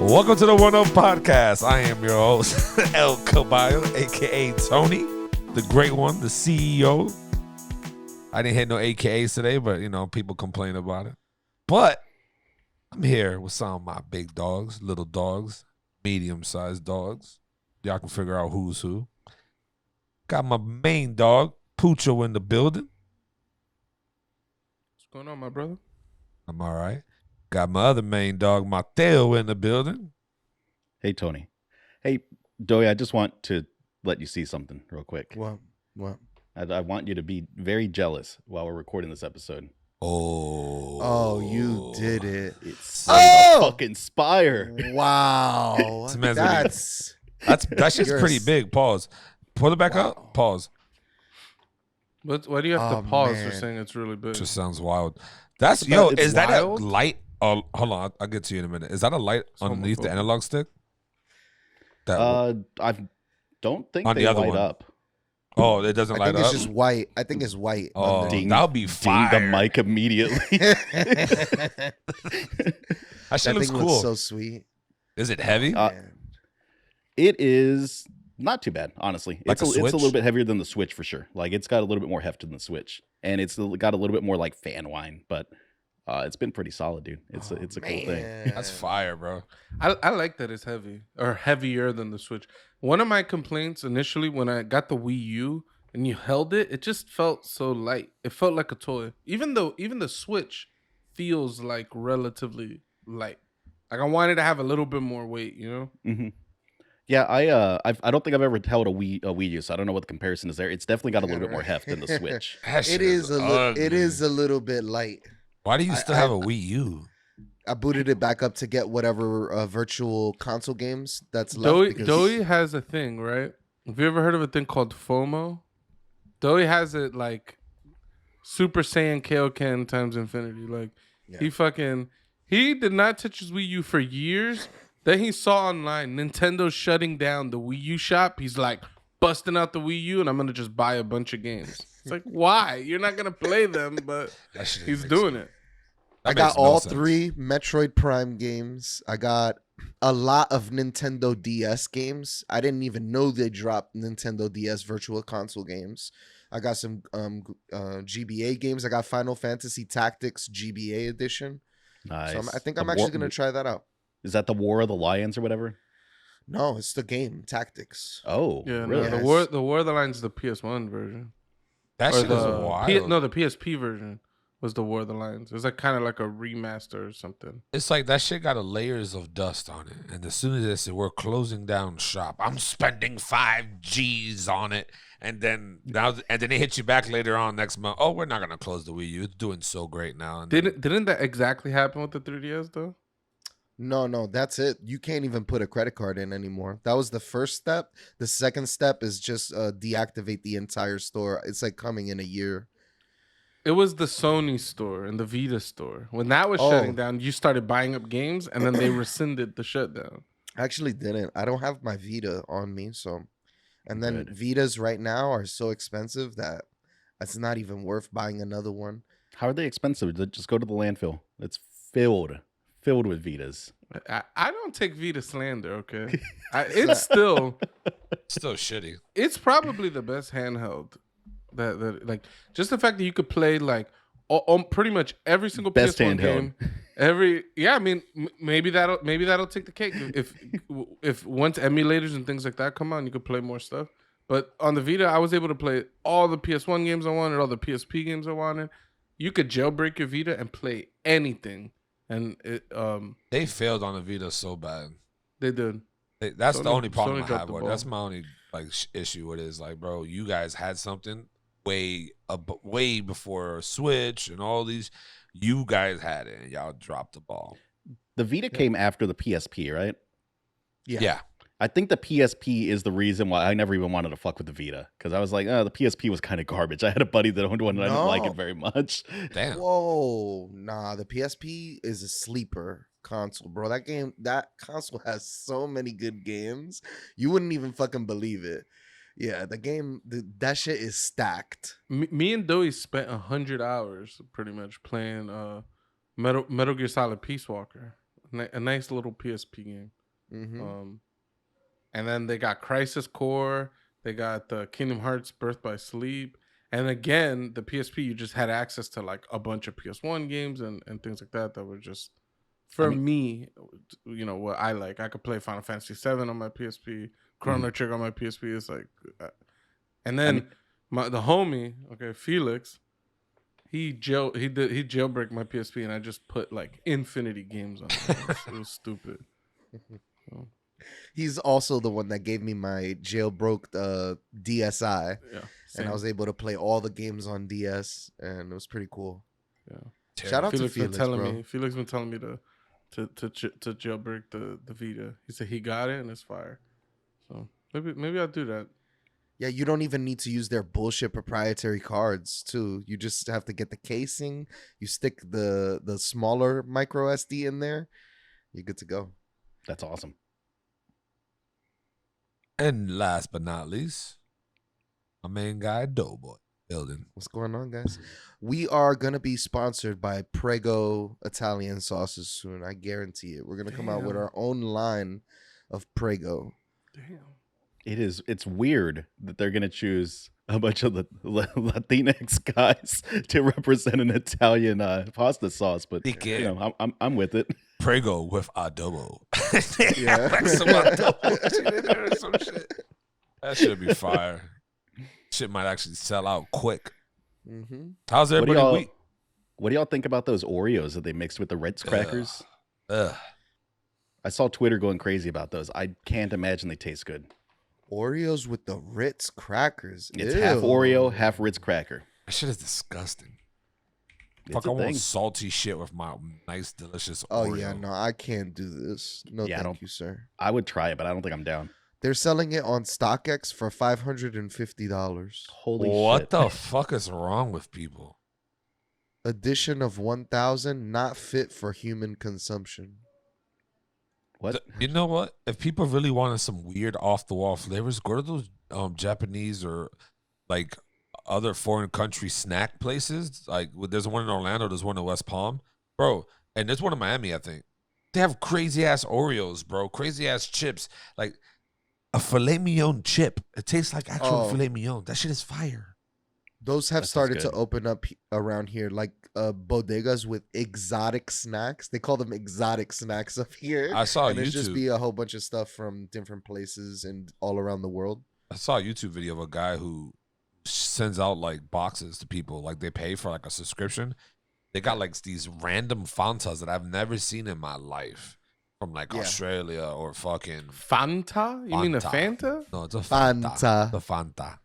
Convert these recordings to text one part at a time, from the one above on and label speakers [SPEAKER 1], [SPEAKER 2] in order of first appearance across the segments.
[SPEAKER 1] Welcome to the One Up Podcast. I am your host, El Caballo, aka Tony, the great one, the CEO. I didn't hit no AKAs today, but you know, people complain about it. But I'm here with some of my big dogs, little dogs, medium-sized dogs. Y'all can figure out who's who. Got my main dog, Pucho, in the building.
[SPEAKER 2] What's going on, my brother?
[SPEAKER 1] I'm all right. Got my other main dog, Mateo, in the building.
[SPEAKER 3] Hey, Tony. Hey, Doy, I just want to let you see something real quick.
[SPEAKER 2] What?
[SPEAKER 3] I want you to be very jealous while we're recording this episode.
[SPEAKER 1] Oh,
[SPEAKER 2] you did it.
[SPEAKER 3] It's the fucking spire.
[SPEAKER 2] Wow.
[SPEAKER 1] That shit's pretty big. Pause. Pull it back up. Pause.
[SPEAKER 2] But why do you have to pause for
[SPEAKER 4] man.
[SPEAKER 2] saying it's really big?
[SPEAKER 1] Just sounds wild. That's is that a
[SPEAKER 2] wild?
[SPEAKER 1] light? Oh, hold on, I'll get to you in a minute. Is that a light underneath the
[SPEAKER 2] homophobic.
[SPEAKER 1] analog stick? That
[SPEAKER 3] I don't think
[SPEAKER 1] On
[SPEAKER 3] they
[SPEAKER 1] the other
[SPEAKER 3] light
[SPEAKER 1] one.
[SPEAKER 3] up.
[SPEAKER 1] it doesn't
[SPEAKER 4] I
[SPEAKER 1] light
[SPEAKER 4] think
[SPEAKER 1] up.
[SPEAKER 4] it's just white. I think it's white.
[SPEAKER 1] Oh,
[SPEAKER 4] underneath.
[SPEAKER 1] that would be
[SPEAKER 3] Ding
[SPEAKER 1] fire.
[SPEAKER 3] the mic immediately.
[SPEAKER 1] That shit
[SPEAKER 4] That
[SPEAKER 1] looks
[SPEAKER 4] thing
[SPEAKER 1] cool.
[SPEAKER 4] looks so sweet.
[SPEAKER 1] Is it heavy?
[SPEAKER 4] Man.
[SPEAKER 3] It is not too bad, honestly.
[SPEAKER 1] Like
[SPEAKER 3] It's
[SPEAKER 1] a
[SPEAKER 3] a little
[SPEAKER 1] Switch?
[SPEAKER 3] bit heavier than the Switch for sure. Like it's got a little bit more heft than the Switch, and it's got a little bit more like fan whine. But it's been pretty solid, dude. It's a cool thing.
[SPEAKER 4] Man.
[SPEAKER 1] That's fire, bro.
[SPEAKER 2] I like that it's heavy or heavier than the Switch. One of my complaints initially when I got the Wii U and you held it, it just felt so light. It felt like a toy. Even the Switch feels like relatively light. Like I wanted to have a little bit more weight, you know?
[SPEAKER 3] Hmm. Yeah, I don't think I've ever held a Wii U, so I don't know what the comparison is there. It's definitely got a little bit more heft than the Switch.
[SPEAKER 1] That shit
[SPEAKER 4] It is
[SPEAKER 1] ugly.
[SPEAKER 4] it is a little bit light.
[SPEAKER 1] Why do you still
[SPEAKER 4] I-
[SPEAKER 1] have a Wii U?
[SPEAKER 4] I booted it back up to get whatever virtual console games that's left.
[SPEAKER 2] Doey has a thing, right? Have you ever heard of a thing called FOMO? Doey has it like Super Saiyan Kaioken times infinity. Like he did not touch his Wii U for years. Then he saw online Nintendo shutting down the Wii U shop. He's like busting out the Wii U and I'm gonna just buy a bunch of games. It's like, why? You're not gonna play them, but
[SPEAKER 1] That shit
[SPEAKER 2] he's
[SPEAKER 1] makes
[SPEAKER 2] doing
[SPEAKER 1] sense.
[SPEAKER 2] it.
[SPEAKER 1] That
[SPEAKER 4] I got
[SPEAKER 1] makes no
[SPEAKER 4] all
[SPEAKER 1] sense.
[SPEAKER 4] 3 Metroid Prime games. I got a lot of Nintendo DS games. I didn't even know they dropped Nintendo DS Virtual Console games. I got some GBA games. I got Final Fantasy Tactics GBA edition.
[SPEAKER 3] Nice.
[SPEAKER 4] So I think
[SPEAKER 3] The
[SPEAKER 4] I'm actually going to try that out.
[SPEAKER 3] Is that the War of the Lions or whatever?
[SPEAKER 4] No, it's the game Tactics.
[SPEAKER 3] Oh,
[SPEAKER 2] Yeah,
[SPEAKER 3] really?
[SPEAKER 2] no,
[SPEAKER 4] Yes.
[SPEAKER 2] the War of the Lines is the PS1 version.
[SPEAKER 1] That
[SPEAKER 2] Or
[SPEAKER 1] shit is
[SPEAKER 2] the
[SPEAKER 1] wild.
[SPEAKER 2] the PSP version was the War of the Lions. It's like kind of like a remaster or something.
[SPEAKER 1] It's like that shit got a layers of dust on it. And as soon as they say we're closing down shop, I'm spending 5 G's on it. And then they hit you back later on next month. Oh, we're not gonna close the Wii U. It's doing so great now. And then-
[SPEAKER 2] Didn't that exactly happen with the 3DS though?
[SPEAKER 4] No, that's it. You can't even put a credit card in anymore. That was the first step. The second step is just deactivate the entire store. It's like coming in a year.
[SPEAKER 2] It was the Sony store and the Vita store. When that was shutting down, you started buying up games and then they rescinded the shutdown.
[SPEAKER 4] I actually didn't. I don't have my Vita on me, so. And then
[SPEAKER 3] Good.
[SPEAKER 4] Vitas right now are so expensive that it's not even worth buying another one.
[SPEAKER 3] How are they expensive? Just go to the landfill. It's filled with Vitas.
[SPEAKER 2] I don't take Vita slander, okay? It's still
[SPEAKER 1] still shitty.
[SPEAKER 2] it's probably the best handheld. That like just the fact that you could play like on pretty much every single
[SPEAKER 3] Best
[SPEAKER 2] PS1
[SPEAKER 3] handheld.
[SPEAKER 2] game. I mean maybe that'll take the cake if once emulators and things like that come on, you could play more stuff. But on the Vita, I was able to play all the PS1 games I wanted, all the PSP games I wanted. You could jailbreak your Vita and play anything, and
[SPEAKER 1] They failed on the Vita so bad.
[SPEAKER 2] they did.
[SPEAKER 1] That's the
[SPEAKER 2] Sony-
[SPEAKER 1] only problem
[SPEAKER 2] Sony
[SPEAKER 1] I
[SPEAKER 2] dropped
[SPEAKER 1] have
[SPEAKER 2] the
[SPEAKER 1] with it.
[SPEAKER 2] ball.
[SPEAKER 1] That's my only issue with it is like, bro, you guys had something way before Switch and all these. You guys had it and y'all dropped the ball.
[SPEAKER 3] The Vita came after the PSP, right?
[SPEAKER 1] Yeah.
[SPEAKER 3] I think the PSP is the reason why I never even wanted to fuck with the Vita, because I was like, oh, the PSP was kind of garbage. I had a buddy that owned one and I didn't like
[SPEAKER 4] No.
[SPEAKER 3] it very much.
[SPEAKER 1] Damn.
[SPEAKER 4] Whoa, nah, the PSP is a sleeper console, bro. That console has so many good games. You wouldn't even fucking believe it. Yeah, that shit is stacked.
[SPEAKER 2] Me and Doey spent 100 hours pretty much playing Metal Gear Solid Peace Walker. a nice little PSP game.
[SPEAKER 4] Mm-hmm.
[SPEAKER 2] And then they got Crisis Core. They got the Kingdom Hearts Birth by Sleep. And again, the PSP, you just had access to like a bunch of PS1 games and things like that were just, for me, you know, what I like. I could play Final Fantasy 7 on my PSP, Chrono Trigger on my PSP. It's like, and then the homie, okay, Felix, he jailbreak my PSP, and I just put like infinity games on it. It was stupid. So.
[SPEAKER 4] He's also the one that gave me my jailbroke DSi.
[SPEAKER 2] Yeah.
[SPEAKER 4] And I was able to play all the games on DS, and it was pretty cool.
[SPEAKER 2] Yeah.
[SPEAKER 4] Shout out to Felix,
[SPEAKER 2] bro. Felix been telling me to jailbreak the Vita. He said he got it and it's fire. So maybe I'll do that.
[SPEAKER 4] Yeah, you don't even need to use their bullshit proprietary cards too. You just have to get the casing. You stick the smaller micro SD in there. You're good to go.
[SPEAKER 3] That's awesome.
[SPEAKER 1] And last but not least, my main guy, Doughboy, building.
[SPEAKER 4] What's going on, guys? We are going to be sponsored by Prego Italian sauces soon. I guarantee it. We're going to come out with our own line of Prego.
[SPEAKER 2] Damn.
[SPEAKER 3] It's weird that they're going to choose a bunch of the Latinx guys to represent an Italian pasta sauce, but you know, I'm with it.
[SPEAKER 1] Prego with adobo.
[SPEAKER 4] Yeah.
[SPEAKER 1] Like some adobo shit in there or some shit. That should be fire. Shit might actually sell out quick.
[SPEAKER 4] Mm-hmm.
[SPEAKER 1] How's everybody week?
[SPEAKER 3] What do y'all think about those Oreos that they mixed with the Ritz crackers?
[SPEAKER 1] Ugh.
[SPEAKER 3] I saw Twitter going crazy about those. I can't imagine they taste good.
[SPEAKER 4] Oreos with the Ritz crackers.
[SPEAKER 3] It's
[SPEAKER 4] Ew.
[SPEAKER 3] half Oreo, half Ritz cracker.
[SPEAKER 1] That shit is disgusting.
[SPEAKER 3] It's
[SPEAKER 1] Fuck,
[SPEAKER 3] a
[SPEAKER 1] I want
[SPEAKER 3] thing.
[SPEAKER 1] salty shit with my nice, delicious
[SPEAKER 4] Oh,
[SPEAKER 1] Oreo.
[SPEAKER 4] yeah, no, I can't do this. No,
[SPEAKER 3] Yeah,
[SPEAKER 4] thank you, sir.
[SPEAKER 3] I would try it, but I don't think I'm down.
[SPEAKER 4] They're selling it on StockX for $550.
[SPEAKER 3] Holy
[SPEAKER 1] What
[SPEAKER 3] shit.
[SPEAKER 1] the fuck is wrong with people?
[SPEAKER 4] Edition of 1000, not fit for human consumption.
[SPEAKER 3] What?
[SPEAKER 1] You know what? If people really wanted some weird off-the-wall flavors, go to those Japanese or like other foreign country snack places. Like there's one in Orlando, there's one in West Palm, bro, and there's one in Miami. I think they have crazy ass Oreos, bro, crazy ass chips, like a filet mignon chip. It tastes like actual filet mignon. That shit is fire.
[SPEAKER 4] Those have
[SPEAKER 3] That sounds
[SPEAKER 4] started to
[SPEAKER 3] good.
[SPEAKER 4] open up around here, like bodegas with exotic snacks. They call them exotic snacks up here.
[SPEAKER 1] I saw
[SPEAKER 4] and it's just
[SPEAKER 1] YouTube.
[SPEAKER 4] be a whole bunch of stuff from different places and all around the world.
[SPEAKER 1] I saw a YouTube video of a guy who sends out like boxes to people, like they pay for like a subscription. They got like these random Fantas that I've never seen in my life from like Australia or fucking
[SPEAKER 2] Fanta? You mean a
[SPEAKER 1] Fanta.
[SPEAKER 2] Fanta?
[SPEAKER 1] No, it's a Fanta.
[SPEAKER 4] Fanta.
[SPEAKER 1] The Fanta.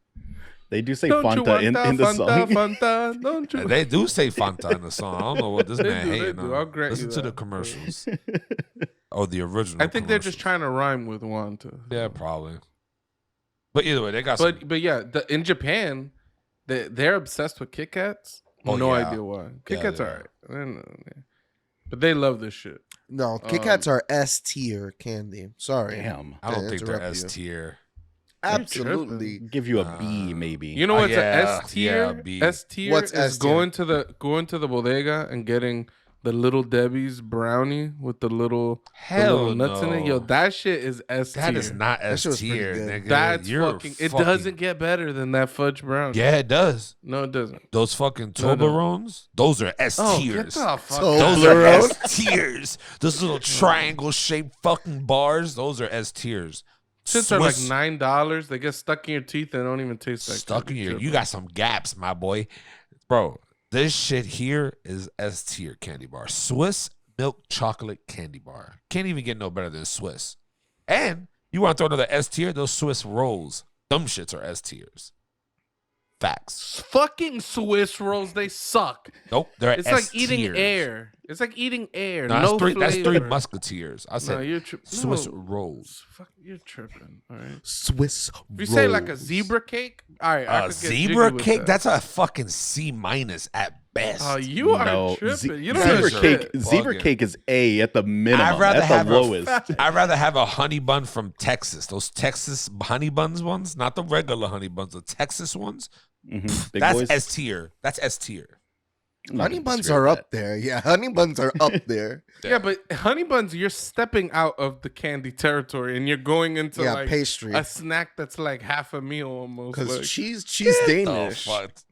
[SPEAKER 3] They do say
[SPEAKER 2] Don't you
[SPEAKER 3] Fanta
[SPEAKER 2] want
[SPEAKER 3] in
[SPEAKER 2] that
[SPEAKER 3] the
[SPEAKER 2] Fanta,
[SPEAKER 3] song.
[SPEAKER 2] Fanta, don't you?
[SPEAKER 1] They do say Fanta in the song. I don't know what this
[SPEAKER 2] They
[SPEAKER 1] man
[SPEAKER 2] do, they
[SPEAKER 1] hating
[SPEAKER 2] do. I'll
[SPEAKER 1] on.
[SPEAKER 2] grant
[SPEAKER 1] Listen
[SPEAKER 2] you
[SPEAKER 1] to the
[SPEAKER 2] that.
[SPEAKER 1] commercials. Oh, the original.
[SPEAKER 2] I think they're just
[SPEAKER 1] commercials.
[SPEAKER 2] trying to rhyme with Wanta.
[SPEAKER 1] Yeah, probably. But either way, they got some.
[SPEAKER 2] But yeah, in Japan, they're obsessed with Kit Kats.
[SPEAKER 1] Oh,
[SPEAKER 2] No
[SPEAKER 1] yeah.
[SPEAKER 2] idea why. Kit
[SPEAKER 1] Yeah,
[SPEAKER 2] Kats
[SPEAKER 1] they
[SPEAKER 2] are alright. But they love this shit.
[SPEAKER 4] No, Kit Kats are S tier candy. Sorry.
[SPEAKER 3] Damn.
[SPEAKER 1] I don't
[SPEAKER 4] to
[SPEAKER 1] think they're
[SPEAKER 4] interrupt you.
[SPEAKER 1] S tier.
[SPEAKER 4] Absolutely.
[SPEAKER 3] Give you a B, maybe.
[SPEAKER 2] You know what's
[SPEAKER 1] yeah,
[SPEAKER 2] a S tier?
[SPEAKER 1] yeah, B.
[SPEAKER 2] S tier
[SPEAKER 4] What's
[SPEAKER 2] is
[SPEAKER 4] S tier?
[SPEAKER 2] going to the bodega and getting the Little Debbie's brownie with the little nuts in it. Yo, that shit is S tier.
[SPEAKER 1] That is not
[SPEAKER 4] That
[SPEAKER 1] S
[SPEAKER 4] shit was pretty
[SPEAKER 1] tier,
[SPEAKER 4] good.
[SPEAKER 1] nigga.
[SPEAKER 2] That's
[SPEAKER 1] You're
[SPEAKER 2] fucking. It doesn't get better than that fudge brownie.
[SPEAKER 1] Yeah, it does.
[SPEAKER 2] No, it doesn't.
[SPEAKER 1] Those fucking
[SPEAKER 2] No, no.
[SPEAKER 1] Toblerones, those are S
[SPEAKER 2] Oh, get
[SPEAKER 1] tiers.
[SPEAKER 2] the fuck
[SPEAKER 1] Those
[SPEAKER 2] out.
[SPEAKER 1] are S tiers. Those little triangle shaped fucking bars, those are S tiers.
[SPEAKER 2] Shits are like
[SPEAKER 1] Swiss-
[SPEAKER 2] $9. They get stuck in your teeth and don't even taste like
[SPEAKER 1] stuck in your. You got some gaps, my boy, bro. This shit here is S tier candy bar. Swiss milk chocolate candy bar. Can't even get no better than Swiss. And you want to throw another S tier? Those Swiss rolls, them shits are S tiers. Facts.
[SPEAKER 2] fucking Swiss rolls. They suck.
[SPEAKER 1] Nope, they're
[SPEAKER 2] It's
[SPEAKER 1] S
[SPEAKER 2] like eating
[SPEAKER 1] tiers.
[SPEAKER 2] air. It's like eating air.
[SPEAKER 1] No,
[SPEAKER 2] No,
[SPEAKER 1] that's three
[SPEAKER 2] flavor.
[SPEAKER 1] musketeers. I said
[SPEAKER 2] No, you're
[SPEAKER 1] Swiss
[SPEAKER 2] no.
[SPEAKER 1] rolls.
[SPEAKER 2] Fuck, you're tripping. All right.
[SPEAKER 4] Swiss
[SPEAKER 2] If you say like a
[SPEAKER 4] rolls.
[SPEAKER 2] zebra cake, all right. I could get
[SPEAKER 1] Zebra
[SPEAKER 2] jiggy with
[SPEAKER 1] cake?
[SPEAKER 2] that.
[SPEAKER 1] That's a fucking C minus at best.
[SPEAKER 2] Oh, you are
[SPEAKER 3] No,
[SPEAKER 2] tripping. You don't
[SPEAKER 1] zebra
[SPEAKER 2] know
[SPEAKER 3] zebra
[SPEAKER 1] shit.
[SPEAKER 3] cake.
[SPEAKER 2] shit.
[SPEAKER 3] Zebra
[SPEAKER 1] Bugging.
[SPEAKER 3] cake is A at the minimum.
[SPEAKER 1] I'd rather
[SPEAKER 3] That's
[SPEAKER 1] have
[SPEAKER 3] the lowest.
[SPEAKER 1] I'd rather have a honey bun from Texas. Those Texas honey buns ones, not the regular honey buns, the Texas ones.
[SPEAKER 3] Big
[SPEAKER 1] That's
[SPEAKER 3] boys.
[SPEAKER 1] S tier. That's S tier.
[SPEAKER 4] Honey buns are up there. Yeah, honey buns are up there.
[SPEAKER 2] Yeah, but honey buns, you're stepping out of the candy territory and you're going into like
[SPEAKER 4] pastry,
[SPEAKER 2] a snack that's like half a meal almost.
[SPEAKER 4] Because
[SPEAKER 2] like,
[SPEAKER 4] cheese Danish.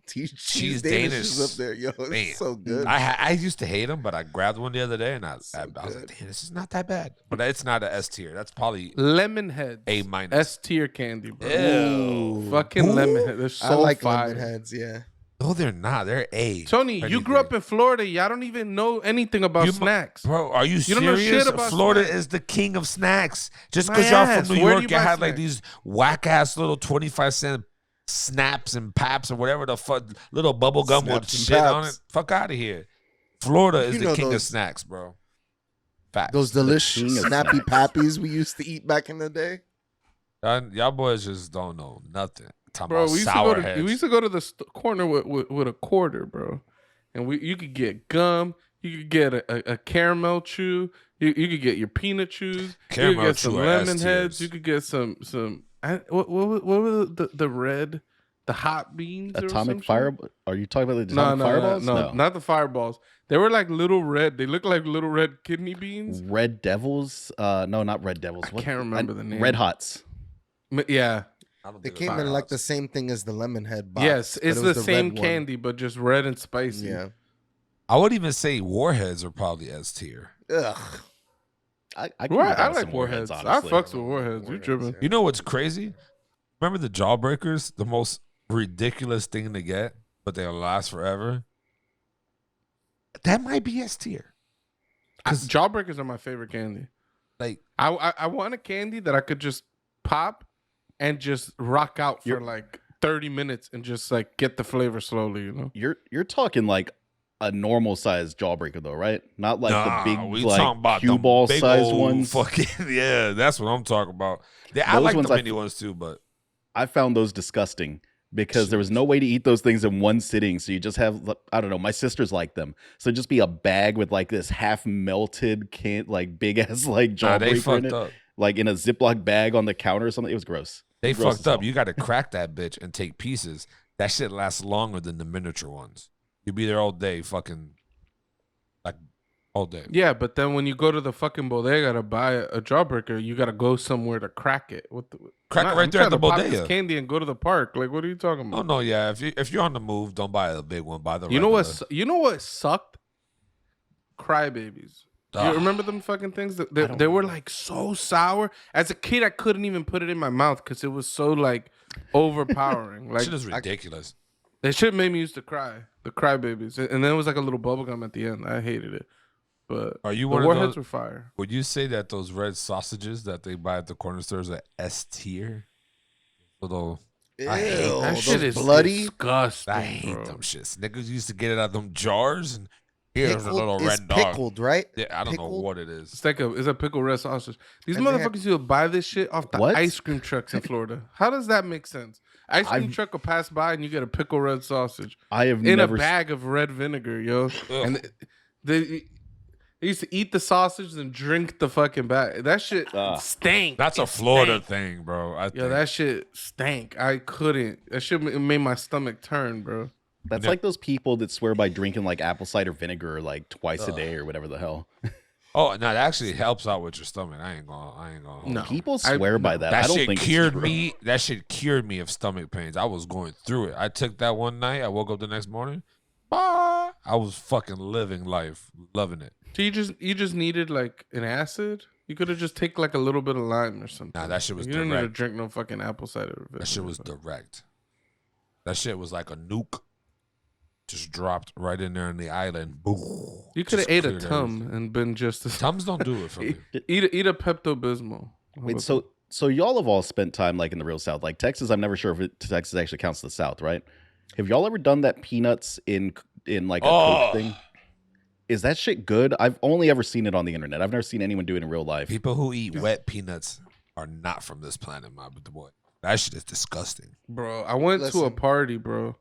[SPEAKER 4] Cheese Danish is up there, yo. It's so good.
[SPEAKER 1] I used to hate them, but I grabbed one the other day and I was like, damn, this is not that bad. But it's not an S tier. That's probably
[SPEAKER 2] lemon heads.
[SPEAKER 1] A minus.
[SPEAKER 2] S tier candy, bro.
[SPEAKER 1] Ew.
[SPEAKER 2] Fucking lemon heads. They're so
[SPEAKER 4] I like
[SPEAKER 2] fire.
[SPEAKER 4] lemon heads, yeah.
[SPEAKER 1] No, they're not. They're A.
[SPEAKER 2] Tony, you grew up in Florida. Y'all don't even know anything about snacks.
[SPEAKER 1] Bro, are you serious?
[SPEAKER 2] Don't know shit about
[SPEAKER 1] Florida
[SPEAKER 2] snacks.
[SPEAKER 1] is the king of snacks. Just because y'all from New York, you had like
[SPEAKER 2] snacks?
[SPEAKER 1] these whack-ass little 25-cent snaps and paps or whatever the fuck, little bubble gum with
[SPEAKER 4] Snaps and
[SPEAKER 1] shit on it.
[SPEAKER 4] Paps.
[SPEAKER 1] Fuck out of here. Florida is
[SPEAKER 4] You
[SPEAKER 1] the
[SPEAKER 4] know
[SPEAKER 1] king of
[SPEAKER 4] those-
[SPEAKER 1] snacks, bro. Facts.
[SPEAKER 4] Those delicious
[SPEAKER 3] king of
[SPEAKER 4] snappy
[SPEAKER 3] snacks.
[SPEAKER 4] pappies we used to eat back in the day.
[SPEAKER 1] Y'all boys just don't know nothing. Talking
[SPEAKER 2] Bro,
[SPEAKER 1] about
[SPEAKER 2] we
[SPEAKER 1] sour
[SPEAKER 2] used to go to the corner with a quarter, bro, and you could get gum, you could get a caramel chew, you could get your peanut chews,
[SPEAKER 1] Caramel
[SPEAKER 2] you could get some
[SPEAKER 1] chew are
[SPEAKER 2] lemon
[SPEAKER 1] S
[SPEAKER 2] heads,
[SPEAKER 1] tiers.
[SPEAKER 2] you could get some. What were the red, the hot beans? or some
[SPEAKER 3] Atomic
[SPEAKER 2] shit?
[SPEAKER 3] fire? Are you talking about the
[SPEAKER 2] No,
[SPEAKER 3] atomic fireballs?
[SPEAKER 2] no, not the fireballs. They were like little red. They look like little red kidney beans.
[SPEAKER 3] Red Devils? No, not Red Devils.
[SPEAKER 2] I can't remember the name.
[SPEAKER 3] Red Hots.
[SPEAKER 2] Yeah.
[SPEAKER 1] I don't
[SPEAKER 4] They
[SPEAKER 1] think
[SPEAKER 4] came
[SPEAKER 1] it's
[SPEAKER 4] in like the
[SPEAKER 1] Firehouse.
[SPEAKER 4] same thing as the lemon head box.
[SPEAKER 2] Yes,
[SPEAKER 4] but
[SPEAKER 2] it's
[SPEAKER 4] it
[SPEAKER 2] the
[SPEAKER 4] was
[SPEAKER 2] same
[SPEAKER 4] red one.
[SPEAKER 2] candy, but just red and spicy.
[SPEAKER 4] Yeah.
[SPEAKER 1] I would even say Warheads are probably S tier.
[SPEAKER 4] Ugh.
[SPEAKER 3] I
[SPEAKER 2] I like warheads. I fucks with warheads. You tripping?
[SPEAKER 1] You know what's crazy? Remember the Jawbreakers? The most ridiculous thing to get, but they'll last forever. That might be S tier.
[SPEAKER 2] Jawbreakers are my favorite candy.
[SPEAKER 1] Like,
[SPEAKER 2] I want a candy that I could just pop and just rock out for like 30 minutes and just like get the flavor slowly, you know?
[SPEAKER 3] You're talking like a normal sized jawbreaker though, right? Not like the big
[SPEAKER 1] we
[SPEAKER 3] like
[SPEAKER 1] talking about
[SPEAKER 3] cue
[SPEAKER 1] them
[SPEAKER 3] ball
[SPEAKER 1] big
[SPEAKER 3] sized
[SPEAKER 1] old
[SPEAKER 3] ones.
[SPEAKER 1] Fucking yeah, that's what I'm talking about. I
[SPEAKER 3] Those
[SPEAKER 1] like
[SPEAKER 3] ones
[SPEAKER 1] the mini ones too, but
[SPEAKER 3] I found those disgusting because there was no way to eat those things in one sitting. So you just have, I don't know, my sisters like them. So just be a bag with like this half melted like big ass like
[SPEAKER 1] nah, they
[SPEAKER 3] jawbreaker in
[SPEAKER 1] fucked
[SPEAKER 3] it,
[SPEAKER 1] up.
[SPEAKER 3] like in a Ziploc bag on the counter or something. It was gross.
[SPEAKER 1] They
[SPEAKER 3] Gross
[SPEAKER 1] fucked
[SPEAKER 3] as
[SPEAKER 1] up.
[SPEAKER 3] hell.
[SPEAKER 1] You got to crack that bitch and take pieces. That shit lasts longer than the miniature ones. You'll be there all day, fucking like all day.
[SPEAKER 2] Yeah, but then when you go to the fucking bodega to buy a jawbreaker, you gotta go somewhere to crack it.
[SPEAKER 1] Crack it right there at the
[SPEAKER 2] trying to pop
[SPEAKER 1] bodega.
[SPEAKER 2] this candy and go to the park. Like, what are you talking
[SPEAKER 1] Oh
[SPEAKER 2] about?
[SPEAKER 1] no, yeah. If you're on the move, don't buy the big one. Buy the
[SPEAKER 2] You know
[SPEAKER 1] regular.
[SPEAKER 2] what? You know what sucked? Crybabies. You
[SPEAKER 1] Ugh.
[SPEAKER 2] remember them fucking things? They were like so sour. As a kid, I couldn't even put it in my mouth because it was so like overpowering. Like
[SPEAKER 1] shit is ridiculous.
[SPEAKER 2] that shit made me used to cry. The crybabies, and then it was like a little bubble gum at the end. I hated it. But
[SPEAKER 1] Are you
[SPEAKER 2] the
[SPEAKER 1] one of
[SPEAKER 2] warheads
[SPEAKER 1] those?
[SPEAKER 2] were fire.
[SPEAKER 1] Would you say that those red sausages that they buy at the corner stores are S tier? Little, I hate
[SPEAKER 4] Ew,
[SPEAKER 2] That
[SPEAKER 4] those
[SPEAKER 2] shit is
[SPEAKER 4] bloody.
[SPEAKER 2] disgusting.
[SPEAKER 1] I hate
[SPEAKER 2] bro.
[SPEAKER 1] them shits. Niggas used to get it out of them jars and here's a
[SPEAKER 4] Pickled
[SPEAKER 1] little
[SPEAKER 4] is
[SPEAKER 1] red dog.
[SPEAKER 4] pickled, right?
[SPEAKER 1] Yeah, I don't know
[SPEAKER 4] Pickled?
[SPEAKER 1] what it is.
[SPEAKER 2] It's like it's a pickle red sausage. These
[SPEAKER 4] And they have-
[SPEAKER 2] motherfuckers used to buy this shit off the
[SPEAKER 3] What?
[SPEAKER 2] ice cream trucks in Florida. How does that make sense? Ice cream truck will pass by and you get a pickle red sausage
[SPEAKER 3] I have
[SPEAKER 2] in
[SPEAKER 3] never
[SPEAKER 2] a bag of red vinegar, yo.
[SPEAKER 1] Ugh.
[SPEAKER 2] And they used to eat the sausage and drink the fucking bag. That shit stank.
[SPEAKER 1] That's a
[SPEAKER 2] It
[SPEAKER 1] Florida
[SPEAKER 2] stank.
[SPEAKER 1] thing, bro. I
[SPEAKER 2] Yo,
[SPEAKER 1] think.
[SPEAKER 2] that shit stank. I couldn't. That shit made my stomach turn, bro.
[SPEAKER 3] That's
[SPEAKER 1] Yeah.
[SPEAKER 3] like those people that swear by drinking like apple cider vinegar like twice a day or whatever the hell.
[SPEAKER 1] Oh, no, that actually helps out with your stomach. I ain't gonna. hold
[SPEAKER 2] No.
[SPEAKER 1] you.
[SPEAKER 3] People swear by that. I
[SPEAKER 1] That
[SPEAKER 3] don't
[SPEAKER 1] shit
[SPEAKER 3] think it's
[SPEAKER 1] cured
[SPEAKER 3] true.
[SPEAKER 1] me. That shit cured me of stomach pains. I was going through it. I took that one night. I woke up the next morning. I was fucking living life, loving it.
[SPEAKER 2] So you just needed like an acid? You could have just take like a little bit of lime or something.
[SPEAKER 1] Nah, that shit was
[SPEAKER 2] You didn't need to
[SPEAKER 1] direct.
[SPEAKER 2] drink no fucking apple cider.
[SPEAKER 1] That shit was direct. That shit was like a nuke. Just dropped right in there in the island. Boom.
[SPEAKER 2] You could have
[SPEAKER 1] Just
[SPEAKER 2] ate a
[SPEAKER 1] cleared
[SPEAKER 2] Tum
[SPEAKER 1] everything.
[SPEAKER 2] and been just as
[SPEAKER 1] Tums don't do it for me.
[SPEAKER 2] eat a Pepto Bismol.
[SPEAKER 3] Wait, so y'all have all spent time like in the real South, like Texas. I'm never sure if Texas actually counts the South, right? Have y'all ever done that peanuts in like a Coke thing? Is that shit good? I've only ever seen it on the internet. I've never seen anyone do it in real life.
[SPEAKER 1] People who eat wet peanuts are not from this planet, my boy. That shit is disgusting.
[SPEAKER 2] Bro, I went to a
[SPEAKER 4] Listen.
[SPEAKER 2] party, bro.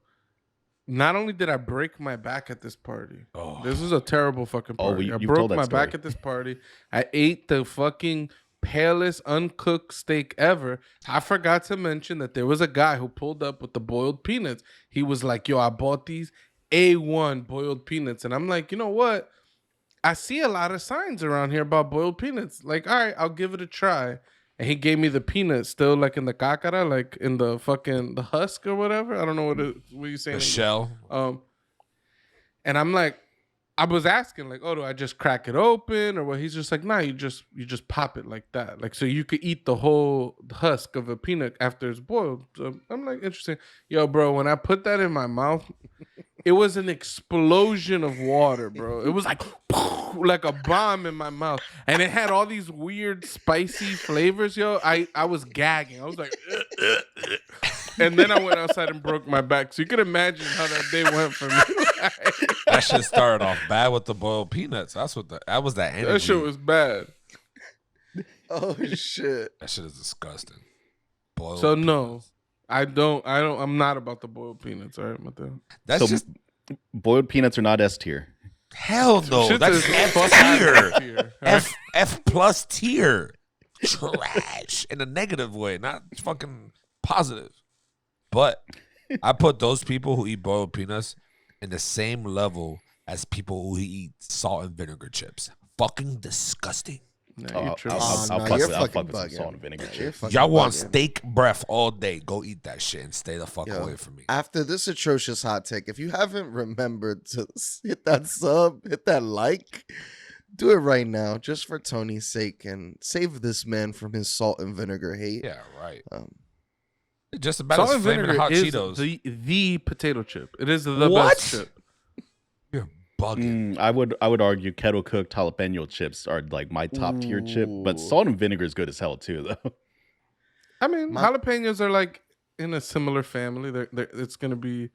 [SPEAKER 2] Not only did I break my back at this party,
[SPEAKER 1] Oh.
[SPEAKER 2] this was a terrible fucking
[SPEAKER 3] Oh,
[SPEAKER 2] party. I
[SPEAKER 3] you've
[SPEAKER 2] broke
[SPEAKER 3] told that
[SPEAKER 2] my back
[SPEAKER 3] story.
[SPEAKER 2] at this party. I ate the fucking palest uncooked steak ever. I forgot to mention that there was a guy who pulled up with the boiled peanuts. He was like, yo, I bought these A1 boiled peanuts. And I'm like, you know what? I see a lot of signs around here about boiled peanuts. Like, all right, I'll give it a try. And he gave me the peanut still like in the cacara, like in the fucking the husk or whatever. I don't know what you saying.
[SPEAKER 1] The shell.
[SPEAKER 2] And I'm like, I was asking like, oh, do I just crack it open or what? He's just like, nah, you just pop it like that, like so you could eat the whole husk of a peanut after it's boiled. So I'm like, interesting, yo, bro. When I put that in my mouth, it was an explosion of water, bro. It was like a bomb in my mouth, and it had all these weird spicy flavors, yo. I was gagging. I was like, and then I went outside and broke my back. So you could imagine how that day went for me.
[SPEAKER 1] That shit started off bad with the boiled peanuts. That was that energy.
[SPEAKER 2] That shit was bad.
[SPEAKER 4] Oh shit.
[SPEAKER 1] That shit is disgusting. Boiled
[SPEAKER 2] So
[SPEAKER 1] peanuts.
[SPEAKER 2] no, I'm not about the boiled peanuts. All right, Mateo.
[SPEAKER 1] That's
[SPEAKER 3] So
[SPEAKER 1] just
[SPEAKER 3] boiled peanuts are not S tier.
[SPEAKER 1] hell no.
[SPEAKER 2] Shit
[SPEAKER 1] That's
[SPEAKER 2] is
[SPEAKER 1] F
[SPEAKER 2] fucking
[SPEAKER 1] tier.
[SPEAKER 2] tier.
[SPEAKER 1] F plus tier. Trash in a negative way, not fucking positive. But I put those people who eat boiled peanuts in the same level as people who eat salt and vinegar chips. Fucking disgusting.
[SPEAKER 2] Nah, you tripping.
[SPEAKER 3] I'll
[SPEAKER 4] you're
[SPEAKER 3] fuck
[SPEAKER 4] fucking
[SPEAKER 3] with some
[SPEAKER 4] bugging.
[SPEAKER 3] salt and vinegar
[SPEAKER 4] You're
[SPEAKER 3] chips.
[SPEAKER 4] fucking
[SPEAKER 1] Y'all want
[SPEAKER 4] bugging.
[SPEAKER 1] steak breath all day. Go eat that shit and stay the fuck
[SPEAKER 4] Yo,
[SPEAKER 1] away from me.
[SPEAKER 4] After this atrocious hot take, if you haven't remembered to hit that sub, hit that like, do it right now, just for Tony's sake, and save this man from his salt and vinegar hate.
[SPEAKER 1] Yeah, right.
[SPEAKER 4] Um,
[SPEAKER 1] Just about
[SPEAKER 2] Salt
[SPEAKER 1] as
[SPEAKER 2] and
[SPEAKER 1] flaming
[SPEAKER 2] vinegar
[SPEAKER 1] hot
[SPEAKER 2] is
[SPEAKER 1] Cheetos.
[SPEAKER 2] the potato chip. It is the
[SPEAKER 1] What?
[SPEAKER 2] best chip.
[SPEAKER 1] You're bugging.
[SPEAKER 3] I would argue kettle cooked jalapeno chips are like my top tier chip, but
[SPEAKER 4] Ooh.
[SPEAKER 3] salt and vinegar is good as hell too, though.
[SPEAKER 2] I mean,
[SPEAKER 4] My-
[SPEAKER 2] jalapenos are like in a similar family. It's gonna be.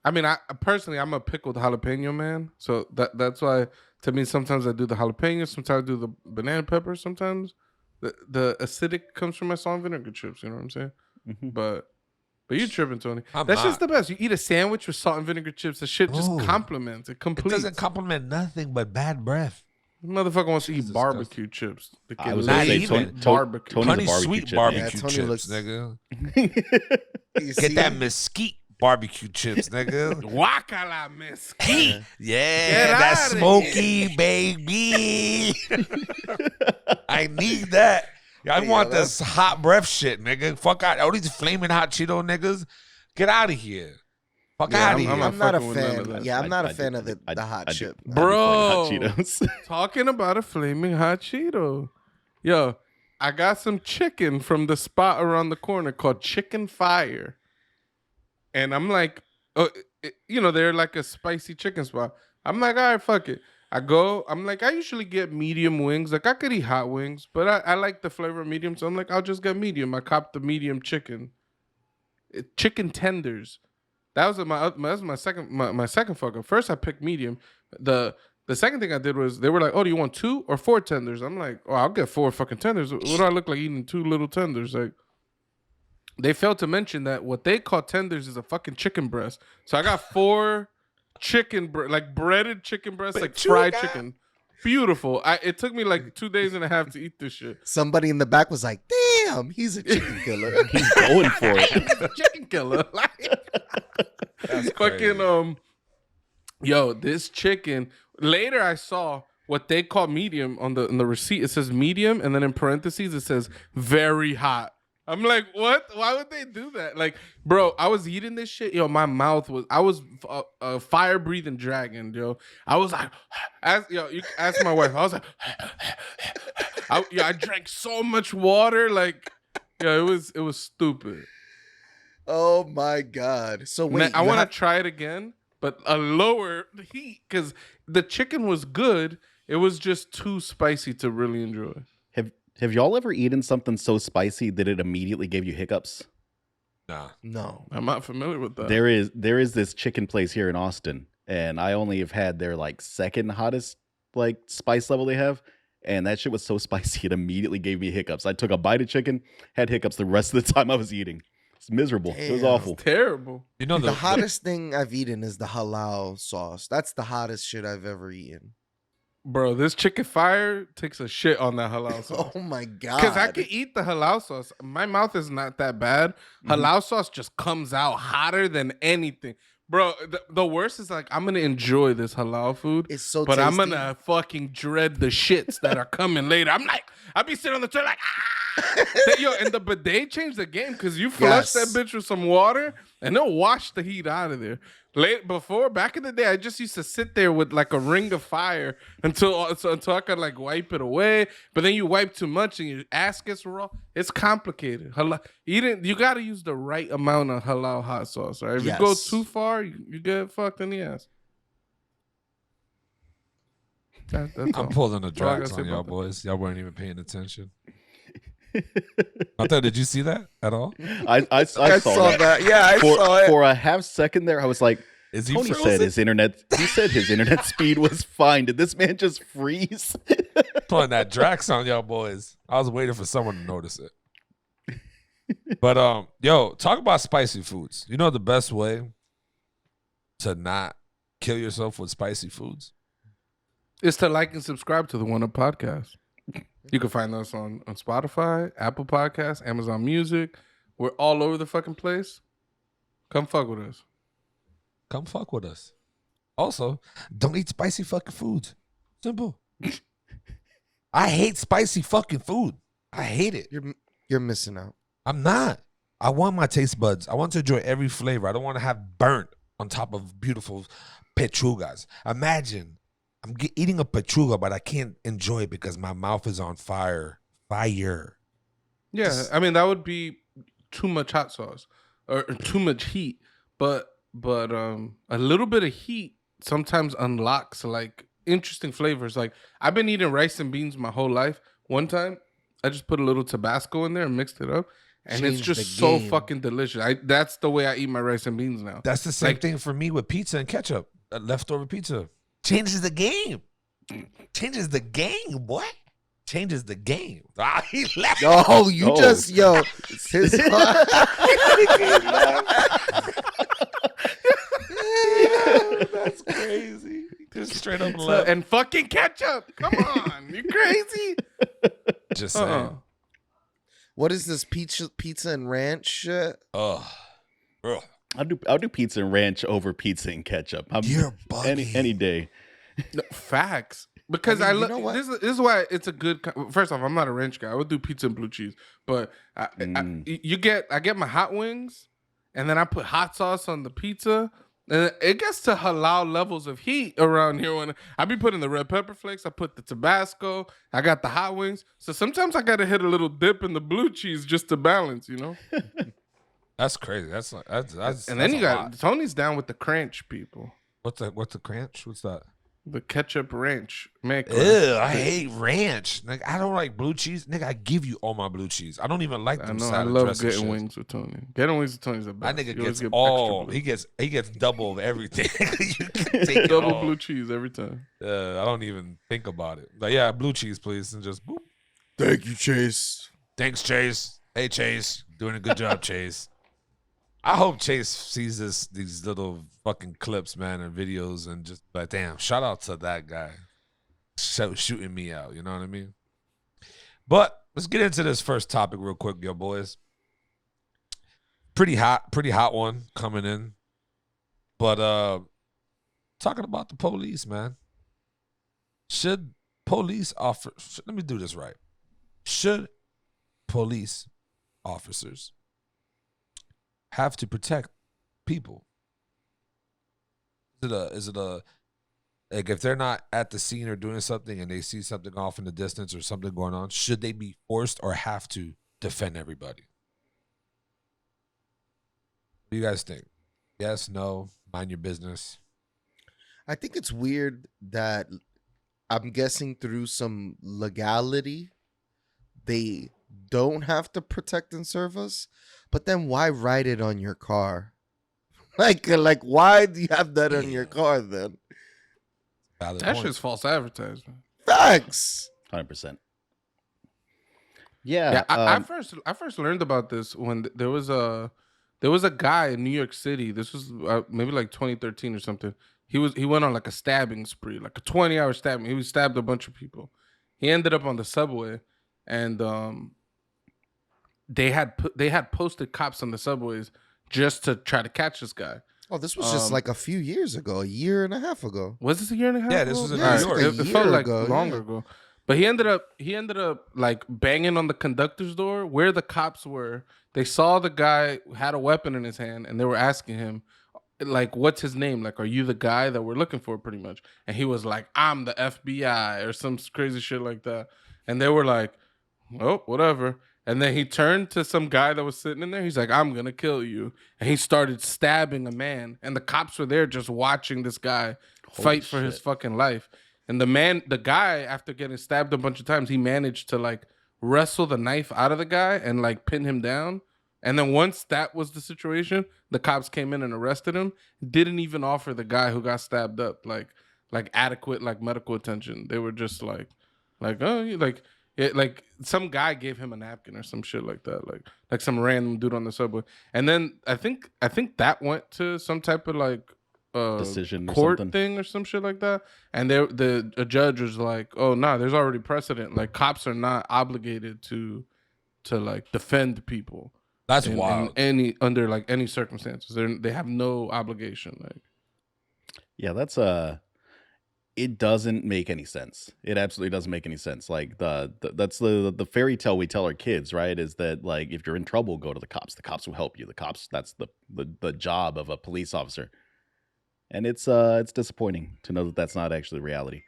[SPEAKER 2] I mean, I personally, I'm a pickled jalapeno man, so that's why to me sometimes I do the jalapeno, sometimes I do the banana pepper, sometimes the acidic comes from my salt and vinegar chips. You know what I'm saying?
[SPEAKER 3] Mhm.
[SPEAKER 2] But you tripping, Tony?
[SPEAKER 1] I'm
[SPEAKER 2] That's
[SPEAKER 1] not.
[SPEAKER 2] just the best. You eat a sandwich with salt and vinegar chips. The shit just
[SPEAKER 1] Bro,
[SPEAKER 2] complements. It
[SPEAKER 1] It
[SPEAKER 2] completes.
[SPEAKER 1] doesn't compliment nothing but bad breath.
[SPEAKER 2] Motherfucker wants to eat
[SPEAKER 1] Jesus
[SPEAKER 2] barbecue chips. The
[SPEAKER 3] I
[SPEAKER 2] kid
[SPEAKER 3] was
[SPEAKER 1] Not
[SPEAKER 3] gonna say
[SPEAKER 1] even.
[SPEAKER 2] barbecue.
[SPEAKER 3] Tony's a
[SPEAKER 1] Honey
[SPEAKER 3] barbecue
[SPEAKER 1] sweet
[SPEAKER 3] chip,
[SPEAKER 1] barbecue
[SPEAKER 4] man. Yeah, Tony
[SPEAKER 1] chips,
[SPEAKER 4] looks-
[SPEAKER 1] nigga.
[SPEAKER 4] you
[SPEAKER 1] Get
[SPEAKER 4] see?
[SPEAKER 1] that mesquite barbecue chips, nigga.
[SPEAKER 2] Guacala mesquite.
[SPEAKER 1] Yeah,
[SPEAKER 2] Get
[SPEAKER 1] that
[SPEAKER 2] outta
[SPEAKER 1] smoky baby. I need that. I
[SPEAKER 4] Yeah,
[SPEAKER 1] want
[SPEAKER 4] that's-
[SPEAKER 1] this hot breath shit, nigga. Fuck out. All these flaming hot Cheeto niggas. Get out of here. Fuck
[SPEAKER 2] Yeah,
[SPEAKER 1] out of
[SPEAKER 2] I'm
[SPEAKER 1] here.
[SPEAKER 2] not
[SPEAKER 4] I'm not a
[SPEAKER 2] fucking with none of
[SPEAKER 4] fan.
[SPEAKER 2] that.
[SPEAKER 4] Yeah, I'm not a
[SPEAKER 3] I
[SPEAKER 4] fan
[SPEAKER 3] do-
[SPEAKER 4] of the
[SPEAKER 3] I-
[SPEAKER 4] hot
[SPEAKER 3] I do-
[SPEAKER 4] chip.
[SPEAKER 3] I do
[SPEAKER 2] Bro.
[SPEAKER 3] like hot Cheetos.
[SPEAKER 2] Talking about a flaming hot Cheeto. Yo, I got some chicken from the spot around the corner called Chicken Fire. And I'm like, they're like a spicy chicken spot. I'm like, all right, fuck it. I'm like, I usually get medium wings. Like, I could eat hot wings, but I like the flavor of medium. So I'm like, I'll just get medium. I copped the medium chicken. Chicken tenders. That was my second fuck up. First, I picked medium. The second thing I did was they were like, "Oh, do you want 2 or 4 tenders?" I'm like, "Oh, I'll get 4 fucking tenders. What do I look like eating 2 little tenders?" Like, they failed to mention that what they call tenders is a fucking chicken breast. So I got 4 like breaded chicken breasts,
[SPEAKER 1] But
[SPEAKER 2] like
[SPEAKER 1] you
[SPEAKER 2] fried
[SPEAKER 1] got-
[SPEAKER 2] chicken. Beautiful. It took me like 2 days and a half to eat this shit.
[SPEAKER 4] Somebody in the back was like, "Damn, he's a chicken killer."
[SPEAKER 3] He's going for it.
[SPEAKER 2] Chicken killer.
[SPEAKER 1] That's
[SPEAKER 2] fucking
[SPEAKER 1] crazy.
[SPEAKER 2] Yo, this chicken. Later, I saw what they call medium on the receipt. It says medium, and then in parentheses it says very hot. I'm like, what? Why would they do that? Like, bro, I was eating this shit. Yo, my mouth was. I was a fire breathing dragon. Yo, I was like, you ask my wife. I was like, I drank so much water. Like, it was stupid.
[SPEAKER 4] Oh my god! So wait,
[SPEAKER 2] Man, I
[SPEAKER 4] you
[SPEAKER 2] want
[SPEAKER 4] have-
[SPEAKER 2] to try it again, but a lower heat because the chicken was good. It was just too spicy to really enjoy.
[SPEAKER 3] Have y'all ever eaten something so spicy that it immediately gave you hiccups?
[SPEAKER 1] Nah.
[SPEAKER 4] No.
[SPEAKER 2] I'm not familiar with that.
[SPEAKER 3] There is this chicken place here in Austin, and I only have had their like second hottest like spice level they have, and that shit was so spicy it immediately gave me hiccups. I took a bite of chicken, had hiccups the rest of the time I was eating. It's miserable. It was
[SPEAKER 4] Damn.
[SPEAKER 3] awful.
[SPEAKER 2] Terrible.
[SPEAKER 1] You know
[SPEAKER 4] The hottest thing I've eaten is the halal sauce. That's the hottest shit I've ever eaten.
[SPEAKER 2] Bro, this chicken fire takes a shit on that halal sauce.
[SPEAKER 4] Oh my god!
[SPEAKER 2] Because I could eat the halal sauce. My mouth is not that bad.
[SPEAKER 3] Mhm.
[SPEAKER 2] Halal sauce just comes out hotter than anything. Bro, the worst is like I'm gonna enjoy this halal food.
[SPEAKER 4] It's so
[SPEAKER 2] but I'm
[SPEAKER 4] tasty.
[SPEAKER 2] gonna fucking dread the shits that are coming later. I'll be sitting on the toilet like Yo, and the bidet changed the game because you flush that
[SPEAKER 4] Yes.
[SPEAKER 2] bitch with some water and they'll wash the heat out of there. Back in the day, I just used to sit there with like a ring of fire until I could like wipe it away. But then you wipe too much and your ass gets raw. It's complicated. You got to use the right amount of halal hot sauce. Right? If you go
[SPEAKER 4] Yes.
[SPEAKER 2] too far, you get fucked in the ass. That's
[SPEAKER 1] I'm
[SPEAKER 2] all.
[SPEAKER 1] pulling a
[SPEAKER 2] That's all I
[SPEAKER 1] drax
[SPEAKER 2] gotta say
[SPEAKER 1] on y'all
[SPEAKER 2] about that.
[SPEAKER 1] boys. Y'all weren't even paying attention. I thought, did you see that at all?
[SPEAKER 3] I saw that.
[SPEAKER 4] Yeah, I saw it.
[SPEAKER 3] For a half second there, I was like,
[SPEAKER 1] Is he
[SPEAKER 3] Tony
[SPEAKER 1] frozen?
[SPEAKER 3] said his internet speed was fine. Did this man just freeze?
[SPEAKER 1] Pulling that drax on y'all boys. I was waiting for someone to notice it. But yo, talk about spicy foods. You know the best way to not kill yourself with spicy foods?
[SPEAKER 2] Is to like and subscribe to the One Up Podcast. You can find us on Spotify, Apple Podcasts, Amazon Music. We're all over the fucking place. Come fuck with us.
[SPEAKER 1] Come fuck with us. Also, don't eat spicy fucking foods. Simple. I hate spicy fucking food. I hate it.
[SPEAKER 4] You're missing out.
[SPEAKER 1] I'm not. I want my taste buds. I want to enjoy every flavor. I don't want to have burnt on top of beautiful pechugas. Imagine I'm eating a pechuga, but I can't enjoy it because my mouth is on fire. Fire.
[SPEAKER 2] Yeah, I mean that would be too much hot sauce or too much heat. But a little bit of heat sometimes unlocks like interesting flavors. Like I've been eating rice and beans my whole life. One time I just put a little Tabasco in there and mixed it up. And it's
[SPEAKER 4] Changed
[SPEAKER 2] just
[SPEAKER 4] the
[SPEAKER 2] so
[SPEAKER 4] game.
[SPEAKER 2] fucking delicious. That's the way I eat my rice and beans now.
[SPEAKER 1] That's the same
[SPEAKER 2] Like-
[SPEAKER 1] thing for me with pizza and ketchup. Leftover pizza. Changes the game. Changes the game, boy. Changes the game. Ah, he laughed.
[SPEAKER 4] Yo, you
[SPEAKER 3] Oh.
[SPEAKER 4] just yo. His,
[SPEAKER 1] That's crazy. Just straight up left.
[SPEAKER 2] And fucking ketchup. Come on. You crazy?
[SPEAKER 1] Just saying.
[SPEAKER 4] what is this pizza and ranch shit?
[SPEAKER 1] Ugh. Ugh.
[SPEAKER 3] I'll do pizza and ranch over pizza and ketchup.
[SPEAKER 1] You're bugging.
[SPEAKER 3] any day.
[SPEAKER 2] No, facts. Because
[SPEAKER 4] I mean, you know what?
[SPEAKER 2] this is why it's a good. First off, I'm not a ranch guy. I would do pizza and blue cheese, but I get my hot wings, and then I put hot sauce on the pizza, and it gets to halal levels of heat around here. When I be putting the red pepper flakes, I put the Tabasco, I got the hot wings. So sometimes I gotta hit a little dip in the blue cheese just to balance, you know.
[SPEAKER 1] That's crazy. That's
[SPEAKER 2] And then
[SPEAKER 1] that's
[SPEAKER 2] you
[SPEAKER 1] a
[SPEAKER 2] got
[SPEAKER 1] lot.
[SPEAKER 2] Tony's down with the crunch, people.
[SPEAKER 1] What's the crunch? What's that?
[SPEAKER 2] The ketchup ranch, man.
[SPEAKER 1] Ew, I hate ranch. Like I don't like blue cheese. Nigga, I give you all my blue cheese. I don't even like
[SPEAKER 2] I
[SPEAKER 1] them
[SPEAKER 2] know. I
[SPEAKER 1] salad
[SPEAKER 2] love
[SPEAKER 1] dressing
[SPEAKER 2] getting
[SPEAKER 1] shits.
[SPEAKER 2] wings with Tony. Getting wings with Tony's the
[SPEAKER 1] That
[SPEAKER 2] best.
[SPEAKER 1] nigga
[SPEAKER 2] You always
[SPEAKER 1] gets
[SPEAKER 2] get
[SPEAKER 1] all.
[SPEAKER 2] extra
[SPEAKER 1] He gets double of everything. You can take it
[SPEAKER 2] double
[SPEAKER 1] all.
[SPEAKER 2] blue cheese every time.
[SPEAKER 1] I don't even think about it. But yeah, blue cheese, please, and just boop.
[SPEAKER 4] Thank you, Chase.
[SPEAKER 1] Thanks, Chase. Hey, Chase, doing a good job, Chase. I hope Chase sees these little fucking clips, man, and videos, and just like, damn, shout out to that guy shooting me out. You know what I mean? But let's get into this first topic real quick, yo boys. Pretty hot one coming in. But talking about the police, man. Should police let me do this right. Should police officers have to protect people? Is it a like if they're not at the scene or doing something and they see something off in the distance or something going on, should they be forced or have to defend everybody? What do you guys think? Yes, no, mind your business.
[SPEAKER 4] I think it's weird that I'm guessing through some legality, they don't have to protect and serve us. But then why write it on your car? Like why do you have that on your car then?
[SPEAKER 1] Valid
[SPEAKER 2] That
[SPEAKER 1] point.
[SPEAKER 2] shit's false advertisement.
[SPEAKER 4] Facts.
[SPEAKER 3] 100%.
[SPEAKER 2] Yeah,
[SPEAKER 3] Yeah.
[SPEAKER 2] I first learned about this when there was a guy in New York City. This was maybe like 2013 or something. He went on like a stabbing spree, like a 20-hour stabbing. He stabbed a bunch of people. He ended up on the subway, and they had posted cops on the subways just to try to catch this guy.
[SPEAKER 4] Oh, this was just like a few years ago, a year and a half ago.
[SPEAKER 2] Was this a year and a half?
[SPEAKER 1] Yeah,
[SPEAKER 2] ago?
[SPEAKER 1] this was in
[SPEAKER 4] Yeah,
[SPEAKER 1] New
[SPEAKER 4] it's
[SPEAKER 1] York.
[SPEAKER 4] like
[SPEAKER 2] It felt
[SPEAKER 4] year
[SPEAKER 2] like
[SPEAKER 4] ago,
[SPEAKER 2] longer
[SPEAKER 4] yeah.
[SPEAKER 2] ago. But he ended up like banging on the conductor's door where the cops were. They saw the guy had a weapon in his hand, and they were asking him, like, what's his name? Like, are you the guy that we're looking for, pretty much? And he was like, I'm the FBI or some crazy shit like that. And they were like, oh, whatever. And then he turned to some guy that was sitting in there. He's like, I'm going to kill you. And he started stabbing a man. And the cops were there just watching this guy fight for his fucking life. And the guy, after getting stabbed a bunch of times, he managed to like wrestle the knife out of the guy and like pin him down. And then once that was the situation, the cops came in and arrested him. Didn't even offer the guy who got stabbed up like adequate like medical attention. They were just like oh, like some guy gave him a napkin or some shit like that, like some random dude on the subway. And then I think that went to some type of like
[SPEAKER 3] decision or
[SPEAKER 2] court
[SPEAKER 3] something.
[SPEAKER 2] thing or some shit like that. And a judge was like, oh no, there's already precedent. Like cops are not obligated to like defend people.
[SPEAKER 1] That's wild.
[SPEAKER 2] Under like any circumstances, they have no obligation. Like,
[SPEAKER 3] yeah, that's it doesn't make any sense. It absolutely doesn't make any sense. Like that's the fairy tale we tell our kids, right? Is that like if you're in trouble, go to the cops. The cops will help you. The cops, that's the job of a police officer. And it's disappointing to know that that's not actually reality.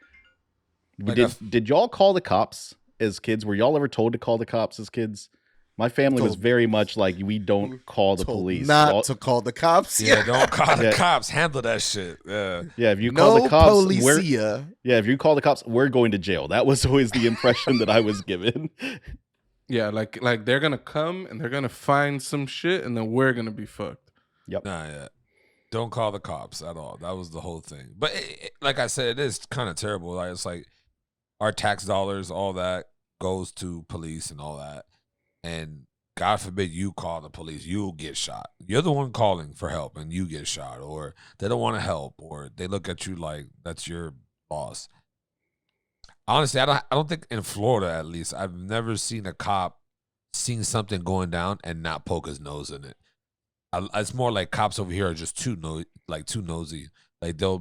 [SPEAKER 3] Did y'all call the cops as kids? Were y'all ever told to call the cops as kids? My family was very much like, we don't call the police.
[SPEAKER 4] Not to call the cops.
[SPEAKER 1] Yeah, don't call the cops. Handle that shit. Yeah.
[SPEAKER 3] Yeah, if you call the cops,
[SPEAKER 4] policia.
[SPEAKER 3] if you call the cops, we're going to jail. That was always the impression that I was given.
[SPEAKER 2] Yeah, like they're gonna come and they're gonna find some shit, and then we're gonna be fucked.
[SPEAKER 3] Yep.
[SPEAKER 1] Nah, yeah. Don't call the cops at all. That was the whole thing. But like I said, it is kind of terrible. Like it's like our tax dollars, all that goes to police and all that. And God forbid you call the police, you'll get shot. You're the one calling for help and you get shot, or they don't want to help, or they look at you like that's your boss. Honestly, I don't think in Florida, at least, I've never seen a cop seen something going down and not poke his nose in it. It's more like cops over here are just too nosy. Like they'll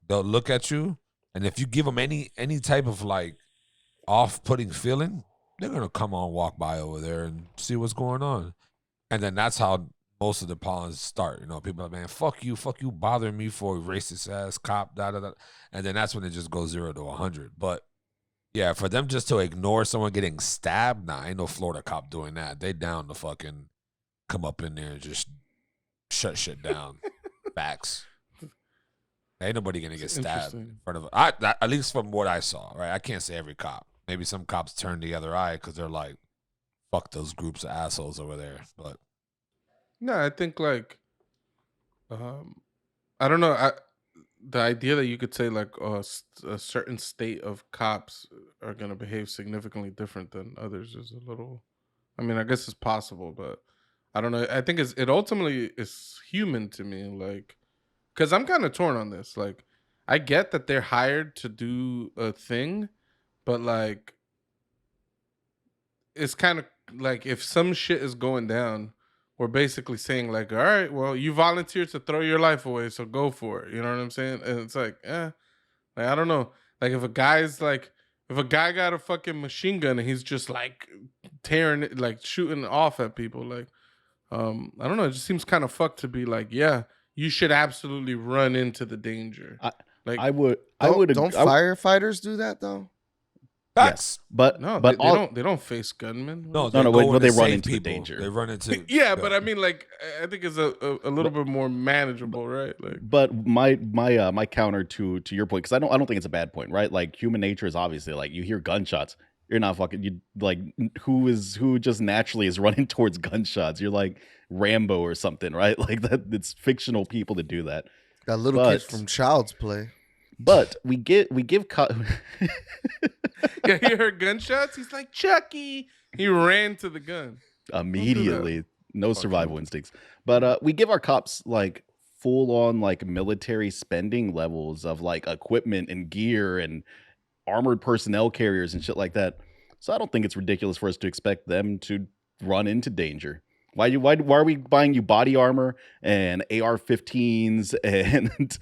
[SPEAKER 1] look at you, and if you give them any type of like off-putting feeling, they're gonna come on, walk by over there and see what's going on. And then that's how most of the problems start. You know, people are like, man, fuck you bothering me for a racist ass cop, da da da. And then that's when it just goes 0 to 100. But yeah, for them just to ignore someone getting stabbed, nah, ain't no Florida cop doing that. They down to fucking come up in there and just shut shit down. Facts. Ain't nobody gonna get stabbed in front of at least from what I saw, right? I can't say every cop. Maybe some cops turn the other eye because they're like, fuck those groups of assholes over there. But
[SPEAKER 2] no, I think like, I don't know. The idea that you could say like a certain state of cops are gonna behave significantly different than others is a little. I mean, I guess it's possible, but I don't know. I think it ultimately is human to me, like, because I'm kind of torn on this. Like, I get that they're hired to do a thing. But like, it's kind of like if some shit is going down, we're basically saying like, all right, well, you volunteered to throw your life away, so go for it. You know what I'm saying? And it's like, like I don't know. Like if a guy got a fucking machine gun and he's just like tearing it, like shooting off at people, like, I don't know. It just seems kind of fucked to be like, yeah, you should absolutely run into the danger.
[SPEAKER 3] Don't
[SPEAKER 4] firefighters do that though?
[SPEAKER 3] Yes, but
[SPEAKER 2] no,
[SPEAKER 3] but
[SPEAKER 2] they don't face gunmen.
[SPEAKER 1] no,
[SPEAKER 3] they run into
[SPEAKER 1] people.
[SPEAKER 3] danger.
[SPEAKER 1] They run into
[SPEAKER 2] yeah, but I mean, like, I think it's a little bit more manageable, right? Like,
[SPEAKER 3] but my counter to your point, because I don't think it's a bad point, right? Like human nature is obviously like you hear gunshots, you're not fucking you like who just naturally is running towards gunshots. You're like Rambo or something, right? Like that. It's fictional people to do that.
[SPEAKER 4] That little kid from Child's Play.
[SPEAKER 3] But we give
[SPEAKER 2] yeah, he heard gunshots. He's like Chucky. He ran to the gun
[SPEAKER 3] immediately. No survival instincts. But we give our cops like full on like military spending levels of like equipment and gear and armored personnel carriers and shit like that. So I don't think it's ridiculous for us to expect them to run into danger. Why are we buying you body armor and AR-15s and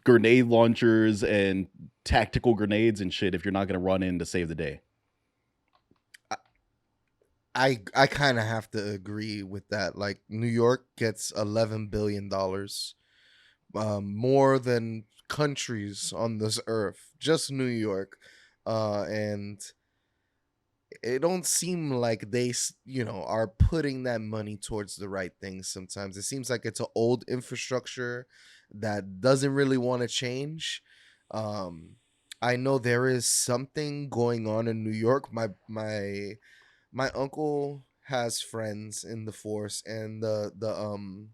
[SPEAKER 3] grenade launchers and tactical grenades and shit if you're not going to run in to save the day?
[SPEAKER 4] I kind of have to agree with that. Like New York gets $11 billion, more than countries on this earth, just New York, and it don't seem like they are putting that money towards the right things. Sometimes it seems like it's an old infrastructure that doesn't really want to change. I know there is something going on in New York. My uncle has friends in the force, and the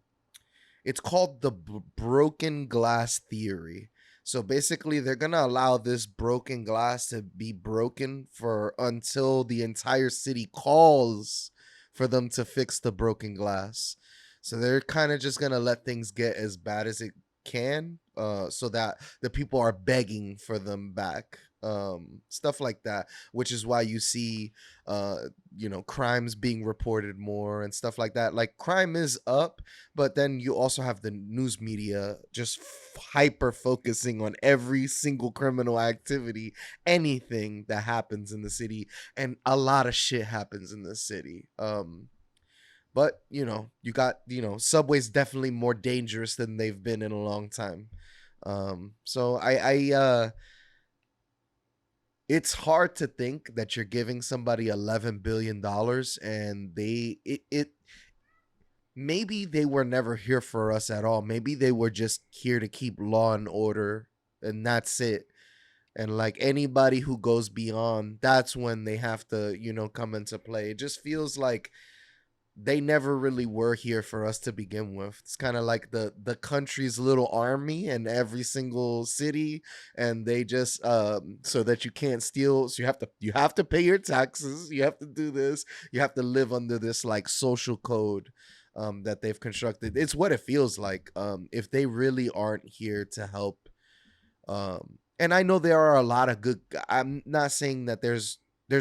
[SPEAKER 4] it's called the broken glass theory. So basically, they're gonna allow this broken glass to be broken for until the entire city calls for them to fix the broken glass. So they're kind of just gonna let things get as bad as it can, so that the people are begging for them back. Stuff like that, which is why you see crimes being reported more and stuff like that. Like crime is up, but then you also have the news media just hyper focusing on every single criminal activity, anything that happens in the city, and a lot of shit happens in the city. But you got subway's definitely more dangerous than they've been in a long time. So I it's hard to think that you're giving somebody $11 billion and maybe they were never here for us at all. Maybe they were just here to keep law and order, and that's it. And like anybody who goes beyond, that's when they have to, come into play. It just feels like they never really were here for us to begin with. It's kind of like the country's little army in every single city, and they just so that you can't steal. So you have to pay your taxes. You have to do this. You have to live under this like social code that they've constructed. It's what it feels like. If they really aren't here to help, and I know there are a lot of good. I'm not saying that there's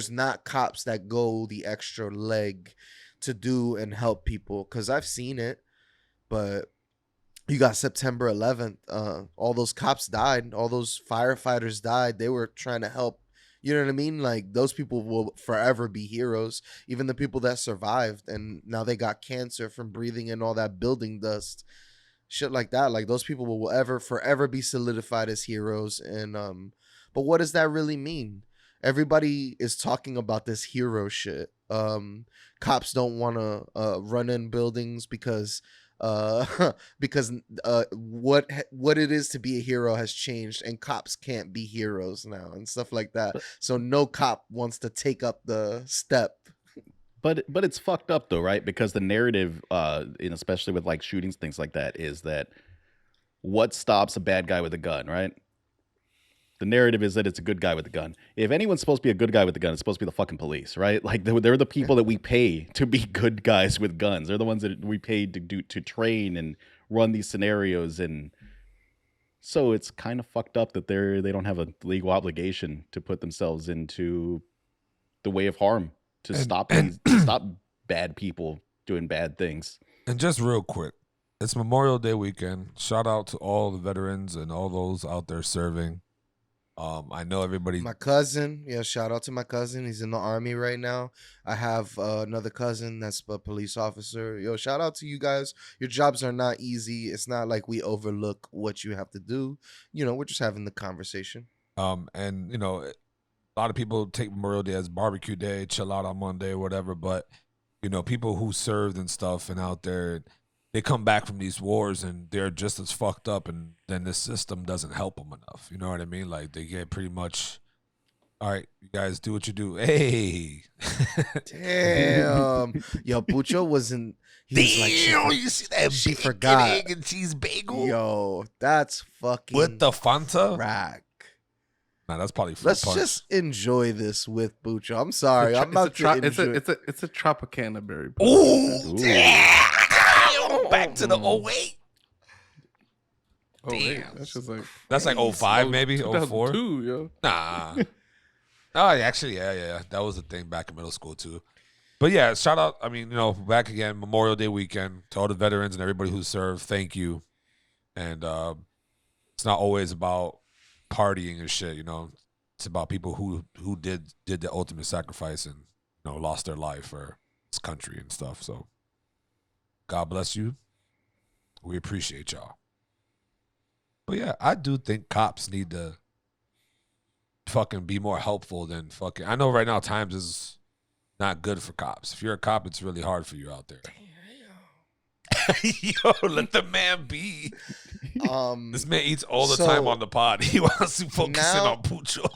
[SPEAKER 4] not cops that go the extra leg to do and help people, because I've seen it. But you got September 11th, all those cops died, all those firefighters died. They were trying to help. You know what I mean? Like those people will forever be heroes, even the people that survived and now they got cancer from breathing in all that building dust, shit like that. Like those people will forever be solidified as heroes. And but what does that really mean? Everybody is talking about this hero shit. Cops don't want to run in buildings because because what it is to be a hero has changed, and cops can't be heroes now and stuff like that. So no cop wants to take up the step.
[SPEAKER 3] But it's fucked up though, right? Because the narrative, and especially with like shootings, things like that, is that what stops a bad guy with a gun, right? The narrative is that it's a good guy with a gun. If anyone's supposed to be a good guy with a gun, it's supposed to be the fucking police, right? Like they're the people that we pay to be good guys with guns. They're the ones that we paid to train and run these scenarios. And so it's kind of fucked up that they don't have a legal obligation to put themselves into the way of harm to stop bad people doing bad things.
[SPEAKER 1] And just real quick, it's Memorial Day weekend. Shout out to all the veterans and all those out there serving. I know everybody.
[SPEAKER 4] My cousin, shout out to my cousin. He's in the Army right now. I have another cousin that's a police officer. Shout out to you guys. Your jobs are not easy. It's not like we overlook what you have to do. We're just having the conversation.
[SPEAKER 1] And a lot of people take Memorial Day as barbecue day, chill out on Monday or whatever. But people who served and stuff and out there, they come back from these wars and they're just as fucked up, and then the system doesn't help them enough. You know what I mean? Like they get pretty much, all right, you guys do what you do. Hey,
[SPEAKER 4] damn, yo, Pucho wasn't.
[SPEAKER 1] Damn, you see that?
[SPEAKER 4] She forgot
[SPEAKER 1] egg and cheese bagel.
[SPEAKER 4] Yo, that's fucking
[SPEAKER 1] with the Fanta
[SPEAKER 4] rack.
[SPEAKER 1] Nah, that's probably fruit
[SPEAKER 4] Let's
[SPEAKER 1] punch.
[SPEAKER 4] just enjoy this with Bucho. I'm sorry, I'm about to enjoy.
[SPEAKER 2] It's a Tropicana berry.
[SPEAKER 1] Ooh, damn. Back to the 08.
[SPEAKER 2] Damn, that's just like
[SPEAKER 1] that's like 05 maybe 04.
[SPEAKER 2] Yo.
[SPEAKER 1] Nah. Oh, actually, yeah. That was a thing back in middle school too. But yeah, shout out. I mean, back again, Memorial Day weekend to all the veterans and everybody who served. Thank you. And it's not always about partying and shit. It's about people who did the ultimate sacrifice and lost their life for this country and stuff. So God bless you. We appreciate y'all. But yeah, I do think cops need to fucking be more helpful than fucking. I know right now times is not good for cops. If you're a cop, it's really hard for you out there. Yo, let the man be. This man eats all the time on the pod. He wants to focus in on Pucho.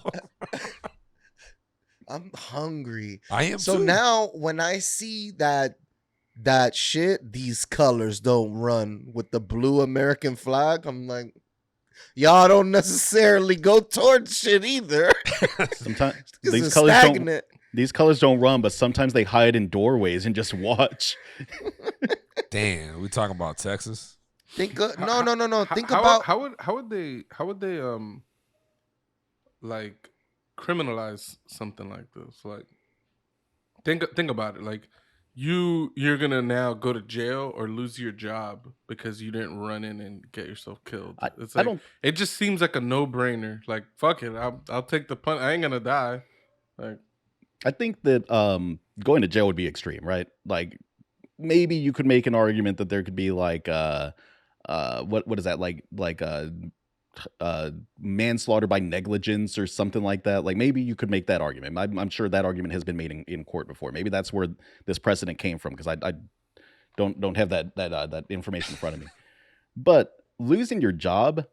[SPEAKER 4] I'm hungry.
[SPEAKER 1] I am
[SPEAKER 4] so
[SPEAKER 1] too.
[SPEAKER 4] Now when I see that shit, these colors don't run with the blue American flag, I'm like, y'all don't necessarily go towards shit either.
[SPEAKER 3] Sometimes
[SPEAKER 4] these
[SPEAKER 3] colors don't run, but sometimes they hide in doorways and just watch.
[SPEAKER 1] Damn, we talking about Texas?
[SPEAKER 4] No. Think
[SPEAKER 2] about how would they like criminalize something like this? Like, think about it. Like, you're gonna now go to jail or lose your job because you didn't run in and get yourself killed. It's like, it just seems like a no-brainer. Like, fuck it, I'll take the punt. I ain't gonna die. Like,
[SPEAKER 3] I think that going to jail would be extreme, right? Like, maybe you could make an argument that there could be like what is that, like manslaughter by negligence or something like that. Like, maybe you could make that argument. I'm sure that argument has been made in court before. Maybe that's where this precedent came from, because I don't have that information in front of me. But losing your job,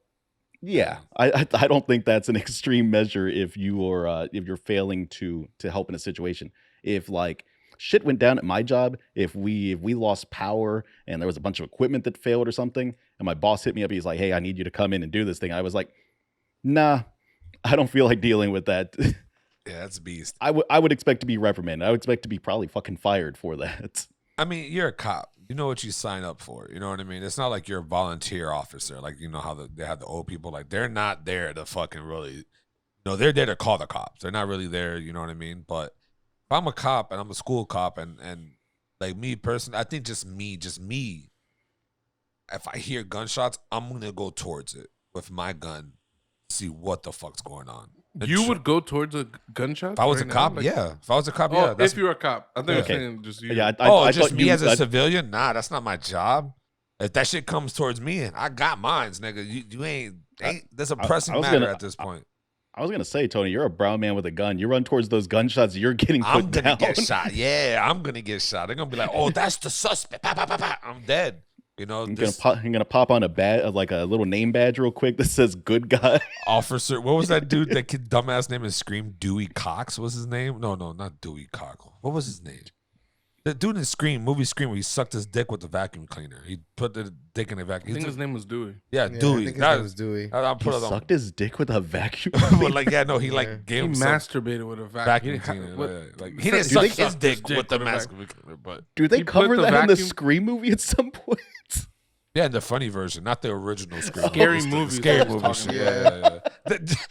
[SPEAKER 3] yeah, I don't think that's an extreme measure if you're failing to help in a situation. If like shit went down at my job, if we lost power and there was a bunch of equipment that failed or something, and my boss hit me up, he's like, "Hey, I need you to come in and do this thing." I was like, "Nah, I don't feel like dealing with that."
[SPEAKER 1] Yeah, that's a beast.
[SPEAKER 3] I would expect to be reprimanded. I would expect to be probably fucking fired for that.
[SPEAKER 1] I mean, you're a cop. You know what you sign up for. You know what I mean? It's not like you're a volunteer officer. Like, how they have the old people. Like, they're not there to fucking really. No, they're there to call the cops. They're not really there. You know what I mean? But if I'm a cop and I'm a school cop and like me personally, I think just me. If I hear gunshots, I'm gonna go towards it with my gun, see what the fuck's going on.
[SPEAKER 2] You would go towards a gunshot?
[SPEAKER 1] If I was a cop, like, yeah. If I was a cop,
[SPEAKER 2] yeah. If you were a cop, I think you're saying just you.
[SPEAKER 3] Yeah,
[SPEAKER 1] just me as a civilian? Nah, that's not my job. If that shit comes towards me, and I got mines, nigga, you ain't. That's a pressing matter at this point.
[SPEAKER 3] I was gonna say, Tony, you're a brown man with a gun. You run towards those gunshots, you're getting put
[SPEAKER 1] I'm gonna
[SPEAKER 3] down.
[SPEAKER 1] get shot. Yeah, I'm gonna get shot. They're gonna be like, "Oh, that's the suspect." Pa, pa, pa, pa. I'm dead. I'm
[SPEAKER 3] gonna pop on a badge, like a little name badge, real quick that says "good guy."
[SPEAKER 1] Officer, what was that dude? That kid, dumbass name is Scream. Dewey Cox was his name. No, not Dewey Cox. What was his name? The dude in movie Scream, where he sucked his dick with the vacuum cleaner. He put the dick in the vacuum.
[SPEAKER 2] I think his name was Dewey.
[SPEAKER 1] Yeah, Dewey.
[SPEAKER 4] I think his name was Dewey.
[SPEAKER 3] He sucked his dick with a vacuum.
[SPEAKER 1] But like, yeah, no, he like gave him
[SPEAKER 2] masturbated with a vacuum
[SPEAKER 1] cleaner. Like, he didn't suck his dick with the vacuum cleaner, but
[SPEAKER 3] do they cover that in the Scream movie at some point?
[SPEAKER 1] Yeah, in the funny version, not the original Scream.
[SPEAKER 2] Scary movie.
[SPEAKER 1] Scary movie shit. Yeah.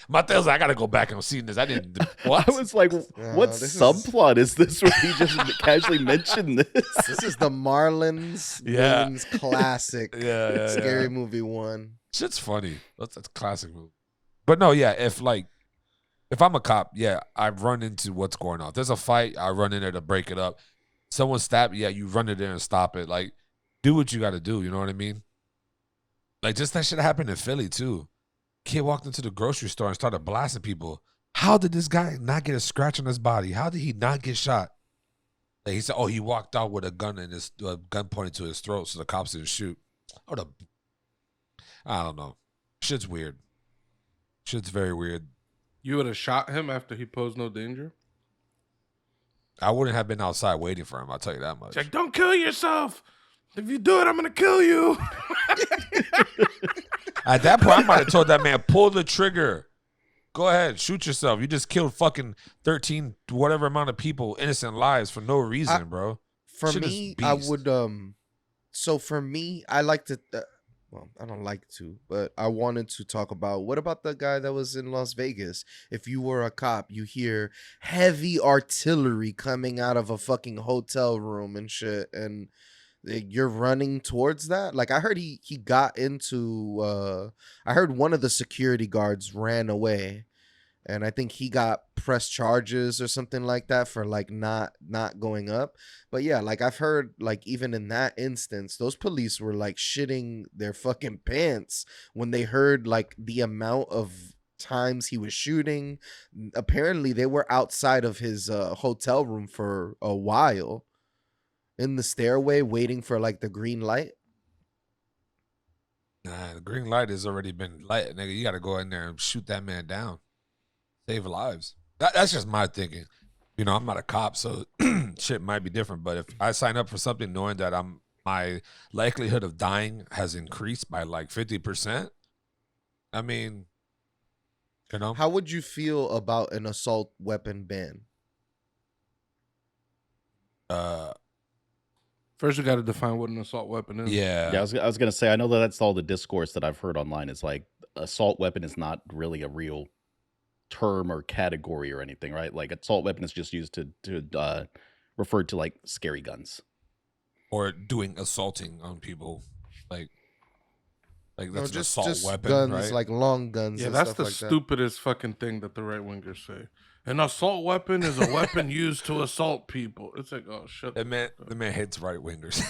[SPEAKER 1] Mateo's like, I gotta go back and see this. I didn't. What?
[SPEAKER 3] I was like, what subplot is this where he just casually mentioned this?
[SPEAKER 4] This is the Marlins Villains classic. Scary movie 1.
[SPEAKER 1] Shit's funny. That's a classic movie. But no, yeah, if I'm a cop, yeah, I run into what's going on. If there's a fight, I run in there to break it up. Someone stabbed, yeah, you run in there and stop it. Like, do what you got to do. You know what I mean? Like, just that shit happened in Philly, too. Kid walked into the grocery store and started blasting people. How did this guy not get a scratch on his body? How did he not get shot? Like, he said, oh, he walked out with a gun in his gun pointed to his throat so the cops didn't shoot. I don't know. Shit's weird. Shit's very weird.
[SPEAKER 2] You would have shot him after he posed no danger?
[SPEAKER 1] I wouldn't have been outside waiting for him. I'll tell you that much.
[SPEAKER 2] It's like, don't kill yourself. If you do it, I'm gonna kill you.
[SPEAKER 1] At that point, I might have told that man, pull the trigger. Go ahead, shoot yourself. You just killed fucking 13 whatever amount of people, innocent lives for no reason, bro.
[SPEAKER 4] For me, I would. So for me, I like to. well, I don't like to, but I wanted to talk about what about the guy that was in Las Vegas? If you were a cop, you hear heavy artillery coming out of a fucking hotel room and shit, and you're running towards that. Like I heard he got into I heard one of the security guards ran away, and I think he got press charges or something like that for like not going up. But yeah, like I've heard like even in that instance, those police were like shitting their fucking pants when they heard like the amount of times he was shooting. Apparently they were outside of his hotel room for a while in the stairway waiting for like the green light.
[SPEAKER 1] Nah, the green light has already been lit, nigga. You got to go in there and shoot that man down. Save lives. That's just my thinking. You know, I'm not a cop, so shit might be different. But if I sign up for something knowing that my likelihood of dying has increased by like 50%, I mean, you know.
[SPEAKER 4] How would you feel about an assault weapon ban?
[SPEAKER 2] First, we got to define what an assault weapon is.
[SPEAKER 1] Yeah.
[SPEAKER 3] Yeah, I was gonna say, I know that's all the discourse that I've heard online. Is like assault weapon is not really a real term or category or anything, right? Like assault weapon is just used to refer to like scary guns
[SPEAKER 1] Or doing assaulting on people, like that's
[SPEAKER 4] No,
[SPEAKER 1] an assault weapon,
[SPEAKER 4] guns,
[SPEAKER 1] right?
[SPEAKER 4] like long guns.
[SPEAKER 2] Yeah,
[SPEAKER 4] and
[SPEAKER 2] that's
[SPEAKER 4] stuff
[SPEAKER 2] the
[SPEAKER 4] like that.
[SPEAKER 2] stupidest fucking thing that the right wingers say. An assault weapon is a weapon used to assault people. It's like, oh, shut
[SPEAKER 1] the man hates right wingers.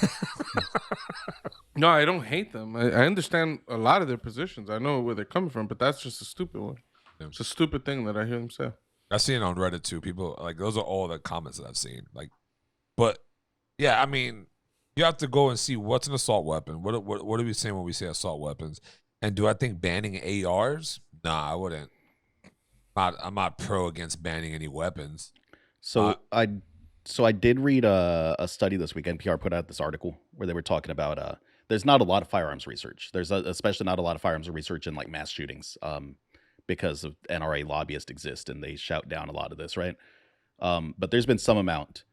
[SPEAKER 2] No, I don't hate them. I understand a lot of their positions. I know where they're coming from, but that's just a stupid one.
[SPEAKER 1] Yeah.
[SPEAKER 2] It's a stupid thing that I hear them say.
[SPEAKER 1] I've seen it on Reddit too. People like those are all the comments that I've seen. Like, but yeah, I mean, you have to go and see what's an assault weapon. What are we saying when we say assault weapons? And do I think banning ARs? Nah, I wouldn't. I'm not pro against banning any weapons.
[SPEAKER 3] So I did read a study this week. NPR put out this article where they were talking about there's not a lot of firearms research. There's especially not a lot of firearms research in like mass shootings because of NRA lobbyists exist and they shout down a lot of this, right? But there's been some amount.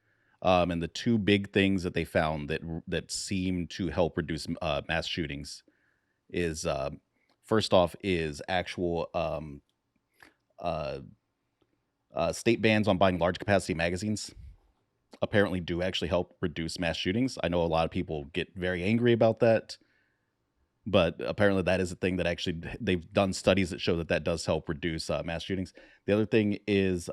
[SPEAKER 3] And the two big things that they found that seem to help reduce mass shootings is first off is actual state bans on buying large capacity magazines apparently do actually help reduce mass shootings. I know a lot of people get very angry about that, but apparently that is a thing that actually they've done studies that show that does help reduce mass shootings. The other thing is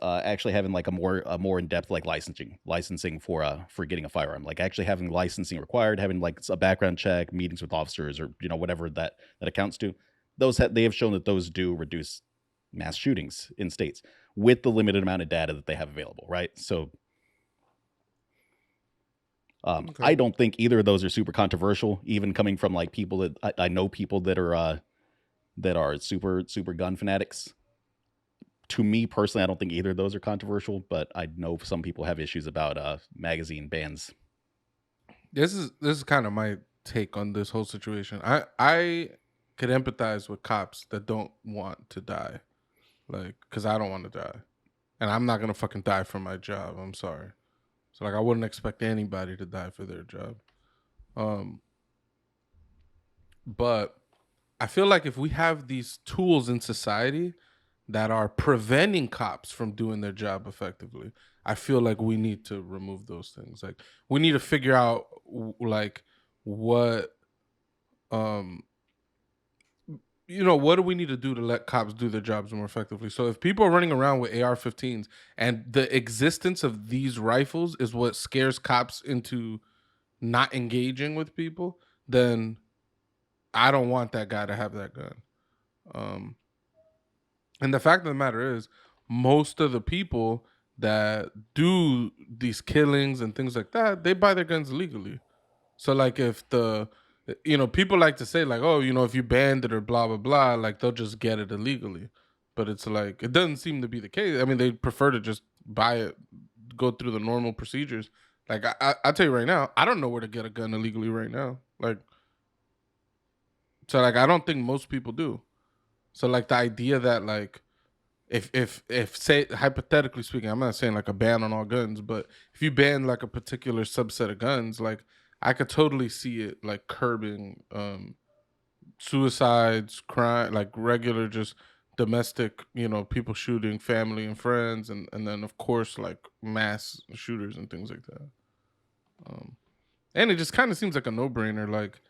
[SPEAKER 3] actually having like a more in-depth like licensing for getting a firearm, like actually having licensing required, having like a background check, meetings with officers, or whatever that accounts to. They have shown that those do reduce mass shootings in states with the limited amount of data that they have available, right? So okay. I don't think either of those are super controversial, even coming from like people that I know people that are super gun fanatics. To me personally, I don't think either of those are controversial, but I know some people have issues about magazine bans.
[SPEAKER 2] This is kind of my take on this whole situation. I could empathize with cops that don't want to die, like, because I don't want to die, and I'm not gonna fucking die for my job. I'm sorry. So like, I wouldn't expect anybody to die for their job. But I feel like if we have these tools in society that are preventing cops from doing their job effectively, I feel like we need to remove those things. Like, we need to figure out like what what do we need to do to let cops do their jobs more effectively? So if people are running around with AR-15s and the existence of these rifles is what scares cops into not engaging with people, then I don't want that guy to have that gun. And the fact of the matter is, most of the people that do these killings and things like that, they buy their guns illegally. So like if people like to say like, oh, if you banned it or blah, blah, blah, like they'll just get it illegally. But it's like, it doesn't seem to be the case. I mean, they prefer to just buy it, go through the normal procedures. Like I'll tell you right now, I don't know where to get a gun illegally right now. Like, so like, I don't think most people do. So like the idea that like, if say hypothetically speaking, I'm not saying like a ban on all guns, but if you ban like a particular subset of guns, like I could totally see it like curbing suicides, crime, like regular just domestic, people shooting family and friends, and then of course like mass shooters and things like that. And it just kind of seems like a no-brainer. Like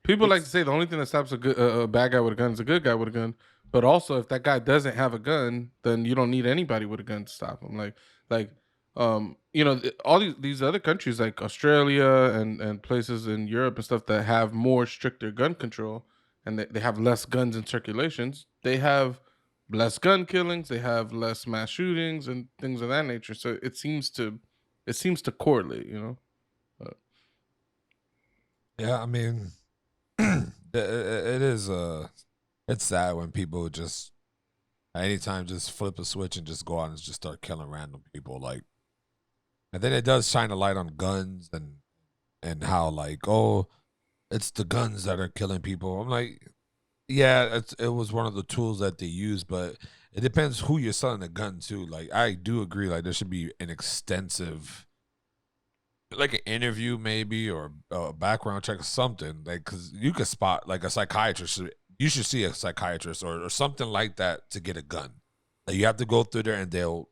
[SPEAKER 2] people like to say the only thing that stops a bad guy with a gun is a good guy with a gun. But also, if that guy doesn't have a gun, then you don't need anybody with a gun to stop him. All these other countries like Australia and places in Europe and stuff that have more stricter gun control, and they have less guns in circulations. They have less gun killings. They have less mass shootings and things of that nature. So it seems to correlate.
[SPEAKER 1] Yeah, I mean, it is it's sad when people just anytime just flip a switch and just go out and just start killing random people, like, and then it does shine a light on guns and how like, oh, it's the guns that are killing people. I'm like, yeah, it was one of the tools that they use, but it depends who you're selling the gun to. Like, I do agree, like there should be an extensive, like an interview maybe, or a background check or something, like, because you could spot like a psychiatrist. You should see a psychiatrist or something like that to get a gun. Like, you have to go through there and they'll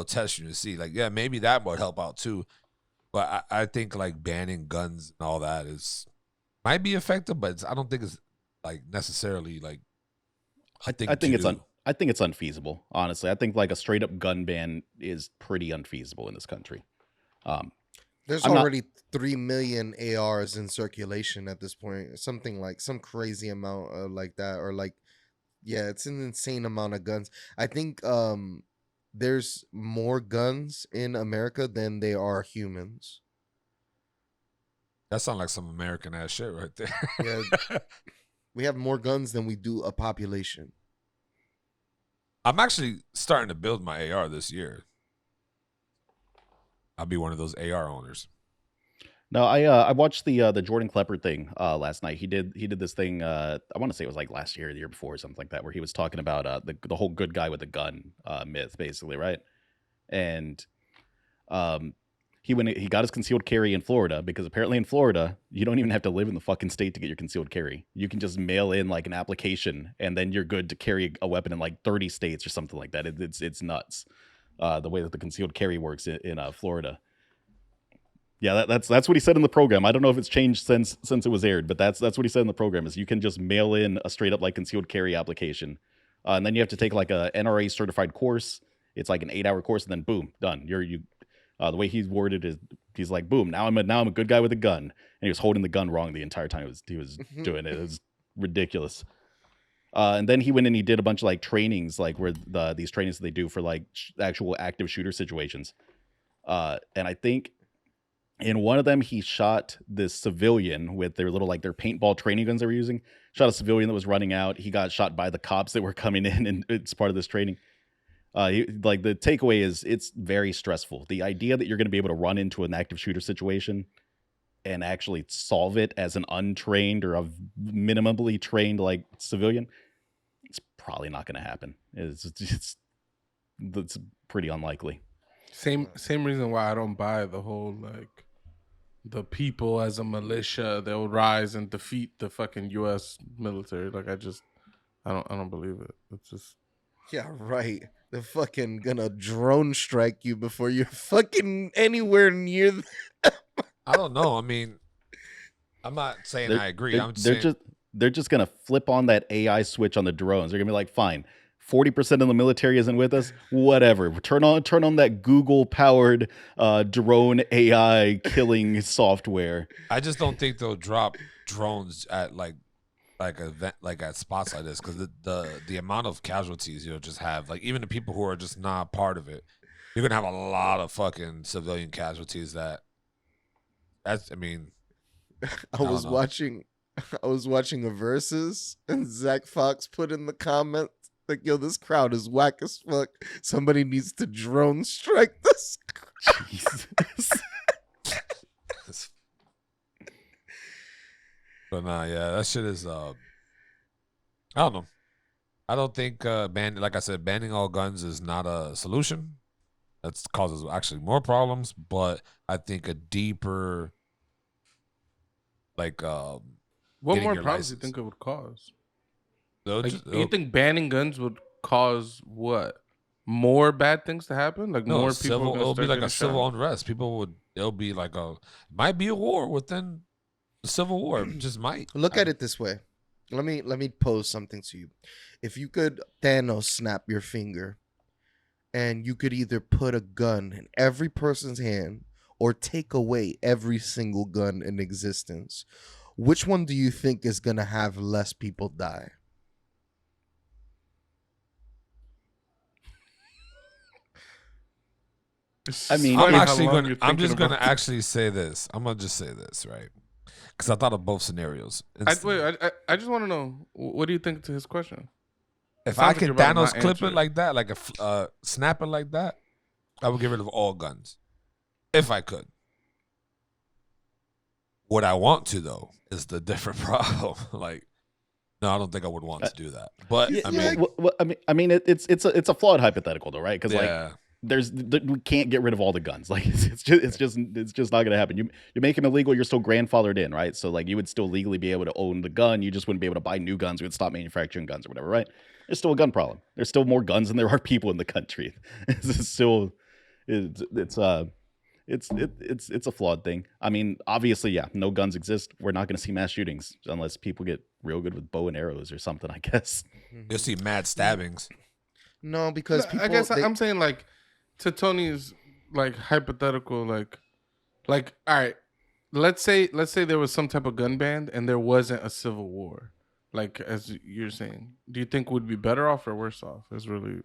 [SPEAKER 1] test you to see, like, yeah, maybe that would help out too. But I think like banning guns and all that might be effective, but I don't think it's like necessarily like
[SPEAKER 3] I think it's unfeasible, honestly. I think like a straight up gun ban is pretty unfeasible in this country.
[SPEAKER 4] There's already 3 million ARs in circulation at this point. Something like some crazy amount of like that, or like, yeah, it's an insane amount of guns. I think there's more guns in America than there are humans.
[SPEAKER 1] That sounds like some American ass shit right there.
[SPEAKER 4] Yeah, we have more guns than we do a population.
[SPEAKER 1] I'm actually starting to build my AR this year. I'll be one of those AR owners.
[SPEAKER 3] No, I watched the Jordan Klepper thing last night. He did this thing. I want to say it was like last year or the year before or something like that, where he was talking about the whole good guy with a gun myth, basically, right? And he got his concealed carry in Florida, because apparently in Florida you don't even have to live in the fucking state to get your concealed carry. You can just mail in like an application and then you're good to carry a weapon in like 30 states or something like that. It's nuts. The way that the concealed carry works in Florida. Yeah, that's what he said in the program. I don't know if it's changed since it was aired, but that's what he said in the program, is you can just mail in a straight up like concealed carry application, and then you have to take like a NRA certified course. It's like an 8-hour course, and then boom, done. The way he's worded is, he's like, boom, now I'm a good guy with a gun, and he was holding the gun wrong the entire time he was doing it. It was ridiculous. And then he went and he did a bunch of like trainings, like where these trainings that they do for like actual active shooter situations. And I think in one of them, he shot this civilian with their little, like their paintball training guns they were using. Shot a civilian that was running out. He got shot by the cops that were coming in, and it's part of this training. Like the takeaway is, it's very stressful. The idea that you're going to be able to run into an active shooter situation and actually solve it as an untrained or a minimally trained like civilian, it's probably not going to happen. It's pretty unlikely.
[SPEAKER 2] Same reason why I don't buy the whole like the people as a militia, they'll rise and defeat the fucking U.S. military. Like I don't believe it. It's just,
[SPEAKER 4] yeah, right. They're fucking gonna drone strike you before you're fucking anywhere near.
[SPEAKER 1] I don't know. I mean, I'm not saying I agree.
[SPEAKER 3] They're just gonna flip on that AI switch on the drones. They're gonna be like, fine, 40% of the military isn't with us. Whatever. Turn on that Google powered drone AI killing software.
[SPEAKER 1] I just don't think they'll drop drones at like at spots like this, because the amount of casualties you'll just have, like even the people who are just not part of it, you're gonna have a lot of fucking civilian casualties. I mean,
[SPEAKER 4] I was watching a Versus, and Zach Fox put in the comments like, yo, this crowd is whack as fuck. Somebody needs to drone strike this.
[SPEAKER 3] Jesus.
[SPEAKER 1] But nah, yeah, that shit is I don't know. I don't think banning all guns is not a solution. That causes actually more problems. But I think a deeper like
[SPEAKER 2] What
[SPEAKER 1] getting
[SPEAKER 2] more
[SPEAKER 1] your
[SPEAKER 2] problems do you
[SPEAKER 1] license.
[SPEAKER 2] think it would cause?
[SPEAKER 1] They'll
[SPEAKER 2] Like,
[SPEAKER 1] just-
[SPEAKER 2] you
[SPEAKER 1] they'll-
[SPEAKER 2] think banning guns would cause what? More bad things to happen? Like
[SPEAKER 1] no,
[SPEAKER 2] more people are
[SPEAKER 1] civil.
[SPEAKER 2] gonna
[SPEAKER 1] It'll be
[SPEAKER 2] start
[SPEAKER 1] like a
[SPEAKER 2] getting
[SPEAKER 1] civil
[SPEAKER 2] shot?
[SPEAKER 1] unrest. People would. It'll be like might be a war within the civil war. Just might.
[SPEAKER 4] Look at it this way. Let me pose something to you. If you could Thanos snap your finger, and you could either put a gun in every person's hand or take away every single gun in existence, which one do you think is gonna have less people die?
[SPEAKER 2] It's
[SPEAKER 3] I mean,
[SPEAKER 2] funny
[SPEAKER 1] I'm
[SPEAKER 2] how
[SPEAKER 1] actually
[SPEAKER 2] long
[SPEAKER 1] gonna.
[SPEAKER 2] you're
[SPEAKER 1] I'm
[SPEAKER 2] thinking
[SPEAKER 1] just gonna
[SPEAKER 2] about it.
[SPEAKER 1] actually say this. I'm gonna just say this, right? Because I thought of both scenarios. instantly.
[SPEAKER 2] I just want to know, what do you think to his question?
[SPEAKER 1] If
[SPEAKER 2] sounds
[SPEAKER 1] I
[SPEAKER 2] like
[SPEAKER 1] could
[SPEAKER 2] you're about to
[SPEAKER 1] Thanos
[SPEAKER 2] not
[SPEAKER 1] clip
[SPEAKER 2] answer
[SPEAKER 1] it
[SPEAKER 2] it.
[SPEAKER 1] like that, like snap it like that, I would get rid of all guns. If I could. What I want to though is the different problem. Like, no, I don't think I would want to do that. But
[SPEAKER 3] Yeah,
[SPEAKER 1] I mean,
[SPEAKER 3] I mean, it's a flawed hypothetical though, right? Because like
[SPEAKER 1] yeah,
[SPEAKER 3] we can't get rid of all the guns. Like it's just not gonna happen. You make them illegal, you're still grandfathered in, right? So like you would still legally be able to own the gun. You just wouldn't be able to buy new guns. We would stop manufacturing guns or whatever, right? There's still a gun problem. There's still more guns than there are people in the country. It's still it's a flawed thing. I mean, obviously, yeah, no guns exist. We're not going to see mass shootings unless people get real good with bow and arrows or something, I guess.
[SPEAKER 1] you'll see mad stabbings.
[SPEAKER 4] No, because people.
[SPEAKER 2] I guess
[SPEAKER 4] they-
[SPEAKER 2] I'm saying, like, to Tony's like hypothetical, like all right, let's say there was some type of gun ban and there wasn't a civil war, like as you're saying. Do you think we'd be better off or worse off? Is really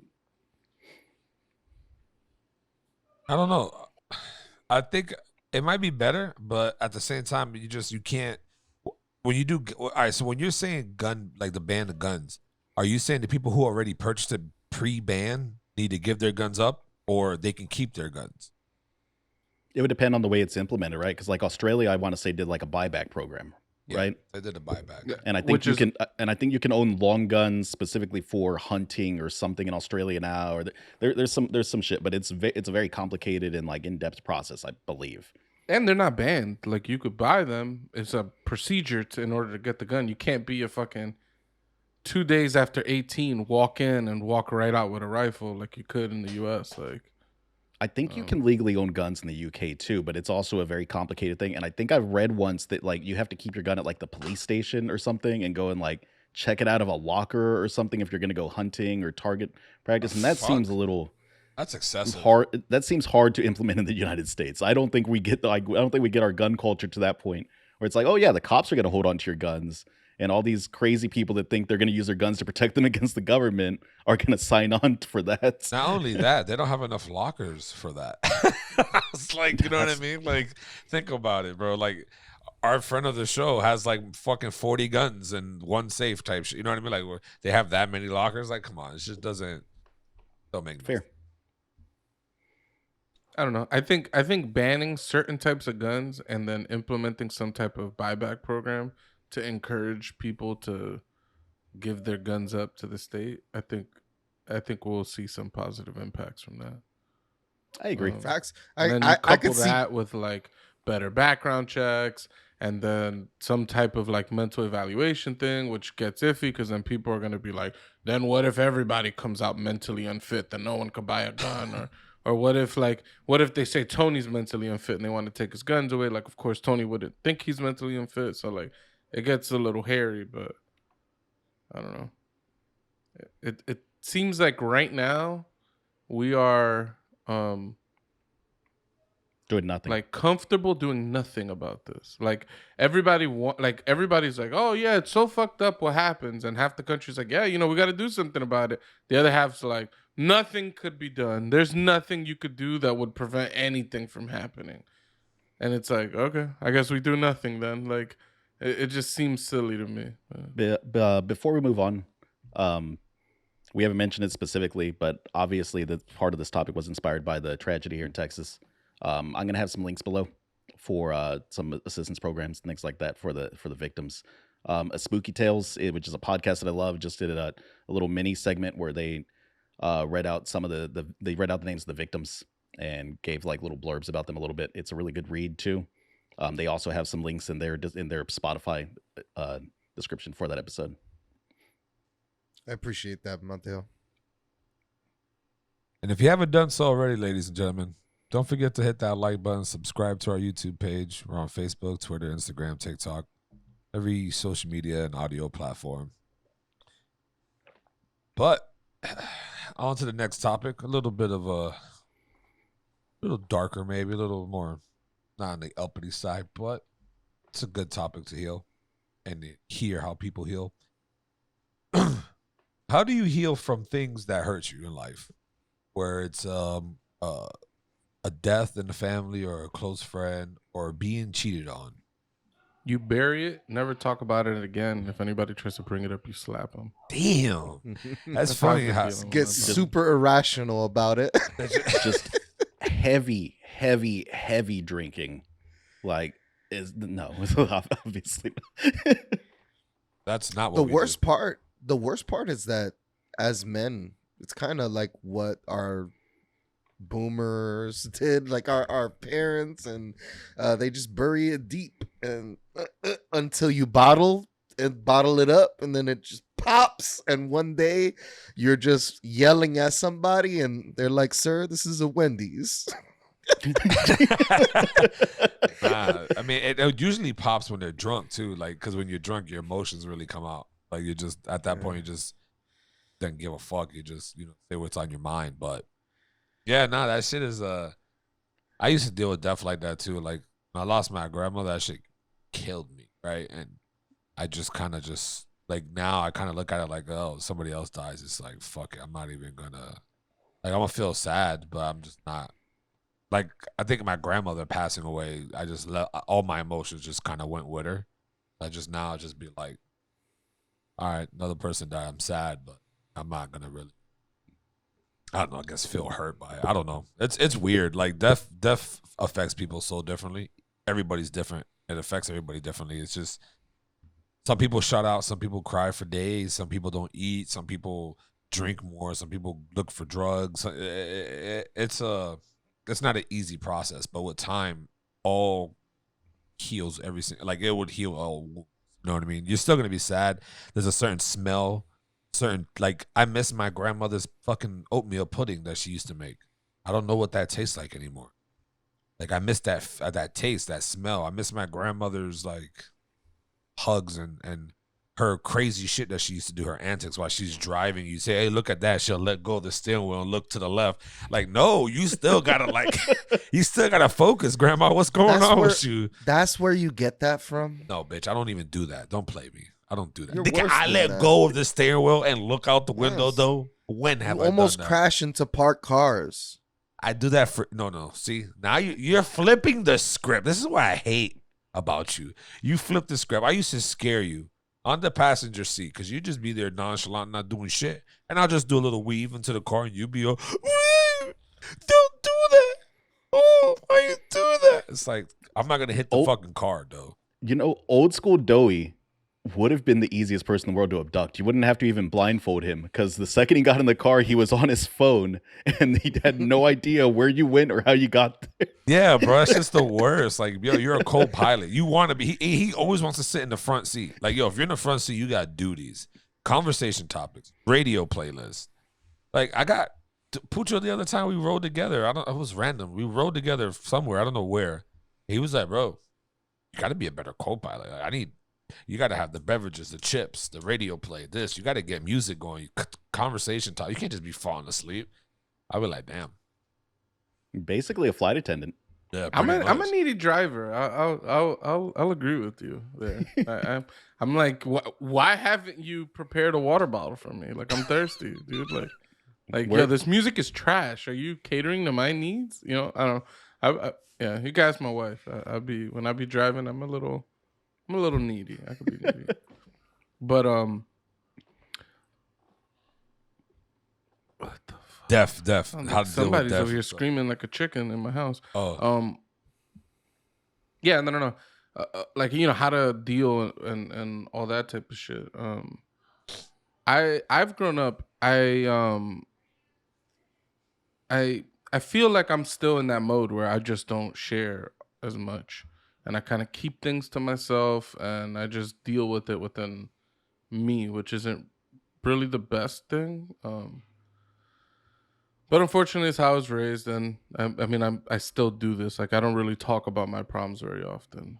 [SPEAKER 1] I don't know. I think it might be better, but at the same time, you can't. When you do, all right. So when you're saying gun, like the ban of guns, are you saying the people who already purchased it pre-ban need to give their guns up, or they can keep their guns?
[SPEAKER 3] It would depend on the way it's implemented, right? Because like Australia, I want to say did like a buyback program,
[SPEAKER 1] Yeah,
[SPEAKER 3] right?
[SPEAKER 1] They did a buyback.
[SPEAKER 2] Yeah.
[SPEAKER 3] And I think
[SPEAKER 2] Which
[SPEAKER 3] I think you can own long guns specifically for hunting or something in Australia now. Or there's some shit, but it's a very complicated and like in-depth process, I believe.
[SPEAKER 2] and they're not banned. Like you could buy them. It's a procedure in order to get the gun. You can't be a fucking 2 days after 18 walk in and walk right out with a rifle like you could in the U.S. Like.
[SPEAKER 3] I think you can legally own guns in the UK too, but it's also a very complicated thing. And I think I've read once that like you have to keep your gun at like the police station or something and go and like check it out of a locker or something if you're going to go hunting or target practice. And that
[SPEAKER 1] Fuck.
[SPEAKER 3] seems a little
[SPEAKER 1] That's excessive.
[SPEAKER 3] hard. That seems hard to implement in the United States. I don't think we get I don't think we get our gun culture to that point where it's like, oh yeah, the cops are going to hold on to your guns. And all these crazy people that think they're going to use their guns to protect them against the government are going to sign on for that.
[SPEAKER 1] Not only that, they don't have enough lockers for that. It's like, you know what I mean? Like, think about it, bro. Like, our friend of the show has like fucking 40 guns and one safe type shit. You know what I mean? Like, they have that many lockers. Like, come on, it just don't make
[SPEAKER 3] Fair.
[SPEAKER 1] sense.
[SPEAKER 2] I don't know. I think banning certain types of guns and then implementing some type of buyback program to encourage people to give their guns up to the state. I think we'll see some positive impacts from that.
[SPEAKER 3] I agree.
[SPEAKER 4] Facts.
[SPEAKER 2] And then you
[SPEAKER 4] I
[SPEAKER 2] couple
[SPEAKER 4] could see.
[SPEAKER 2] that with like better background checks and then some type of like mental evaluation thing, which gets iffy because then people are gonna be like, then what if everybody comes out mentally unfit? Then no one could buy a gun, or what if they say Tony's mentally unfit and they want to take his guns away? Like, of course, Tony wouldn't think he's mentally unfit, so like it gets a little hairy. But I don't know. It seems like right now we are
[SPEAKER 3] Doing nothing.
[SPEAKER 2] like comfortable doing nothing about this. Like everybody's like, oh yeah, it's so fucked up what happens, and half the country's like, yeah, we got to do something about it. The other half's like, nothing could be done. There's nothing you could do that would prevent anything from happening. And it's like, okay, I guess we do nothing then. Like it just seems silly to me.
[SPEAKER 3] Before we move on, we haven't mentioned it specifically, but obviously the part of this topic was inspired by the tragedy here in Texas. I'm going to have some links below for some assistance programs and things like that for the victims. A Spooky Tales, which is a podcast that I love, just did a little mini segment where they read out they read out the names of the victims and gave like little blurbs about them a little bit. It's a really good read too. They also have some links in their Spotify description for that episode.
[SPEAKER 4] I appreciate that, Mateo.
[SPEAKER 1] And if you haven't done so already, ladies and gentlemen, don't forget to hit that like button, subscribe to our YouTube page. We're on Facebook, Twitter, Instagram, TikTok, every social media and audio platform. But on to the next topic, a little bit of a little darker, maybe a little more not on the uppity side, but it's a good topic to heal and hear how people heal. How do you heal from things that hurt you in life, where it's a death in the family or a close friend or being cheated on?
[SPEAKER 2] You bury it, never talk about it again. If anybody tries to bring it up, you slap them.
[SPEAKER 1] Damn, that's funny. How
[SPEAKER 4] Get super irrational about it.
[SPEAKER 3] Just heavy drinking. Like, is no, obviously.
[SPEAKER 1] That's not what
[SPEAKER 4] The
[SPEAKER 1] we
[SPEAKER 4] worst
[SPEAKER 1] do.
[SPEAKER 4] part. The worst part is that as men, it's kind of like what our boomers did, like our parents, and they just bury it deep and until you bottle it up, and then it just pops, and one day you're just yelling at somebody and they're like, "Sir, this is a Wendy's."
[SPEAKER 1] I mean, it usually pops when they're drunk too, like, because when you're drunk, your emotions really come out. Like, you just at that point, you just don't give a fuck. You just say what's on your mind. But yeah, that shit is I used to deal with death like that too. Like, when I lost my grandmother, that shit killed me, right? And I just kind of like, now I kind of look at it like, oh, somebody else dies. It's like, fuck it, I'm not even gonna, like, I'm gonna feel sad, but I'm just not. Like, I think my grandmother passing away, I just let all my emotions just kind of went with her. I just be like, all right, another person died. I'm sad, but I'm not gonna really, I don't know, I guess feel hurt by it. I don't know. It's weird. Like, death affects people so differently. Everybody's different. It affects everybody differently. It's just, some people shut out, some people cry for days, some people don't eat, some people drink more, some people look for drugs. It's not an easy process, but with time, all heals everything. Like, it would heal all wounds. You know what I mean? You're still gonna be sad. There's a certain smell, like, I miss my grandmother's fucking oatmeal pudding that she used to make. I don't know what that tastes like anymore. Like, I miss that taste, that smell. I miss my grandmother's, like, hugs and her crazy shit that she used to do, her antics while she's driving. You say, hey, look at that. She'll let go of the steering wheel and look to the left. Like, no, you still gotta you still gotta focus, Grandma. What's going on with you?
[SPEAKER 4] That's where you get that from?
[SPEAKER 1] No, bitch, I don't even do that. Don't play me. I don't do that.
[SPEAKER 4] You're
[SPEAKER 1] Nigga,
[SPEAKER 4] worse
[SPEAKER 1] I
[SPEAKER 4] than
[SPEAKER 1] let
[SPEAKER 4] that.
[SPEAKER 1] go of the steering wheel and look out the window,
[SPEAKER 4] Yes.
[SPEAKER 1] though. When have
[SPEAKER 4] You
[SPEAKER 1] I
[SPEAKER 4] almost
[SPEAKER 1] done that?
[SPEAKER 4] crash into parked cars.
[SPEAKER 1] I do that for no. See, now you're flipping the script. This is what I hate about you. You flip the script. I used to scare you on the passenger seat because you just be there nonchalant, not doing shit, and I'll just do a little weave into the car, and you be all, "Wee! Don't do that. Oh, why you do that?" It's like, I'm not gonna hit the fucking car, though.
[SPEAKER 3] You know, old school Doey would have been the easiest person in the world to abduct. You wouldn't have to even blindfold him because the second he got in the car, he was on his phone and he had no idea where you went or how you got there.
[SPEAKER 1] Yeah, bro, that's just the worst. Like, yo, you're a co-pilot. You want to be. He always wants to sit in the front seat. Like, yo, if you're in the front seat, you got duties, conversation topics, radio playlists. Like, I got Pucho the other time we rode together. It was random. We rode together somewhere. I don't know where. He was like, bro, you got to be a better co-pilot. Like, you got to have the beverages, the chips, the radio play, this. You got to get music going, conversation talk. You can't just be falling asleep. I was like, damn.
[SPEAKER 3] Basically a flight attendant.
[SPEAKER 1] Yeah,
[SPEAKER 2] I'm
[SPEAKER 1] pretty
[SPEAKER 2] a
[SPEAKER 1] much.
[SPEAKER 2] needy driver. I'll agree with you there. I'm like, why haven't you prepared a water bottle for me? Like, I'm thirsty, dude. Like, yo, this music is trash. Are you catering to my needs? You know, I don't know. Yeah, you guys, my wife. When I be driving, I'm a little needy. I could be needy, but what the fuck?
[SPEAKER 1] Deaf.
[SPEAKER 2] Sounds
[SPEAKER 1] How
[SPEAKER 2] like
[SPEAKER 1] to deal with
[SPEAKER 2] somebody's
[SPEAKER 1] deaf
[SPEAKER 2] over here
[SPEAKER 1] and stuff.
[SPEAKER 2] screaming like a chicken in my house.
[SPEAKER 1] Oh,
[SPEAKER 2] Yeah, no. Like, you know, how to deal and all that type of shit. I've grown up. I feel like I'm still in that mode where I just don't share as much and I kind of keep things to myself, and I just deal with it within me, which isn't really the best thing. But unfortunately, it's how I was raised, and I mean, I still do this. Like, I don't really talk about my problems very often.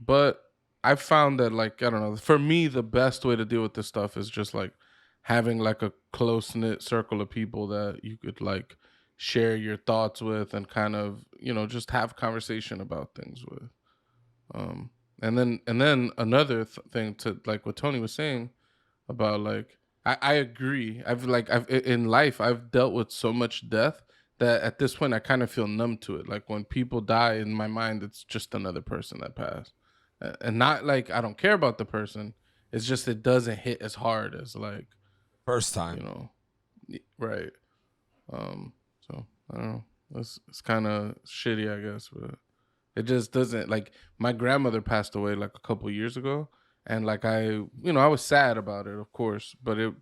[SPEAKER 2] But I found that, like, I don't know, for me, the best way to deal with this stuff is just like having like a close knit circle of people that you could like share your thoughts with and kind of, just have conversation about things with. Um, and then another thing to like what Tony was saying about like I agree. I've in life I've dealt with so much death that at this point I kind of feel numb to it. Like when people die in my mind, it's just another person that passed, and not like I don't care about the person. It's just it doesn't hit as hard as like
[SPEAKER 1] First time.
[SPEAKER 2] Right. So I don't know. It's kind of shitty, I guess, but it just doesn't like my grandmother passed away like a couple years ago, and like I was sad about it, of course, but it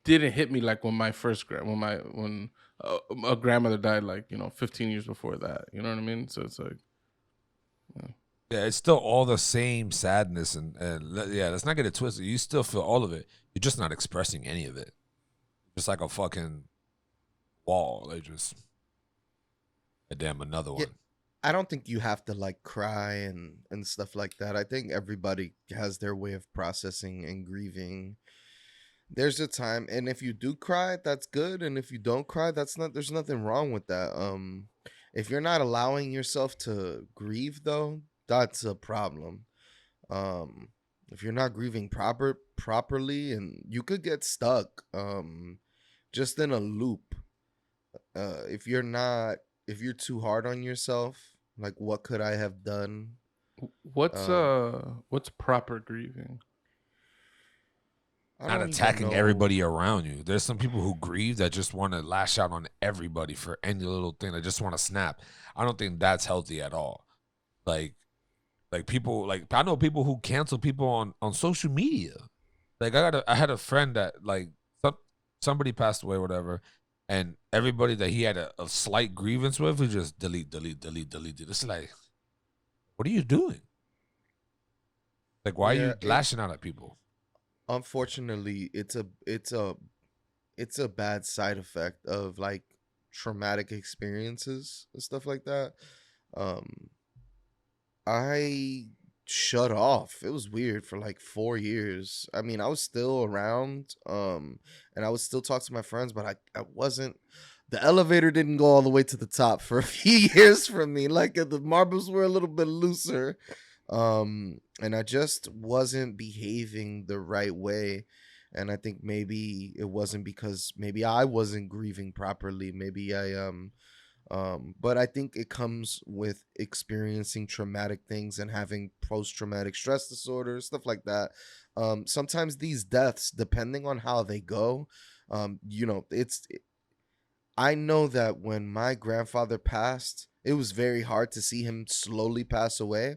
[SPEAKER 2] didn't hit me like when my when a grandmother died like 15 years before that. You know what I mean? So it's like,
[SPEAKER 1] Yeah, it's still all the same sadness, and yeah, let's not get it twisted. You still feel all of it. You're just not expressing any of it. Just like a fucking wall. They just, damn, another one.
[SPEAKER 4] Yeah, I don't think you have to like cry and stuff like that. I think everybody has their way of processing and grieving. There's a time, and if you do cry, that's good, and if you don't cry, there's nothing wrong with that. If you're not allowing yourself to grieve though, that's a problem. Um if you're not grieving properly, and you could get stuck just in a loop. If you're too hard on yourself, like what could I have done?
[SPEAKER 2] what's
[SPEAKER 4] Um
[SPEAKER 2] what's proper grieving?
[SPEAKER 4] I
[SPEAKER 1] Not
[SPEAKER 4] don't even
[SPEAKER 1] attacking
[SPEAKER 4] know.
[SPEAKER 1] everybody around you. There's some people who grieve that just want to lash out on everybody for any little thing. They just want to snap. I don't think that's healthy at all. Like people, like I know people who cancel people on social media. Like I had a friend that like somebody passed away, or whatever, and everybody that he had a slight grievance with, he just delete. It's like, what are you doing? Like, why are
[SPEAKER 4] Yeah,
[SPEAKER 1] you lashing out at people?
[SPEAKER 4] unfortunately, it's a bad side effect of like traumatic experiences and stuff like that. Um I shut off. It was weird for like 4 years. I mean, I was still around, and I would still talk to my friends, but I wasn't. The elevator didn't go all the way to the top for a few years from me. Like the marbles were a little bit looser, and I just wasn't behaving the right way. And I think maybe it wasn't because maybe I wasn't grieving properly. Maybe but I think it comes with experiencing traumatic things and having post-traumatic stress disorder, stuff like that. Sometimes these deaths, depending on how they go, I know that when my grandfather passed, it was very hard to see him slowly pass away,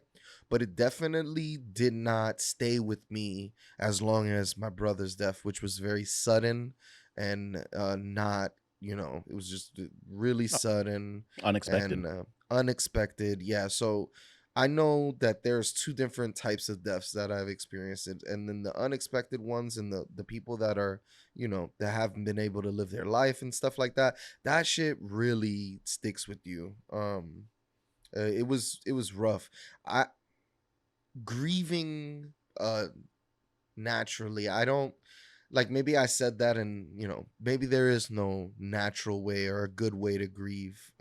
[SPEAKER 4] but it definitely did not stay with me as long as my brother's death, which was very sudden and not, it was just really sudden
[SPEAKER 3] Unexpected.
[SPEAKER 4] and unexpected. Yeah. So I know that there's two different types of deaths that I've experienced, and then the unexpected ones and the people that are, that haven't been able to live their life and stuff like that. That shit really sticks with you. It was rough. I grieving naturally. I don't like, maybe I said that, and maybe there is no natural way or a good way to grieve.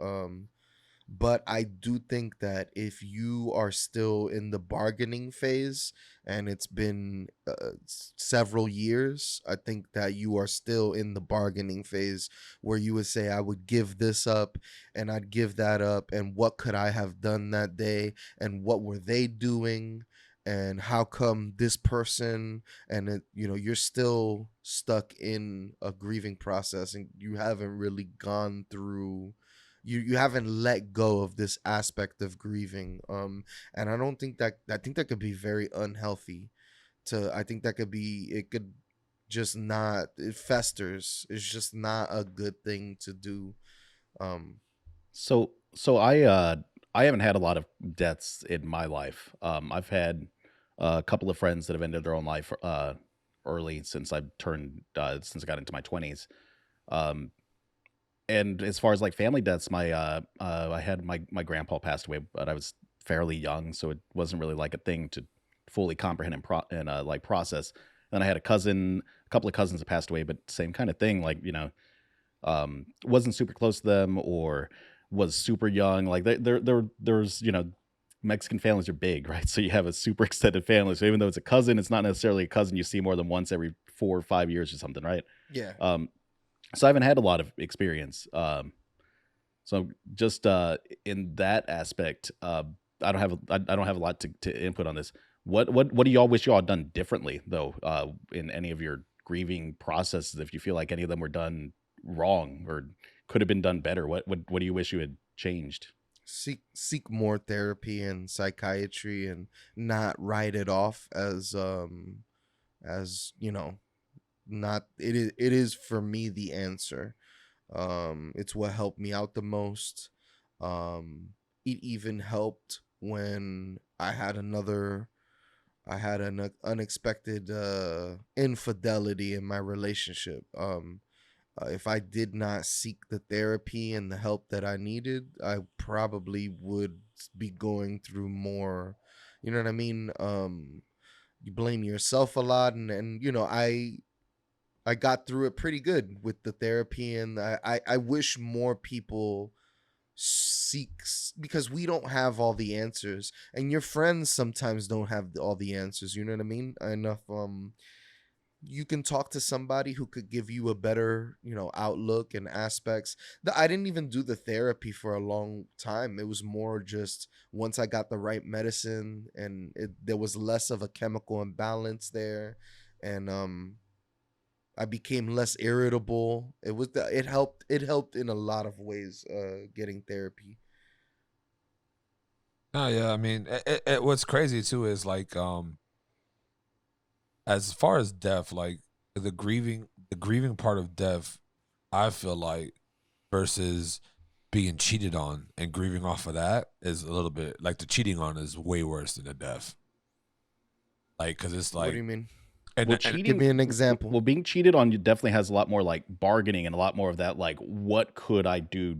[SPEAKER 4] But I do think that if you are still in the bargaining phase and it's been several years, I think that you are still in the bargaining phase where you would say, I would give this up and I'd give that up. And what could I have done that day? And what were they doing? And how come this person, and you're still stuck in a grieving process, and you haven't really gone through, you haven't let go of this aspect of grieving. And I think that could be very unhealthy. I think that could be, it could just not, it festers. It's just not a good thing to do. um
[SPEAKER 3] So I haven't had a lot of deaths in my life. I've had a couple of friends that have ended their own life early since I got into my 20s. Um, and as far as like family deaths, I had my grandpa passed away, but I was fairly young, so it wasn't really like a thing to fully comprehend and like process. Then I had a couple of cousins that passed away, but same kind of thing. Like, wasn't super close to them or was super young. Like there's Mexican families are big, right? So you have a super extended family. So even though it's a cousin, it's not necessarily a cousin you see more than once every 4 or 5 years or something, right?
[SPEAKER 4] Yeah.
[SPEAKER 3] So I haven't had a lot of experience. So just in that aspect, I don't have a lot to input on this. What do y'all wish y'all had done differently though, in any of your grieving processes? If you feel like any of them were done wrong or could have been done better, what do you wish you had changed?
[SPEAKER 4] Seek more therapy and psychiatry, and not write it off as not it is for me the answer. It's what helped me out the most. It even helped when I had an unexpected infidelity in my relationship. If I did not seek the therapy and the help that I needed, I probably would be going through more. You know what I mean? You blame yourself a lot, and I got through it pretty good with the therapy, and I wish more people seeks, because we don't have all the answers, and your friends sometimes don't have all the answers. You know what I mean? Enough. You can talk to somebody who could give you a better, outlook and aspects. I didn't even do the therapy for a long time. It was more just once I got the right medicine, and there was less of a chemical imbalance there, and I became less irritable. It helped in a lot of ways, getting therapy.
[SPEAKER 1] No, yeah, I mean, what's crazy too is like, as far as death, like the grieving part of death, I feel like versus being cheated on and grieving off of that is a little bit like the cheating on is way worse than the death. Like, cause it's
[SPEAKER 4] What do you
[SPEAKER 1] like,
[SPEAKER 4] mean?
[SPEAKER 3] Well,
[SPEAKER 1] and
[SPEAKER 4] Give me an example.
[SPEAKER 3] well, being cheated on you definitely has a lot more like bargaining and a lot more of that. Like, what could I do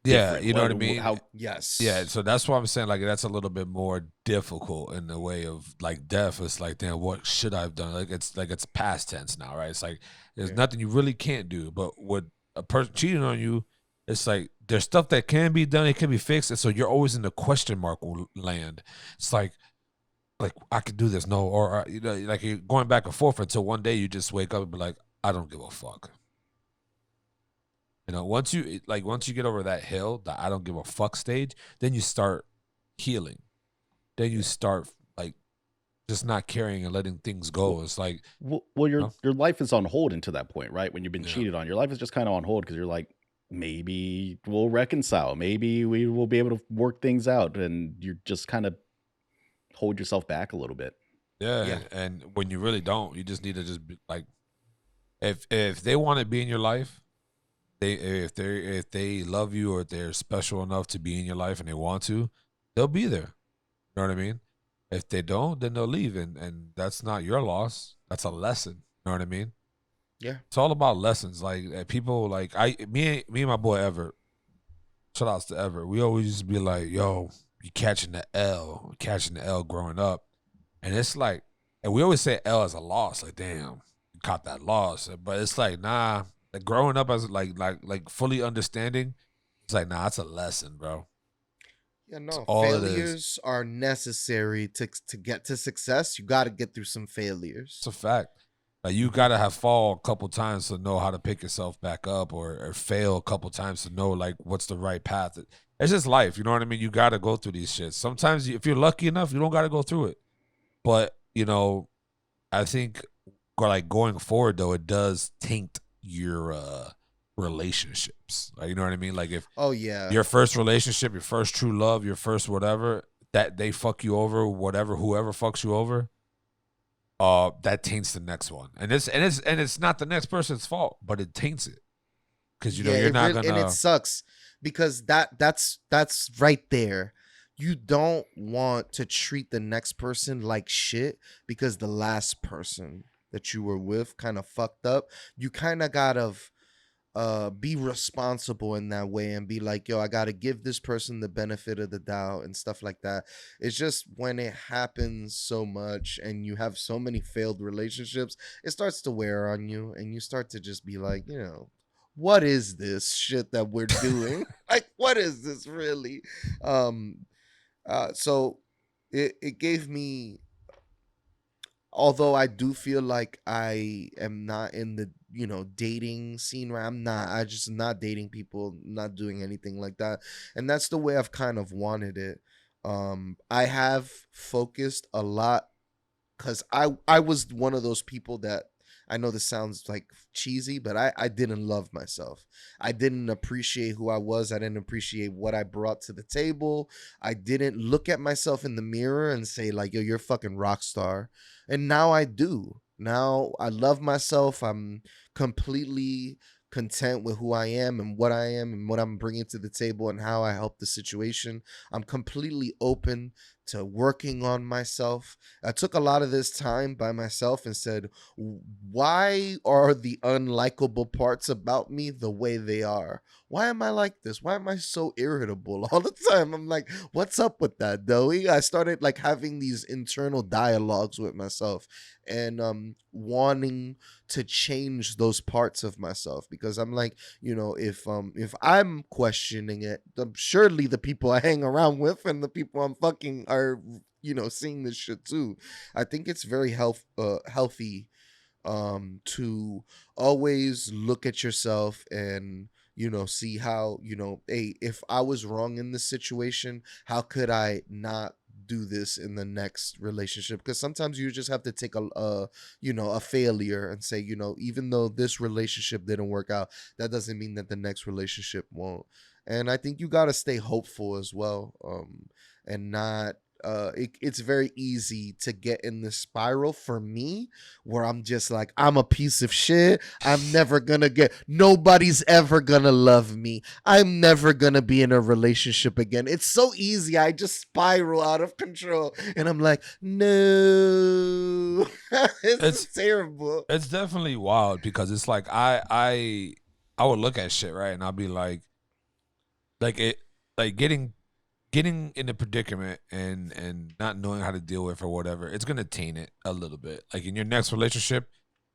[SPEAKER 1] yeah,
[SPEAKER 3] different?
[SPEAKER 1] you know what I mean.
[SPEAKER 3] How?
[SPEAKER 4] Yes.
[SPEAKER 1] Yeah, so that's why I'm saying like that's a little bit more difficult in the way of like death. It's like, damn, what should I have done? Like it's past tense now, right? It's like there's
[SPEAKER 4] Yeah.
[SPEAKER 1] nothing you really can't do. But with a person cheating on you, it's like there's stuff that can be done, it can be fixed, and so you're always in the question mark land. It's like I could do this, no, or like you're going back and forth until one day you just wake up and be like, I don't give a fuck. Once you get over that hill, the I don't give a fuck stage, then you start healing. Then you start like just not caring and letting things go. It's like,
[SPEAKER 3] Well, your life is on hold until that point, right? When you've been
[SPEAKER 1] yeah,
[SPEAKER 3] cheated on, your life is just kind of on hold because you're like, maybe we'll reconcile, maybe we will be able to work things out, and you're just kind of hold yourself back a little bit.
[SPEAKER 1] yeah.
[SPEAKER 4] Yeah.
[SPEAKER 1] And when you really don't, you just need to just be like, if they want to be in your life, if they love you or if they're special enough to be in your life and they want to, they'll be there. You know what I mean? If they don't, then they'll leave, and that's not your loss. That's a lesson. You know what I mean?
[SPEAKER 4] Yeah.
[SPEAKER 1] It's all about lessons. Like people, like me and my boy Everett. Shout outs to Everett. We always used to be like, "Yo, you catching the L growing up," and it's like, and we always say L as a loss. Like, damn, you caught that loss, but it's like, nah. Like growing up as like fully understanding, it's like, nah, it's a lesson, bro.
[SPEAKER 4] Yeah,
[SPEAKER 1] It's
[SPEAKER 4] no.
[SPEAKER 1] all it is.
[SPEAKER 4] Failures are necessary to get to success. You got to get through some
[SPEAKER 1] It's
[SPEAKER 4] failures.
[SPEAKER 1] a fact. Like you gotta have fall a couple times to know how to pick yourself back up, or fail a couple times to know like what's the right path. It's just life, you know what I mean? You gotta go through these shits. Sometimes if you're lucky enough, you don't gotta go through it. But I think like going forward though, it does taint your relationships. Like, you know what I mean? Like if
[SPEAKER 4] Oh yeah.
[SPEAKER 1] your first relationship, your first true love, your first whatever, that they fuck you over, whoever fucks you over, that taints the next one. And it's not the next person's fault, but it taints it. Because
[SPEAKER 4] Yeah,
[SPEAKER 1] you're not
[SPEAKER 4] and it
[SPEAKER 1] gonna
[SPEAKER 4] sucks because that's right there. you don't want to treat the next person like shit because the last person that you were with kind of fucked up. You kind of gotta be responsible in that way and be like, yo, I gotta give this person the benefit of the doubt and stuff like that. It's just when it happens so much and you have so many failed relationships, it starts to wear on you and you start to just be like, you know, what is this shit that we're doing? Like, what is this really? um so it gave me, although I do feel like I am not in the, you know, dating scene where I just not dating people, not doing anything like that. And that's the way I've kind of wanted it. I have focused a lot because I was one of those people that, I know this sounds like cheesy, but I didn't love myself. I didn't appreciate who I was. I didn't appreciate what I brought to the table. I didn't look at myself in the mirror and say like, yo, you're a fucking rock star. And now I do. Now I love myself. I'm completely content with who I am and what I am and what I'm bringing to the table and how I help the situation. I'm completely open to working on myself. I took a lot of this time by myself and said, why are the unlikable parts about me the way they are? Why am I like this? Why am I so irritable all the time? I'm like, what's up with that, Doey? I started like having these internal dialogues with myself and wanting to change those parts of myself, because I'm like, you know, if I'm questioning it, surely the people I hang around with and the people I'm fucking are, you know, seeing this shit too. I think it's very healthy to always look at yourself and, you know, see how, you know, hey, if I was wrong in this situation, how could I not do this in the next relationship? Because sometimes you just have to take a you know, a failure and say, you know, even though this relationship didn't work out, that doesn't mean that the next relationship won't. And I think you got to stay hopeful as well, and not it's very easy to get in this spiral for me where I'm just like, I'm a piece of shit. I'm never gonna nobody's ever gonna love me. I'm never gonna be in a relationship again. It's so easy. I just spiral out of control and I'm like, no. It's terrible.
[SPEAKER 1] It's definitely wild because it's like I would look at shit, right, and I'll be like it, like getting in a predicament and not knowing how to deal with or whatever, it's gonna taint it a little bit. Like in your next relationship,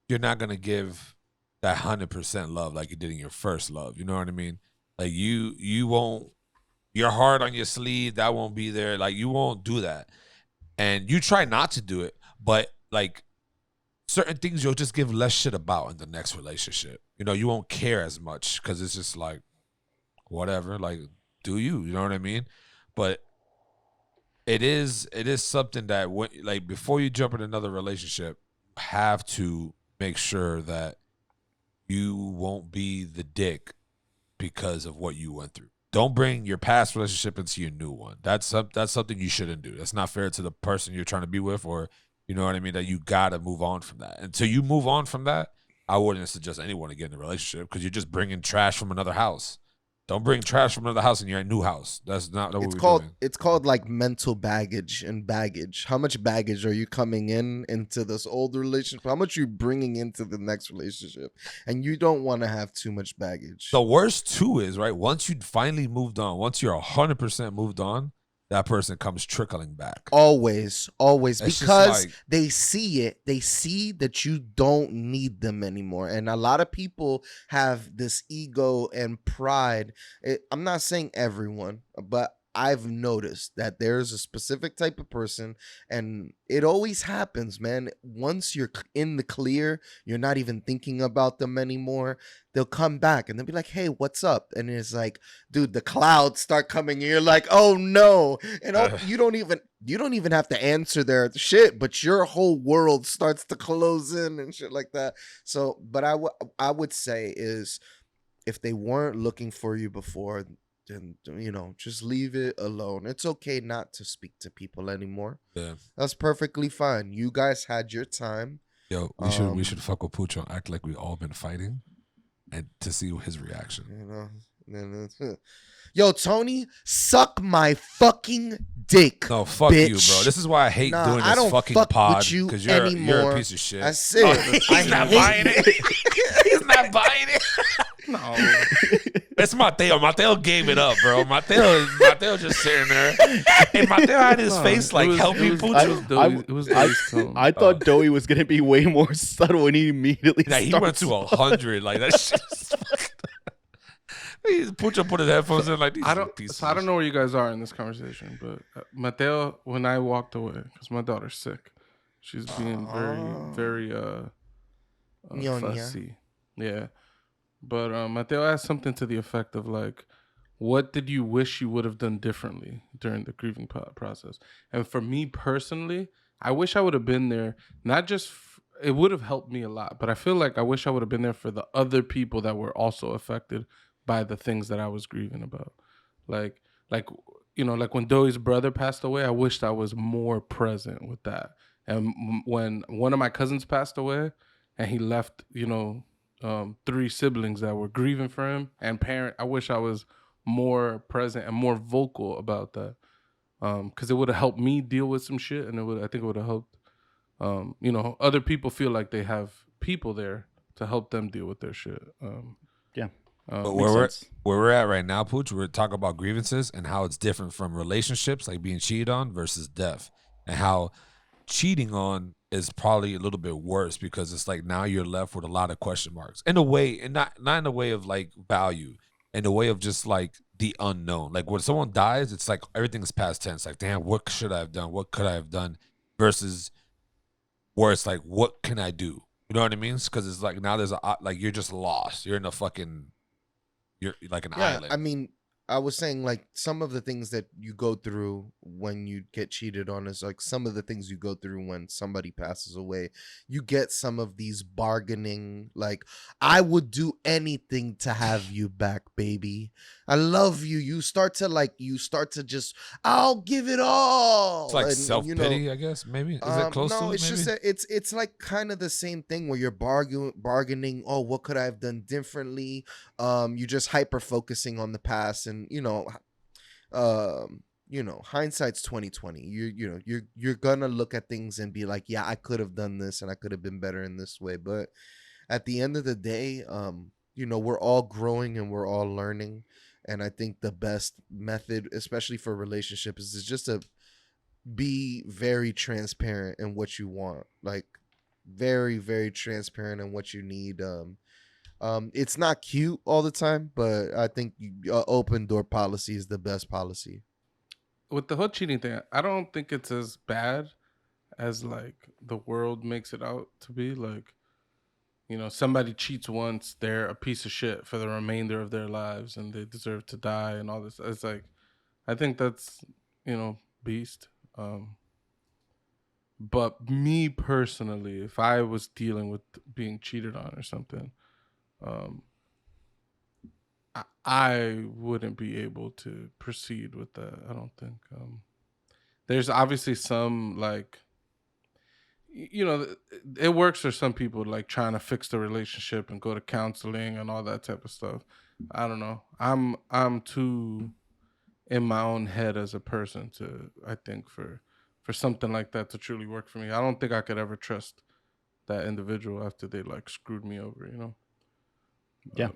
[SPEAKER 1] you're not gonna give that 100% love like you did in your first love. You know what I mean? Like you won't, your heart on your sleeve, that won't be there. Like you won't do that, and you try not to do it, but like certain things you'll just give less shit about in the next relationship. You know, you won't care as much because it's just like whatever. Like, do you? You know what I mean? But it is something that when, like, before you jump in another relationship, you have to make sure that you won't be the dick because of what you went through. Don't bring your past relationship into your new one. That's something you shouldn't do. That's not fair to the person you're trying to be with, or you know what I mean, that you gotta move on from that. Until you move on from that, I wouldn't suggest anyone to get in a relationship because you're just bringing trash from another house. Don't bring trash from another house in your new house. That's not what we're doing.
[SPEAKER 4] It's called like mental baggage and baggage. How much baggage are you coming into this old relationship? How much are you bringing into the next relationship? And you don't want to have too much baggage.
[SPEAKER 1] The worst too is, right, once you finally moved on, once you're 100% moved on, that person comes trickling back.
[SPEAKER 4] Always.
[SPEAKER 1] It's
[SPEAKER 4] Because
[SPEAKER 1] like,
[SPEAKER 4] they see it. They see that you don't need them anymore. And a lot of people have this ego and pride. I'm not saying everyone, but I've noticed that there's a specific type of person, and it always happens, man. Once you're in the clear, you're not even thinking about them anymore. They'll come back and they'll be like, hey, what's up? And it's like, dude, the clouds start coming and you're like, oh no. And you don't even have to answer their shit, but your whole world starts to close in and shit like that. So, but I would say is, if they weren't looking for you before, then, you know, just leave it alone. It's okay not to speak to people anymore.
[SPEAKER 1] yeah.
[SPEAKER 4] That's perfectly fine. You guys had your time.
[SPEAKER 1] Yo, we should fuck with Pucho, act like we all been fighting, and to see his reaction.
[SPEAKER 4] You know, Yo, Tony, suck my fucking dick.
[SPEAKER 1] No, fuck
[SPEAKER 4] bitch.
[SPEAKER 1] you, bro. This is why I hate doing
[SPEAKER 4] I
[SPEAKER 1] this
[SPEAKER 4] don't
[SPEAKER 1] fucking
[SPEAKER 4] fuck
[SPEAKER 1] pod
[SPEAKER 4] with you
[SPEAKER 1] because you're a piece of shit.
[SPEAKER 4] That's it.
[SPEAKER 1] He's not buying it. He's not buying it.
[SPEAKER 2] No.
[SPEAKER 1] It's Mateo. Mateo gave it up, bro. Mateo just sitting there. And Mateo had his face like, help me, Pucho.
[SPEAKER 2] It was Doey's tone.
[SPEAKER 3] I thought Doey was gonna be way more subtle, and he immediately
[SPEAKER 1] Yeah, he went to 100. Like that shit. Pucho put his headphones in like these.
[SPEAKER 2] I don't know where you guys are in this conversation, but Mateo, when I walked away, because my daughter's sick, she's being very fussy. Yeah. But Mateo asked something to the effect of like, what did you wish you would have done differently during the grieving process? And for me personally, I wish I would have been there, not just, it would have helped me a lot, but I feel like I wish I would have been there for the other people that were also affected by the things that I was grieving about. Like when Doey's brother passed away, I wished I was more present with that. And when one of my cousins passed away and he left, 3 siblings that were grieving for him and I wish I was more present and more vocal about that. Cause it would have helped me deal with some shit, and I think it would have helped, other people feel like they have people there to help them deal with their shit.
[SPEAKER 3] Yeah.
[SPEAKER 1] But where we're at right now, Pooch, we're talking about grievances and how it's different from relationships, like being cheated on versus death, and how cheating on is probably a little bit worse because it's like now you're left with a lot of question marks in a way, and not in a way of like value, in a way of just like the unknown. Like when someone dies, it's like everything's past tense. Like, damn, what should I have done? What could I have done? Versus where it's like, what can I do? You know what I mean? Because it's like now there's like you're just lost. You're in a fucking, you're like an island.
[SPEAKER 4] I mean, I was saying like some of the things that you go through when you get cheated on is like some of the things you go through when somebody passes away. You get some of these bargaining, like, I would do anything to have you back, baby. I love you. You start to just, I'll give it all.
[SPEAKER 1] It's like
[SPEAKER 4] and,
[SPEAKER 1] self-pity, I guess, maybe. Is it close to it?
[SPEAKER 4] No, it's
[SPEAKER 1] maybe?
[SPEAKER 4] just it's like kind of the same thing where you're bargaining. Oh, what could I have done differently? You're just hyper focusing on the past, and hindsight's 2020. You're gonna look at things and be like, yeah, I could have done this and I could have been better in this way. But at the end of the day, we're all growing and we're all learning. And I think the best method, especially for relationships, is just to be very transparent in what you want. Like very, very transparent in what you need. It's not cute all the time, but I think open door policy is the best policy.
[SPEAKER 2] With the whole cheating thing, I don't think it's as bad as like the world makes it out to be. Like, somebody cheats once, they're a piece of shit for the remainder of their lives and they deserve to die and all this. It's like, I think that's, beast. But me personally, if I was dealing with being cheated on or something, I wouldn't be able to proceed with that. I don't think. There's obviously some like, it works for some people, like trying to fix the relationship and go to counseling and all that type of stuff. I don't know. I'm too in my own head as a person to, I think, for something like that to truly work for me. I don't think I could ever trust that individual after they like screwed me over,
[SPEAKER 3] Yeah,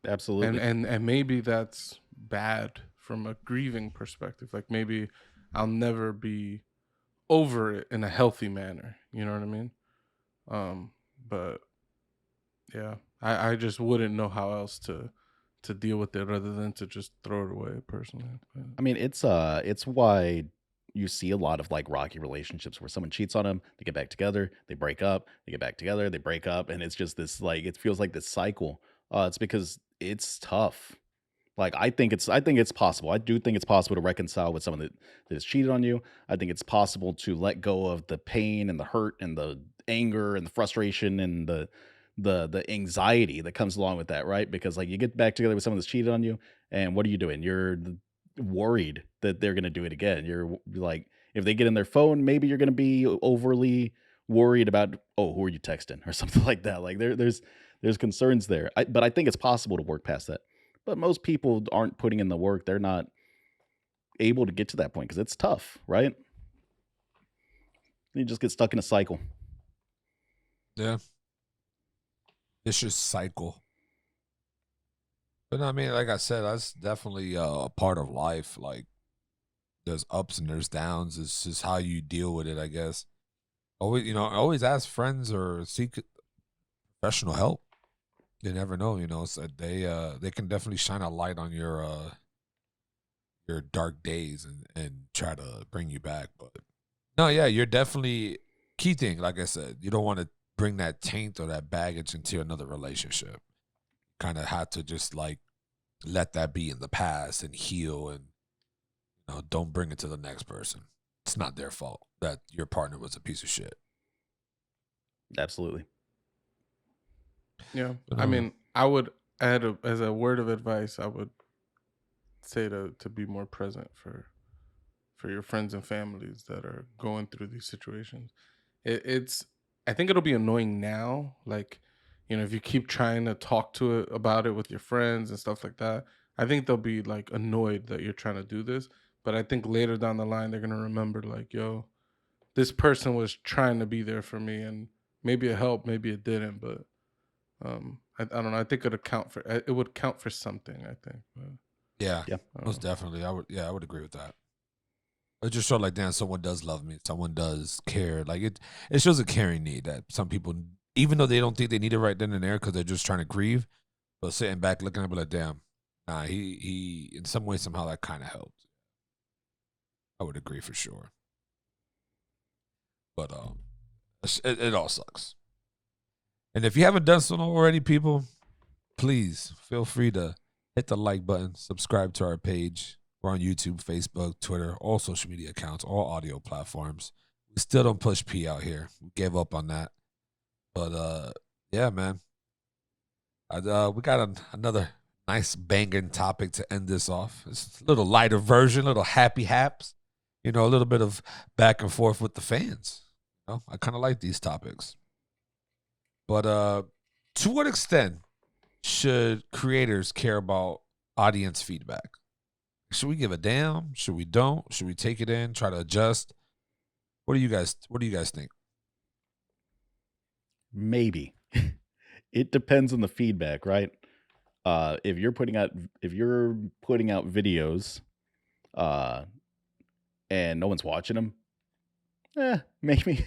[SPEAKER 3] absolutely.
[SPEAKER 2] And maybe that's bad from a grieving perspective. Like maybe I'll never be over it in a healthy manner. You know what I mean? But yeah, I just wouldn't know how else to deal with it other than to just throw it away personally.
[SPEAKER 3] I mean, it's why you see a lot of like rocky relationships where someone cheats on them, they get back together, they break up, they get back together, they break up, and it's just this like, it feels like this cycle. It's because it's tough. Like I think it's possible. I do think it's possible to reconcile with someone that has cheated on you. I think it's possible to let go of the pain and the hurt and the anger and the frustration and the anxiety that comes along with that, right? Because like you get back together with someone that's cheated on you, and what are you doing? You're worried that they're going to do it again. You're like, if they get in their phone, maybe you're going to be overly worried about, oh, who are you texting or something like that. Like there's concerns there. But I think it's possible to work past that. But most people aren't putting in the work. They're not able to get to that point because it's tough, right? You just get stuck in a cycle.
[SPEAKER 1] Yeah. Vicious cycle. But I mean, like I said, that's definitely a part of life. Like, there's ups and there's downs. It's just how you deal with it, I guess. Always ask friends or seek professional help. You never know, so they can definitely shine a light on your dark days and try to bring you back. But no, yeah, you're definitely key thing. Like I said, you don't want to bring that taint or that baggage into another relationship. Kind of have to just like let that be in the past and heal, and don't bring it to the next person. It's not their fault that your partner was a piece of shit.
[SPEAKER 3] Absolutely.
[SPEAKER 2] Yeah, I mean, I would add as a word of advice, I would say to be more present for your friends and families that are going through these situations. I think it'll be annoying now, like, if you keep trying to talk about it with your friends and stuff like that. I think they'll be like annoyed that you're trying to do this, but I think later down the line they're gonna remember, like, yo, this person was trying to be there for me, and maybe it helped, maybe it didn't, but I don't know. I think it would count for something, I think. But,
[SPEAKER 1] yeah, most definitely. I would agree with that. It just shows like, damn, someone does love me. Someone does care. Like it shows a caring need that some people, even though they don't think they need it right then and there because they're just trying to grieve, but sitting back looking at it like, damn, nah, he in some way, somehow that kind of helped. I would agree for sure. But it all sucks. And if you haven't done so already, people, please feel free to hit the like button, subscribe to our page. We're on YouTube, Facebook, Twitter, all social media accounts, all audio platforms. We still don't push P out here. We gave up on that. But yeah, man. We got another nice banging topic to end this off. It's a little lighter version, little happy haps. A little bit of back and forth with the fans. I kind of like these topics. But to what extent should creators care about audience feedback? Should we give a damn? Should we don't? Should we take it in, try to adjust? What do you guys think?
[SPEAKER 3] Maybe. It depends on the feedback, right? If you're putting out videos and no one's watching them, maybe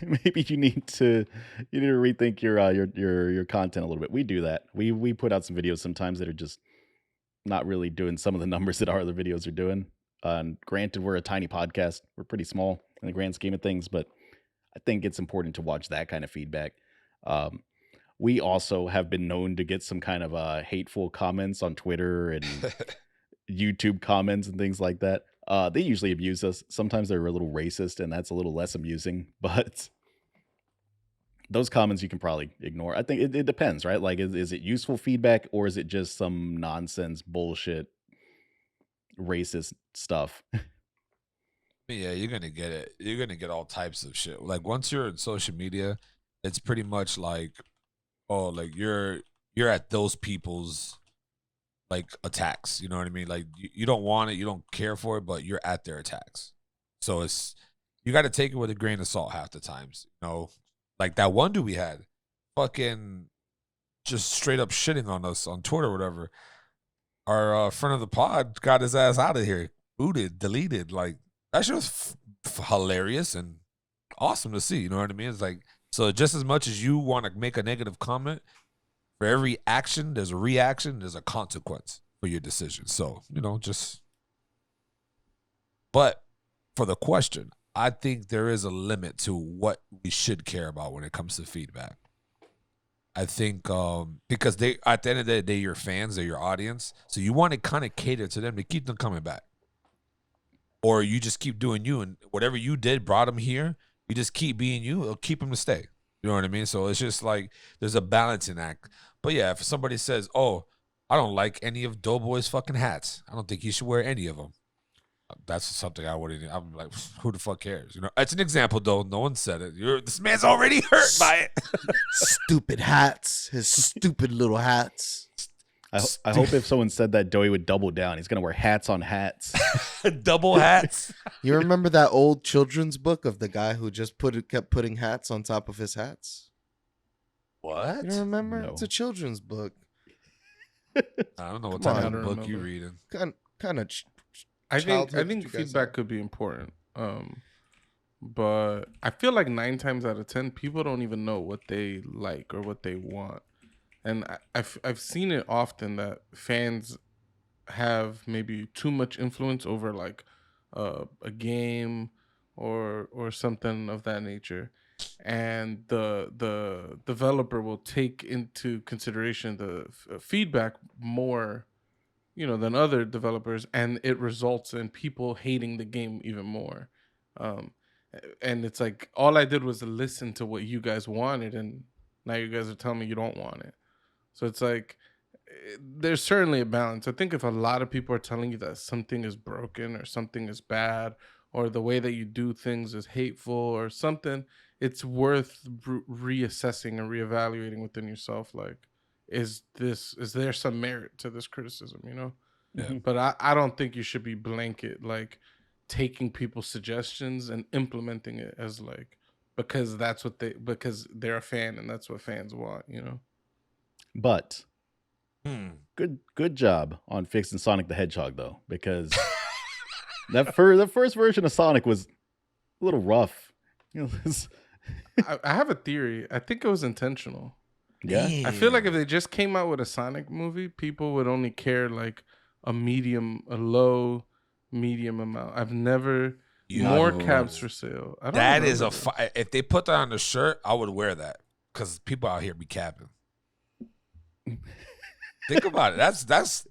[SPEAKER 3] you need to rethink your content a little bit. We do that. We put out some videos sometimes that are just not really doing some of the numbers that our other videos are doing. And granted, we're a tiny podcast. We're pretty small in the grand scheme of things, but I think it's important to watch that kind of feedback. We also have been known to get some kind of hateful comments on Twitter and YouTube comments and things like that. They usually abuse us. Sometimes they're a little racist, and that's a little less amusing. But those comments you can probably ignore. I think it depends, right? Like, is it useful feedback, or is it just some nonsense bullshit racist stuff?
[SPEAKER 1] Yeah, you're gonna get it. You're gonna get all types of shit. Like, once you're in social media, it's pretty much like, oh, like you're at those people's like attacks. You know what I mean? Like, you don't want it, you don't care for it, but you're at their attacks. So you got to take it with a grain of salt half the times. Like that one dude we had, fucking just straight up shitting on us on Twitter or whatever. Our friend of the pod got his ass out of here, booted, deleted. Like, that shit was hilarious and awesome to see. You know what I mean? It's like, so just as much as you want to make a negative comment, for every action, there's a reaction, there's a consequence for your decision. So, but for the question, I think there is a limit to what we should care about when it comes to feedback. I think because at the end of the day, your fans, they're your audience. So you want to kind of cater to them to keep them coming back. Or you just keep doing you, and whatever you did brought them here. You just keep being you, it'll keep them to stay. You know what I mean? So it's just like there's a balancing act. But yeah, if somebody says, oh, I don't like any of Doughboy's fucking hats, I don't think he should wear any of them. That's something I wouldn't. I'm like, who the fuck cares? It's an example though. No one said it. This man's already hurt by it.
[SPEAKER 4] Stupid hats. His stupid little hats.
[SPEAKER 3] I hope if someone said that, Doey would double down. He's gonna wear hats on hats.
[SPEAKER 1] Double hats.
[SPEAKER 4] You remember that old children's book of the guy who just kept putting hats on top of his hats?
[SPEAKER 1] What?
[SPEAKER 4] You don't remember?
[SPEAKER 3] No.
[SPEAKER 4] It's a children's book.
[SPEAKER 1] I don't know what
[SPEAKER 4] Come
[SPEAKER 1] type
[SPEAKER 4] on.
[SPEAKER 1] of
[SPEAKER 2] I
[SPEAKER 1] book
[SPEAKER 2] don't
[SPEAKER 1] you
[SPEAKER 2] remember.
[SPEAKER 1] reading.
[SPEAKER 4] Kind of.
[SPEAKER 2] I
[SPEAKER 4] childhood
[SPEAKER 2] think
[SPEAKER 4] that you guys
[SPEAKER 2] feedback
[SPEAKER 4] have.
[SPEAKER 2] could be important. But I feel like 9 times out of 10, people don't even know what they like or what they want. And I've seen it often that fans have maybe too much influence over like a game or something of that nature, and the developer will take into consideration the feedback more, than other developers, and it results in people hating the game even more. And it's like, all I did was listen to what you guys wanted, and now you guys are telling me you don't want it. So it's like, there's certainly a balance. I think if a lot of people are telling you that something is broken or something is bad or the way that you do things is hateful or something, it's worth reassessing and reevaluating within yourself. Like, is there some merit to this criticism,
[SPEAKER 1] Yeah.
[SPEAKER 2] But I don't think you should be blanket, like, taking people's suggestions and implementing it as like, because they're a fan and that's what fans want,
[SPEAKER 3] But
[SPEAKER 1] Hmm.
[SPEAKER 3] good job on fixing Sonic the Hedgehog though, because the first version of Sonic was a little rough.
[SPEAKER 2] I have a theory. I think it was intentional.
[SPEAKER 3] Yeah.
[SPEAKER 2] I feel like if they just came out with a Sonic movie, people would only care like a low, medium amount. I've never more caps for sale. I don't
[SPEAKER 1] That is
[SPEAKER 2] remember this.
[SPEAKER 1] if they put that on the shirt, I would wear that because people out here be capping. Think about it.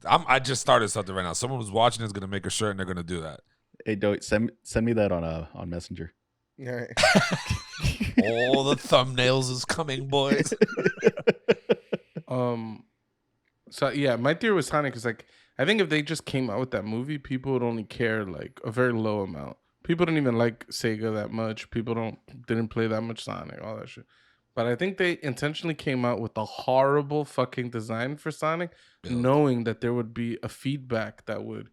[SPEAKER 1] I just started something right now. Someone who's watching is gonna make a shirt and they're gonna do that.
[SPEAKER 3] Hey, Doey, send me that on Messenger.
[SPEAKER 4] All right.
[SPEAKER 1] All the thumbnails is coming, boys.
[SPEAKER 2] So yeah, my theory with Sonic is like, I think if they just came out with that movie, people would only care like a very low amount. People don't even like Sega that much. People didn't play that much Sonic, all that shit. But I think they intentionally came out with a horrible fucking design for Sonic, knowing that there would be a feedback that would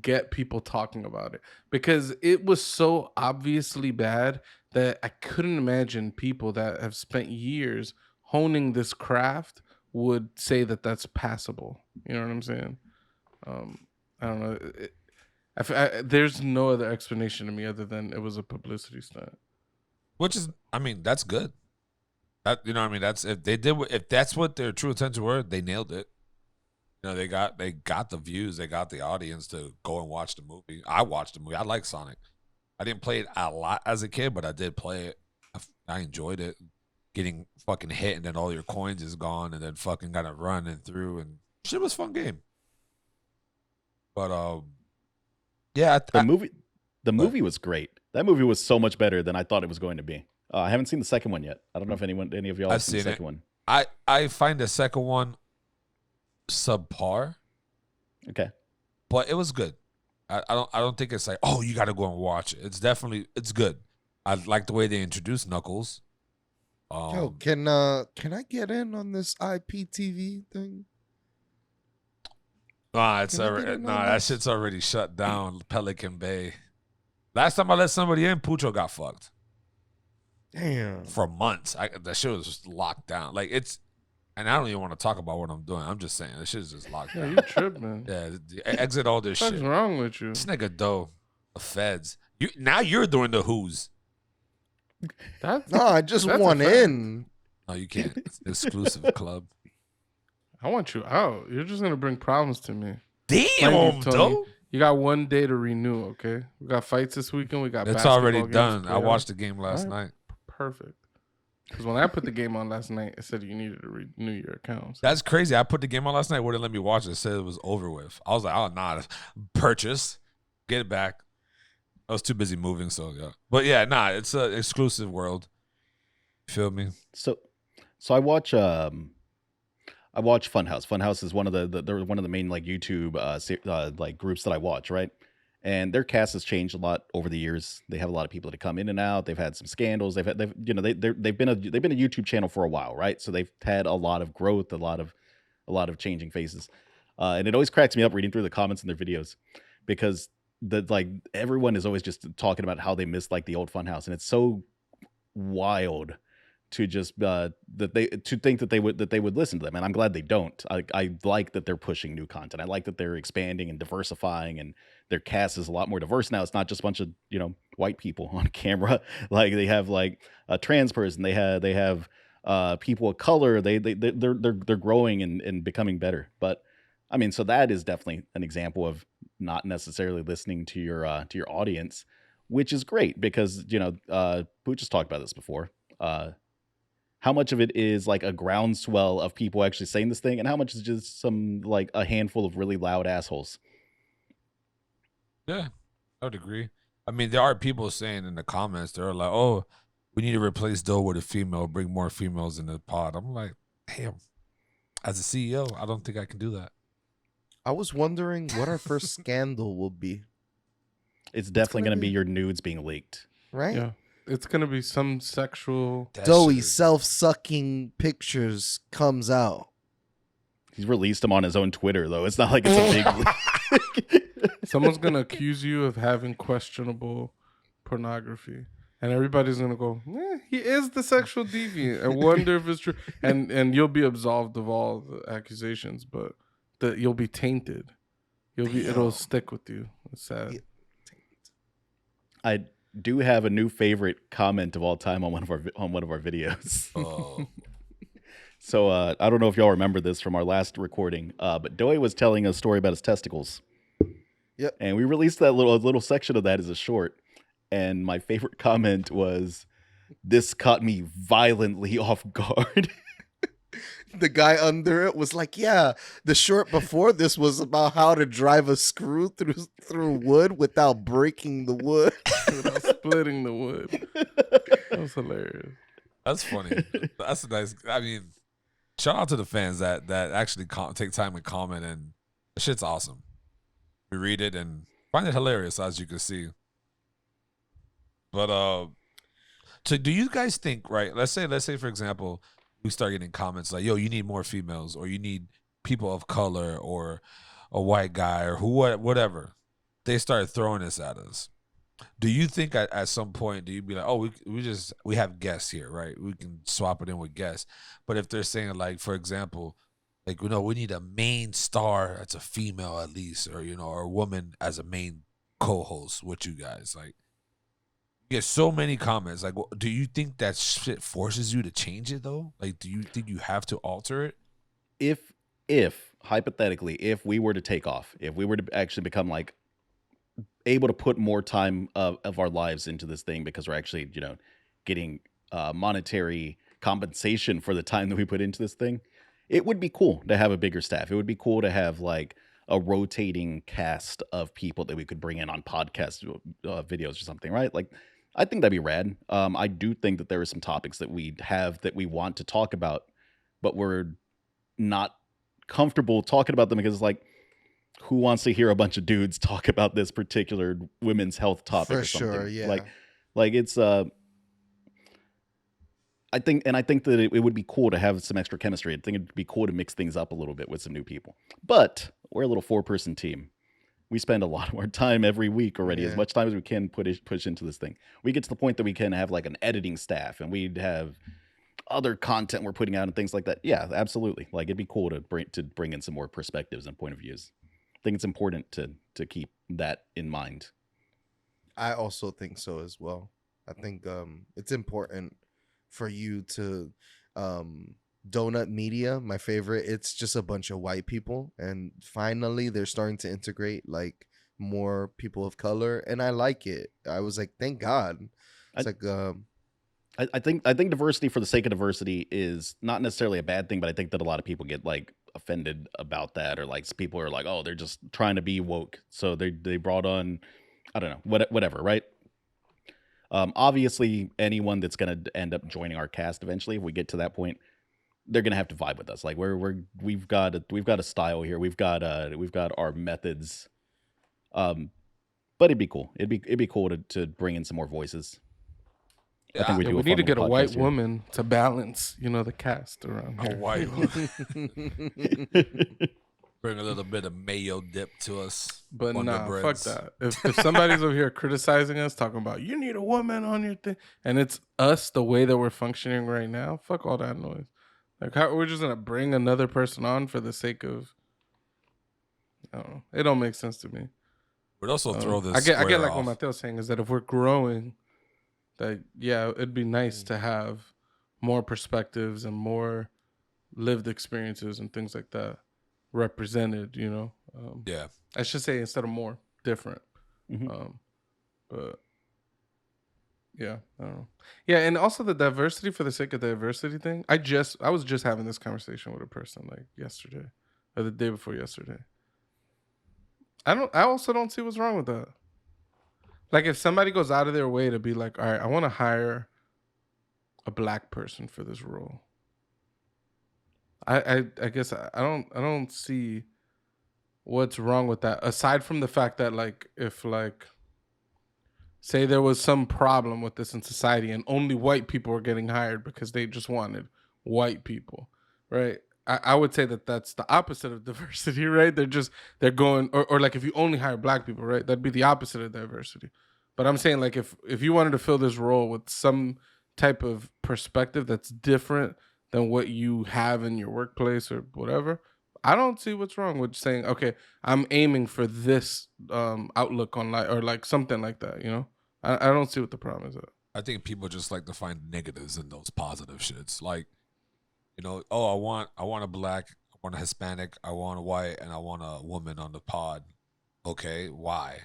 [SPEAKER 2] get people talking about it. Because it was so obviously bad that I couldn't imagine people that have spent years honing this craft would say that that's passable. You know what I'm saying? I don't know. There's no other explanation to me other than it was a publicity stunt.
[SPEAKER 1] Which is, I mean, that's good. That, you know what I mean? That's if that's what their true intentions were, they nailed it. They got the views, they got the audience to go and watch the movie. I watched the movie. I like Sonic. I didn't play it a lot as a kid, but I did play it. I enjoyed it. Getting fucking hit and then all your coins is gone and then fucking gotta run and through and shit was a fun game. But yeah,
[SPEAKER 3] the movie was great. That movie was so much better than I thought it was going to be. I haven't seen the second one yet. I don't know if any of y'all have seen the second one.
[SPEAKER 1] I find the second one subpar.
[SPEAKER 3] Okay.
[SPEAKER 1] But it was good. I don't think it's like, oh, you gotta go and watch it. It's good. I like the way they introduced Knuckles.
[SPEAKER 4] Yo, can I get in on this IPTV thing?
[SPEAKER 1] That shit's already shut down. Pelican Bay. Last time I let somebody in, Pucho got fucked.
[SPEAKER 4] Damn.
[SPEAKER 1] For months. That shit was just locked down. Like and I don't even want to talk about what I'm doing. I'm just saying this shit is just locked down.
[SPEAKER 2] You tripping?
[SPEAKER 1] Yeah, exit all this shit.
[SPEAKER 2] What's wrong with you?
[SPEAKER 1] This nigga though, the feds. Now you're doing the who's.
[SPEAKER 4] No, I just want in.
[SPEAKER 1] No, you can't. It's an exclusive club.
[SPEAKER 2] I want you out. You're just gonna bring problems to me.
[SPEAKER 1] Damn, though.
[SPEAKER 2] You got one day to renew, okay? We got fights this weekend. We got.
[SPEAKER 1] It's
[SPEAKER 2] basketball
[SPEAKER 1] already
[SPEAKER 2] games
[SPEAKER 1] done. I watched the game last night.
[SPEAKER 2] Perfect. Because when I put the game on last night, it said you needed to renew your account.
[SPEAKER 1] That's crazy. I put the game on last night. Wouldn't let me watch it. It said it was over with. I was like, oh, nah. Purchase. Get it back. I was too busy moving, so yeah. But yeah, nah. It's an exclusive world. Feel me?
[SPEAKER 3] So I watch Funhouse. Funhouse is one of they're one of the main like YouTube like groups that I watch, right? And their cast has changed a lot over the years. They have a lot of people that come in and out. They've had some scandals. They've been a YouTube channel for a while, right? So they've had a lot of growth, a lot of changing faces. And it always cracks me up reading through the comments in their videos because everyone is always just talking about how they miss like the old Funhouse, and it's so wild to just think that they would listen to them, and I'm glad they don't. I like that they're pushing new content. I like that they're expanding and diversifying, and their cast is a lot more diverse now. It's not just a bunch of white people on camera. Like they have like a trans person. They have people of color. They're growing and becoming better. But I mean, so that is definitely an example of not necessarily listening to your audience, which is great because Boo just talked about this before. How much of it is like a groundswell of people actually saying this thing, and how much is just some like a handful of really loud assholes?
[SPEAKER 1] Yeah, I would agree. I mean, there are people saying in the comments, they're like, "Oh, we need to replace Doe with a female, bring more females in the pod." I'm like, damn. As a CEO, I don't think I can do that.
[SPEAKER 4] I was wondering what our first scandal will be.
[SPEAKER 3] It's definitely going to be your nudes being leaked.
[SPEAKER 4] Right?
[SPEAKER 2] Yeah. It's going to be some sexual...
[SPEAKER 4] Doey self-sucking pictures comes out.
[SPEAKER 3] He's released them on his own Twitter, though. It's not like it's a big...
[SPEAKER 2] Someone's going to accuse you of having questionable pornography. And everybody's going to go, he is the sexual deviant. I wonder if it's true. And you'll be absolved of all the accusations, but you'll be tainted. It'll stick with you. It's sad.
[SPEAKER 4] Yeah.
[SPEAKER 3] I do have a new favorite comment of all time on one of our videos.
[SPEAKER 1] Oh.
[SPEAKER 3] So I don't know if y'all remember this from our last recording, but Doey was telling a story about his testicles.
[SPEAKER 4] Yep.
[SPEAKER 3] And we released that little section of that as a short. And my favorite comment was, "This caught me violently off guard."
[SPEAKER 4] The guy under it was like, yeah, the short before this was about how to drive a screw through wood without breaking the wood.
[SPEAKER 2] Without splitting the wood. That was hilarious.
[SPEAKER 1] That's funny. That's a nice. I mean, shout out to the fans that actually take time and comment, and the shit's awesome. We read it and find it hilarious, as you can see. But so do you guys think, right? Let's say for example, we start getting comments like, "Yo, you need more females, or you need people of color, or a white guy, or whatever." They start throwing this at us. Do you think at some point, do you be like, "Oh, we have guests here, right? We can swap it in with guests." But if they're saying like, for example, like, we need a main star that's a female at least, or or a woman as a main co-host with you guys, like. You get so many comments. Like, do you think that shit forces you to change it though? Like, do you think you have to alter it?
[SPEAKER 3] If hypothetically, if we were to take off, if we were to actually become like able to put more time of our lives into this thing because we're actually, getting monetary compensation for the time that we put into this thing, it would be cool to have a bigger staff. It would be cool to have like a rotating cast of people that we could bring in on podcast videos or something, right? Like, I think that'd be rad. I do think that there are some topics that we have that we want to talk about, but we're not comfortable talking about them because it's like, who wants to hear a bunch of dudes talk about this particular women's health topic?
[SPEAKER 4] For
[SPEAKER 3] or something?
[SPEAKER 4] sure, yeah.
[SPEAKER 3] Like it's I think that it would be cool to have some extra chemistry. I think it'd be cool to mix things up a little bit with some new people. But we're a little 4-person team. We spend a lot more time every week already, as much time as we can push into this thing. We get to the point that we can have like an editing staff, and we'd have other content we're putting out and things like that. Yeah, absolutely. Like, it'd be cool to bring in some more perspectives and point of views. I think it's important to keep that in mind.
[SPEAKER 4] I also think so as well. I think it's important for you to Donut Media, my favorite, it's just a bunch of white people, and finally they're starting to integrate like more people of color, and I like it. I was like, thank God. It's
[SPEAKER 3] I think diversity for the sake of diversity is not necessarily a bad thing, but I think that a lot of people get like offended about that, or like people are like, oh, they're just trying to be woke, so they brought on, I don't know, whatever, right? Obviously, anyone that's gonna end up joining our cast eventually, if we get to that point, they're gonna have to vibe with us. Like, we've got a style here. We've got our methods. But it'd be cool. It'd be cool to bring in some more voices.
[SPEAKER 1] Yeah,
[SPEAKER 3] I think
[SPEAKER 2] We need to get a white
[SPEAKER 3] here.
[SPEAKER 2] woman to balance, the cast around here.
[SPEAKER 1] A white woman. Bring a little bit of mayo dip to us.
[SPEAKER 2] But
[SPEAKER 1] Wonder
[SPEAKER 2] nah,
[SPEAKER 1] Breads.
[SPEAKER 2] fuck that. If somebody's over here criticizing us, talking about you need a woman on your thing, and it's us the way that we're functioning right now, fuck all that noise. Like we're just gonna bring another person on for the sake of, I don't know. It don't make sense to me.
[SPEAKER 1] But also throw this.
[SPEAKER 2] I get like
[SPEAKER 1] off.
[SPEAKER 2] what Mateo's saying is that if we're growing, that yeah, it'd be nice to have more perspectives and more lived experiences and things like that represented, you know.
[SPEAKER 1] Yeah.
[SPEAKER 2] I should say instead of more, different.
[SPEAKER 3] Mhm.
[SPEAKER 2] But yeah, I don't know. Yeah, and also the diversity for the sake of diversity thing. I was just having this conversation with a person like yesterday or the day before yesterday. I also don't see what's wrong with that. Like if somebody goes out of their way to be like, all right, I want to hire a black person for this role. I guess I don't see what's wrong with that, aside from the fact that like if like say there was some problem with this in society and only white people were getting hired because they just wanted white people, right? I would say that that's the opposite of diversity, right? They're going or like if you only hire black people, right? That'd be the opposite of diversity. But I'm saying like if you wanted to fill this role with some type of perspective that's different than what you have in your workplace or whatever, I don't see what's wrong with saying, okay, I'm aiming for this outlook on life or like something like that, you know? I don't see what the problem is.
[SPEAKER 1] I think people just like to find negatives in those positive shits. Like, you know, oh, I want a black, I want a Hispanic, I want a white, and I want a woman on the pod. Okay, why?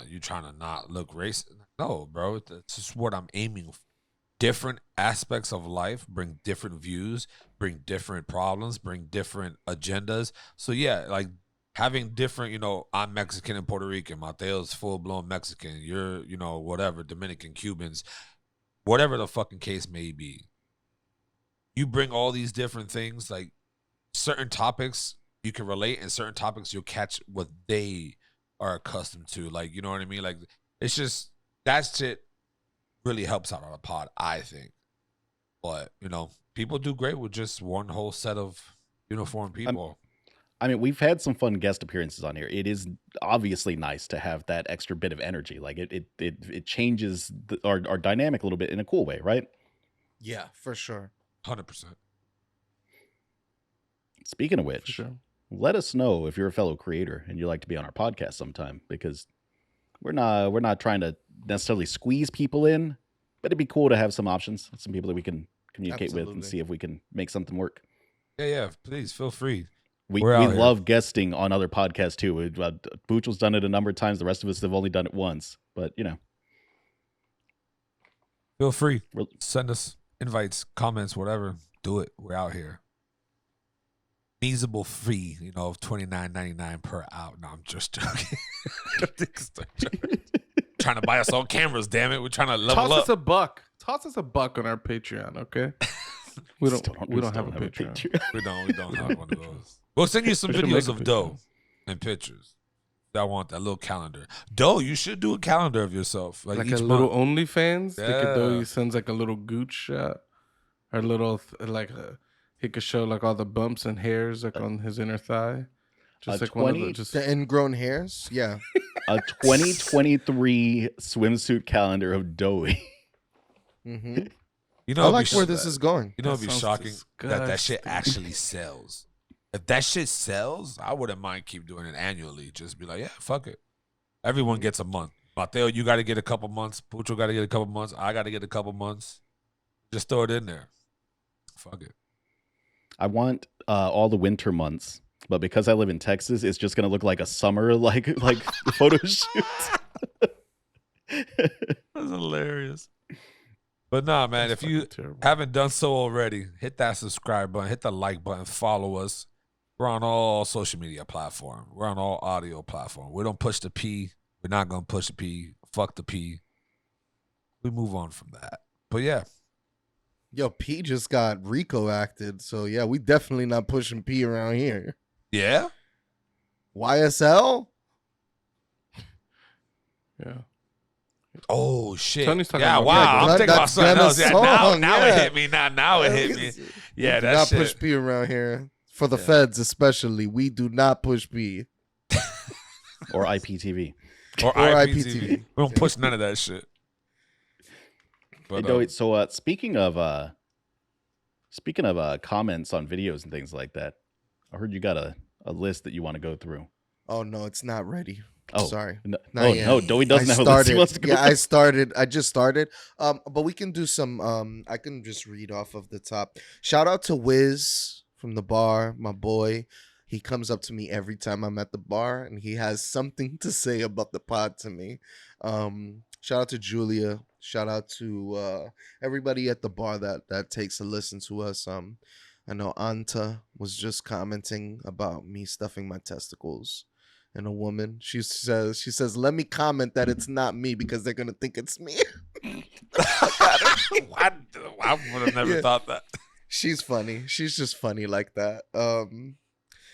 [SPEAKER 1] You trying to not look racist? No, bro. That's just what I'm aiming for. Different aspects of life bring different views, bring different problems, bring different agendas. So yeah, like having different, you know, I'm Mexican and Puerto Rican, Mateo's full-blown Mexican, you're, you know, whatever, Dominican, Cubans, whatever the fucking case may be. You bring all these different things, like certain topics you can relate, and certain topics you'll catch what they are accustomed to. Like, you know what I mean? Like, it's just, that shit really helps out on a pod, I think. But, you know, people do great with just one whole set of uniform people.
[SPEAKER 3] I mean, we've had some fun guest appearances on here. It is obviously nice to have that extra bit of energy. Like it changes our dynamic a little bit in a cool way, right?
[SPEAKER 4] Yeah, for sure.
[SPEAKER 1] 100%.
[SPEAKER 3] Speaking of which,
[SPEAKER 2] Sure.
[SPEAKER 3] let us know if you're a fellow creator and you'd like to be on our podcast sometime, because we're not trying to necessarily squeeze people in, but it'd be cool to have some options, some people that we can communicate with and see if we can make something work.
[SPEAKER 1] Yeah, please feel free.
[SPEAKER 3] We
[SPEAKER 1] We're out here.
[SPEAKER 3] love guesting on other podcasts too. Booch's done it a number of times. The rest of us have only done it once, but you know,
[SPEAKER 1] Feel free. Send us invites, comments, whatever. Do it. We're out here. Feasible fee, you know, of $29.99 per hour. No, I'm just joking. Trying to buy us all cameras, damn it. We're trying to level
[SPEAKER 2] Toss
[SPEAKER 1] up.
[SPEAKER 2] us a buck. Toss us a buck on our Patreon, okay? We don't have a Patreon.
[SPEAKER 1] We don't have one of those. We'll send you some
[SPEAKER 2] We should
[SPEAKER 1] videos
[SPEAKER 2] make a
[SPEAKER 1] of Doe and pictures. I want that little calendar. Doe, you should do a calendar of yourself.
[SPEAKER 2] Like
[SPEAKER 1] each
[SPEAKER 2] a little
[SPEAKER 1] month.
[SPEAKER 2] OnlyFans.
[SPEAKER 1] Yeah.
[SPEAKER 2] He sends like a little gooch shot. Or little, he could show like all the bumps and hairs like on his inner thigh. Just like one of the, just
[SPEAKER 4] The ingrown hairs? Yeah.
[SPEAKER 3] A 2023 swimsuit calendar of Doey.
[SPEAKER 4] Mm-hmm.
[SPEAKER 1] You know,
[SPEAKER 4] I
[SPEAKER 1] it'd
[SPEAKER 4] like
[SPEAKER 1] be
[SPEAKER 4] where this is going.
[SPEAKER 1] You know, it'd
[SPEAKER 2] That
[SPEAKER 1] be
[SPEAKER 2] sounds
[SPEAKER 1] shocking that shit
[SPEAKER 2] disgusting.
[SPEAKER 1] actually sells. If that shit sells, I wouldn't mind keep doing it annually. Just be like, yeah, fuck it. Everyone gets a month. Mateo, you got to get a couple months. Pucho got to get a couple months. I got to get a couple months. Just throw it in there. Fuck it.
[SPEAKER 3] I want all the winter months, but because I live in Texas, it's just gonna look like a summer like photo shoot.
[SPEAKER 1] That's hilarious. But nah, man, if you
[SPEAKER 2] terrible.
[SPEAKER 1] haven't done so already, hit that subscribe button, hit the like button, follow us. We're on all social media platforms. We're on all audio platforms. We don't push the P. We're not going to push the P. Fuck the P. We move on from that. But yeah.
[SPEAKER 4] Yo, P just got Rico acted. So, yeah, we definitely not pushing P around here.
[SPEAKER 1] Yeah?
[SPEAKER 4] YSL?
[SPEAKER 2] Yeah.
[SPEAKER 1] Oh, shit.
[SPEAKER 2] Tony's talking
[SPEAKER 1] yeah,
[SPEAKER 2] about-
[SPEAKER 1] wow.
[SPEAKER 2] Yeah,
[SPEAKER 1] I'm thinking about
[SPEAKER 4] that's
[SPEAKER 1] something
[SPEAKER 4] Gunna's
[SPEAKER 1] else. Yeah,
[SPEAKER 4] song,
[SPEAKER 1] now
[SPEAKER 4] yeah.
[SPEAKER 1] it hit me. Now it hit me. Yeah,
[SPEAKER 4] Do
[SPEAKER 1] that
[SPEAKER 4] not
[SPEAKER 1] shit.
[SPEAKER 4] push P around here. For the feds, especially, we do not push B.
[SPEAKER 3] Or IPTV.
[SPEAKER 1] Or
[SPEAKER 4] IPTV.
[SPEAKER 1] We don't push none of that shit. But
[SPEAKER 3] So speaking of comments on videos and things like that, I heard you got a list that you want to go through.
[SPEAKER 4] Oh no, it's not ready.
[SPEAKER 3] Oh,
[SPEAKER 4] sorry.
[SPEAKER 3] No,
[SPEAKER 4] Not yet.
[SPEAKER 3] no, Doey doesn't have a list he wants to go
[SPEAKER 4] Yeah,
[SPEAKER 3] through.
[SPEAKER 4] I just started. But we can do some. I can just read off of the top. Shout out to Wiz from the bar, my boy. He comes up to me every time I'm at the bar, and he has something to say about the pod to me. Shout out to Julia. Shout out to everybody at the bar that takes a listen to us. I know Anta was just commenting about me stuffing my testicles in a woman. She says, let me comment that it's not me because they're gonna think it's me.
[SPEAKER 1] I would have never thought that.
[SPEAKER 4] She's funny. She's just funny like that.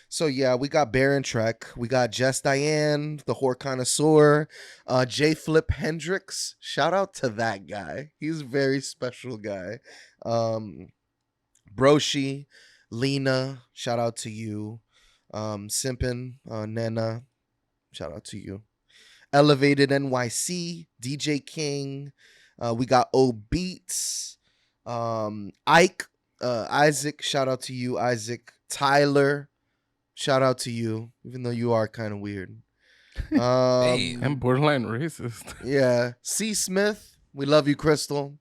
[SPEAKER 4] So yeah, we got Baron Trek, we got Jess Diane, the whore connoisseur, J Flip Hendricks. Shout out to that guy. He's a very special guy. Broshi, Lena, shout out to you. Simpin, Nena, shout out to you. Elevated NYC, DJ King. We got O Beats, Ike, Isaac, shout out to you, Isaac. Tyler, shout out to you, even though you are kind of weird.
[SPEAKER 2] I'm borderline racist.
[SPEAKER 4] Yeah. C. Smith, we love you, Crystal.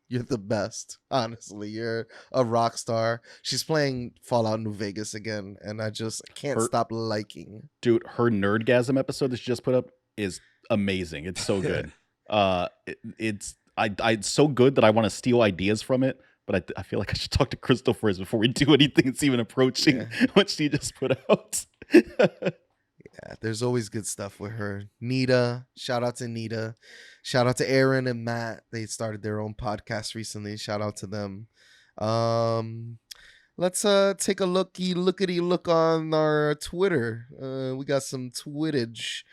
[SPEAKER 4] You're the best. Honestly, you're a rock star. She's playing Fallout New Vegas again, and I just can't stop liking.
[SPEAKER 3] Dude, her Nerdgasm episode that she just put up is amazing. It's so good. It's so good that I want to steal ideas from it, but I feel like I should talk to Crystal first before we do anything that's even approaching what she just put out.
[SPEAKER 4] Yeah, there's always good stuff with her. Nita, shout out to Nita. Shout out to Aaron and Matt. They started their own podcast recently. Shout out to them. Let's take a look on our Twitter. We got some Twittage.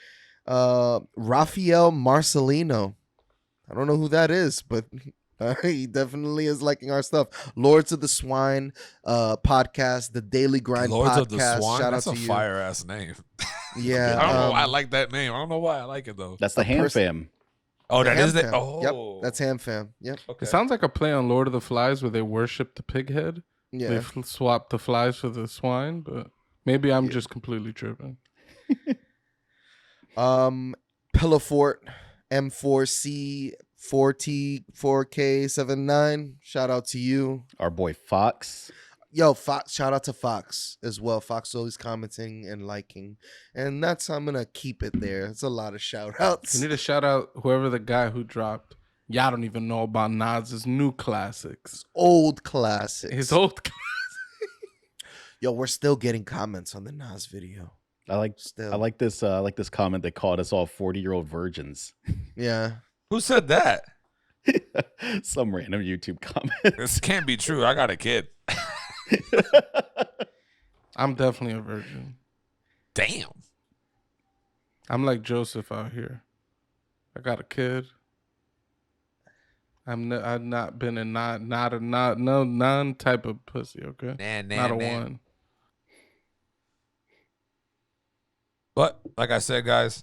[SPEAKER 4] Rafael Marcelino. I don't know who that is, but he definitely is liking our stuff. Lords of the Swine podcast, the Daily Grind
[SPEAKER 1] Lords
[SPEAKER 4] podcast.
[SPEAKER 1] of the Swine?
[SPEAKER 4] Shout
[SPEAKER 1] That's
[SPEAKER 4] out
[SPEAKER 1] a
[SPEAKER 4] to you.
[SPEAKER 1] fire ass name.
[SPEAKER 4] Yeah,
[SPEAKER 1] I don't know why I like that name. I don't know why I like it though.
[SPEAKER 3] That's the Ham Fam.
[SPEAKER 1] Oh, that
[SPEAKER 4] Ham
[SPEAKER 1] is it.
[SPEAKER 4] Fam.
[SPEAKER 1] Oh,
[SPEAKER 4] Yep, that's Ham Fam. Yep.
[SPEAKER 1] Okay.
[SPEAKER 2] It sounds like a play on Lord of the Flies where they worship the pig head.
[SPEAKER 4] Yeah.
[SPEAKER 2] They swap the flies for the swine, but maybe I'm just completely tripping.
[SPEAKER 4] Pillowfort M4C 4T 4K79. Shout out to you.
[SPEAKER 3] Our boy Fox.
[SPEAKER 4] Yo, Fox, shout out to Fox as well. Fox always commenting and liking. And I'm gonna keep it there. It's a lot of shout outs.
[SPEAKER 2] We need to shout out whoever the guy who dropped. Y'all don't even know about Nas's new classics.
[SPEAKER 4] Old classics.
[SPEAKER 2] His old
[SPEAKER 4] Yo, we're still getting comments on the Nas video.
[SPEAKER 3] I like this comment that called us all 40-year-old virgins.
[SPEAKER 4] Yeah.
[SPEAKER 1] Who said that?
[SPEAKER 3] Some random YouTube comment.
[SPEAKER 1] This can't be true. I got a kid.
[SPEAKER 2] I'm definitely a virgin.
[SPEAKER 1] Damn.
[SPEAKER 2] I'm like Joseph out here. I got a kid. I've not been in none type of pussy. Okay, not a one.
[SPEAKER 1] But like I said, guys,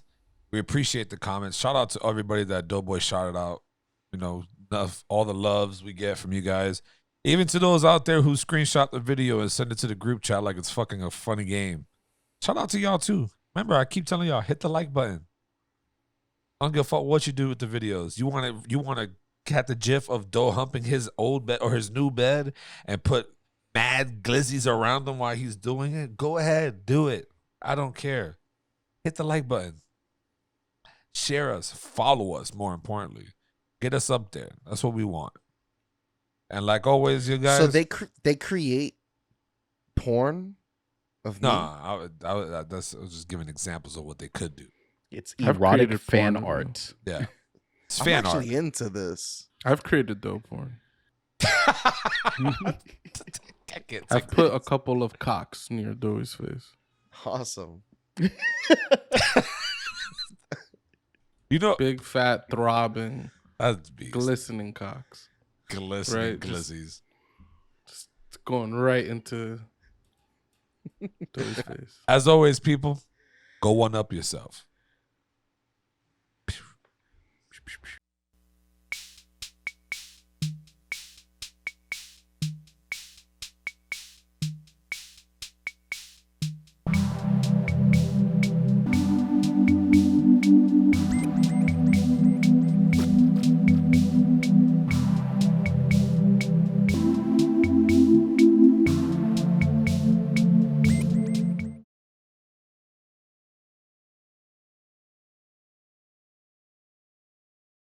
[SPEAKER 1] we appreciate the comments. Shout out to everybody that Doughboy shouted out. You know, all the loves we get from you guys. Even to those out there who screenshot the video and send it to the group chat like it's fucking a funny game. Shout out to y'all too. Remember, I keep telling y'all, hit the like button. I don't give a fuck what you do with the videos. You want to have the gif of Doe humping his old bed or his new bed and put mad glizzies around him while he's doing it? Go ahead, do it. I don't care. Hit the like button. Share us. Follow us, more importantly. Get us up there. That's what we want. And like always, you guys.
[SPEAKER 4] So they create porn of me?
[SPEAKER 1] I was just giving examples of what they could do.
[SPEAKER 3] It's
[SPEAKER 2] I've
[SPEAKER 3] erotic
[SPEAKER 2] created
[SPEAKER 3] fan
[SPEAKER 2] porn.
[SPEAKER 3] art.
[SPEAKER 1] Yeah. It's
[SPEAKER 4] I'm
[SPEAKER 1] fan art.
[SPEAKER 4] actually into this.
[SPEAKER 2] I've created dope porn.
[SPEAKER 1] I can't
[SPEAKER 2] I've
[SPEAKER 1] take
[SPEAKER 2] put
[SPEAKER 1] this.
[SPEAKER 2] a couple of cocks near Doe's face.
[SPEAKER 4] Awesome.
[SPEAKER 1] You know,
[SPEAKER 2] Big, fat, throbbing,
[SPEAKER 1] that's beast.
[SPEAKER 2] glistening cocks.
[SPEAKER 1] Glistening
[SPEAKER 2] Right, just-
[SPEAKER 1] glizzies.
[SPEAKER 2] Just going right into Dory's face.
[SPEAKER 1] As always, people, go one up yourself.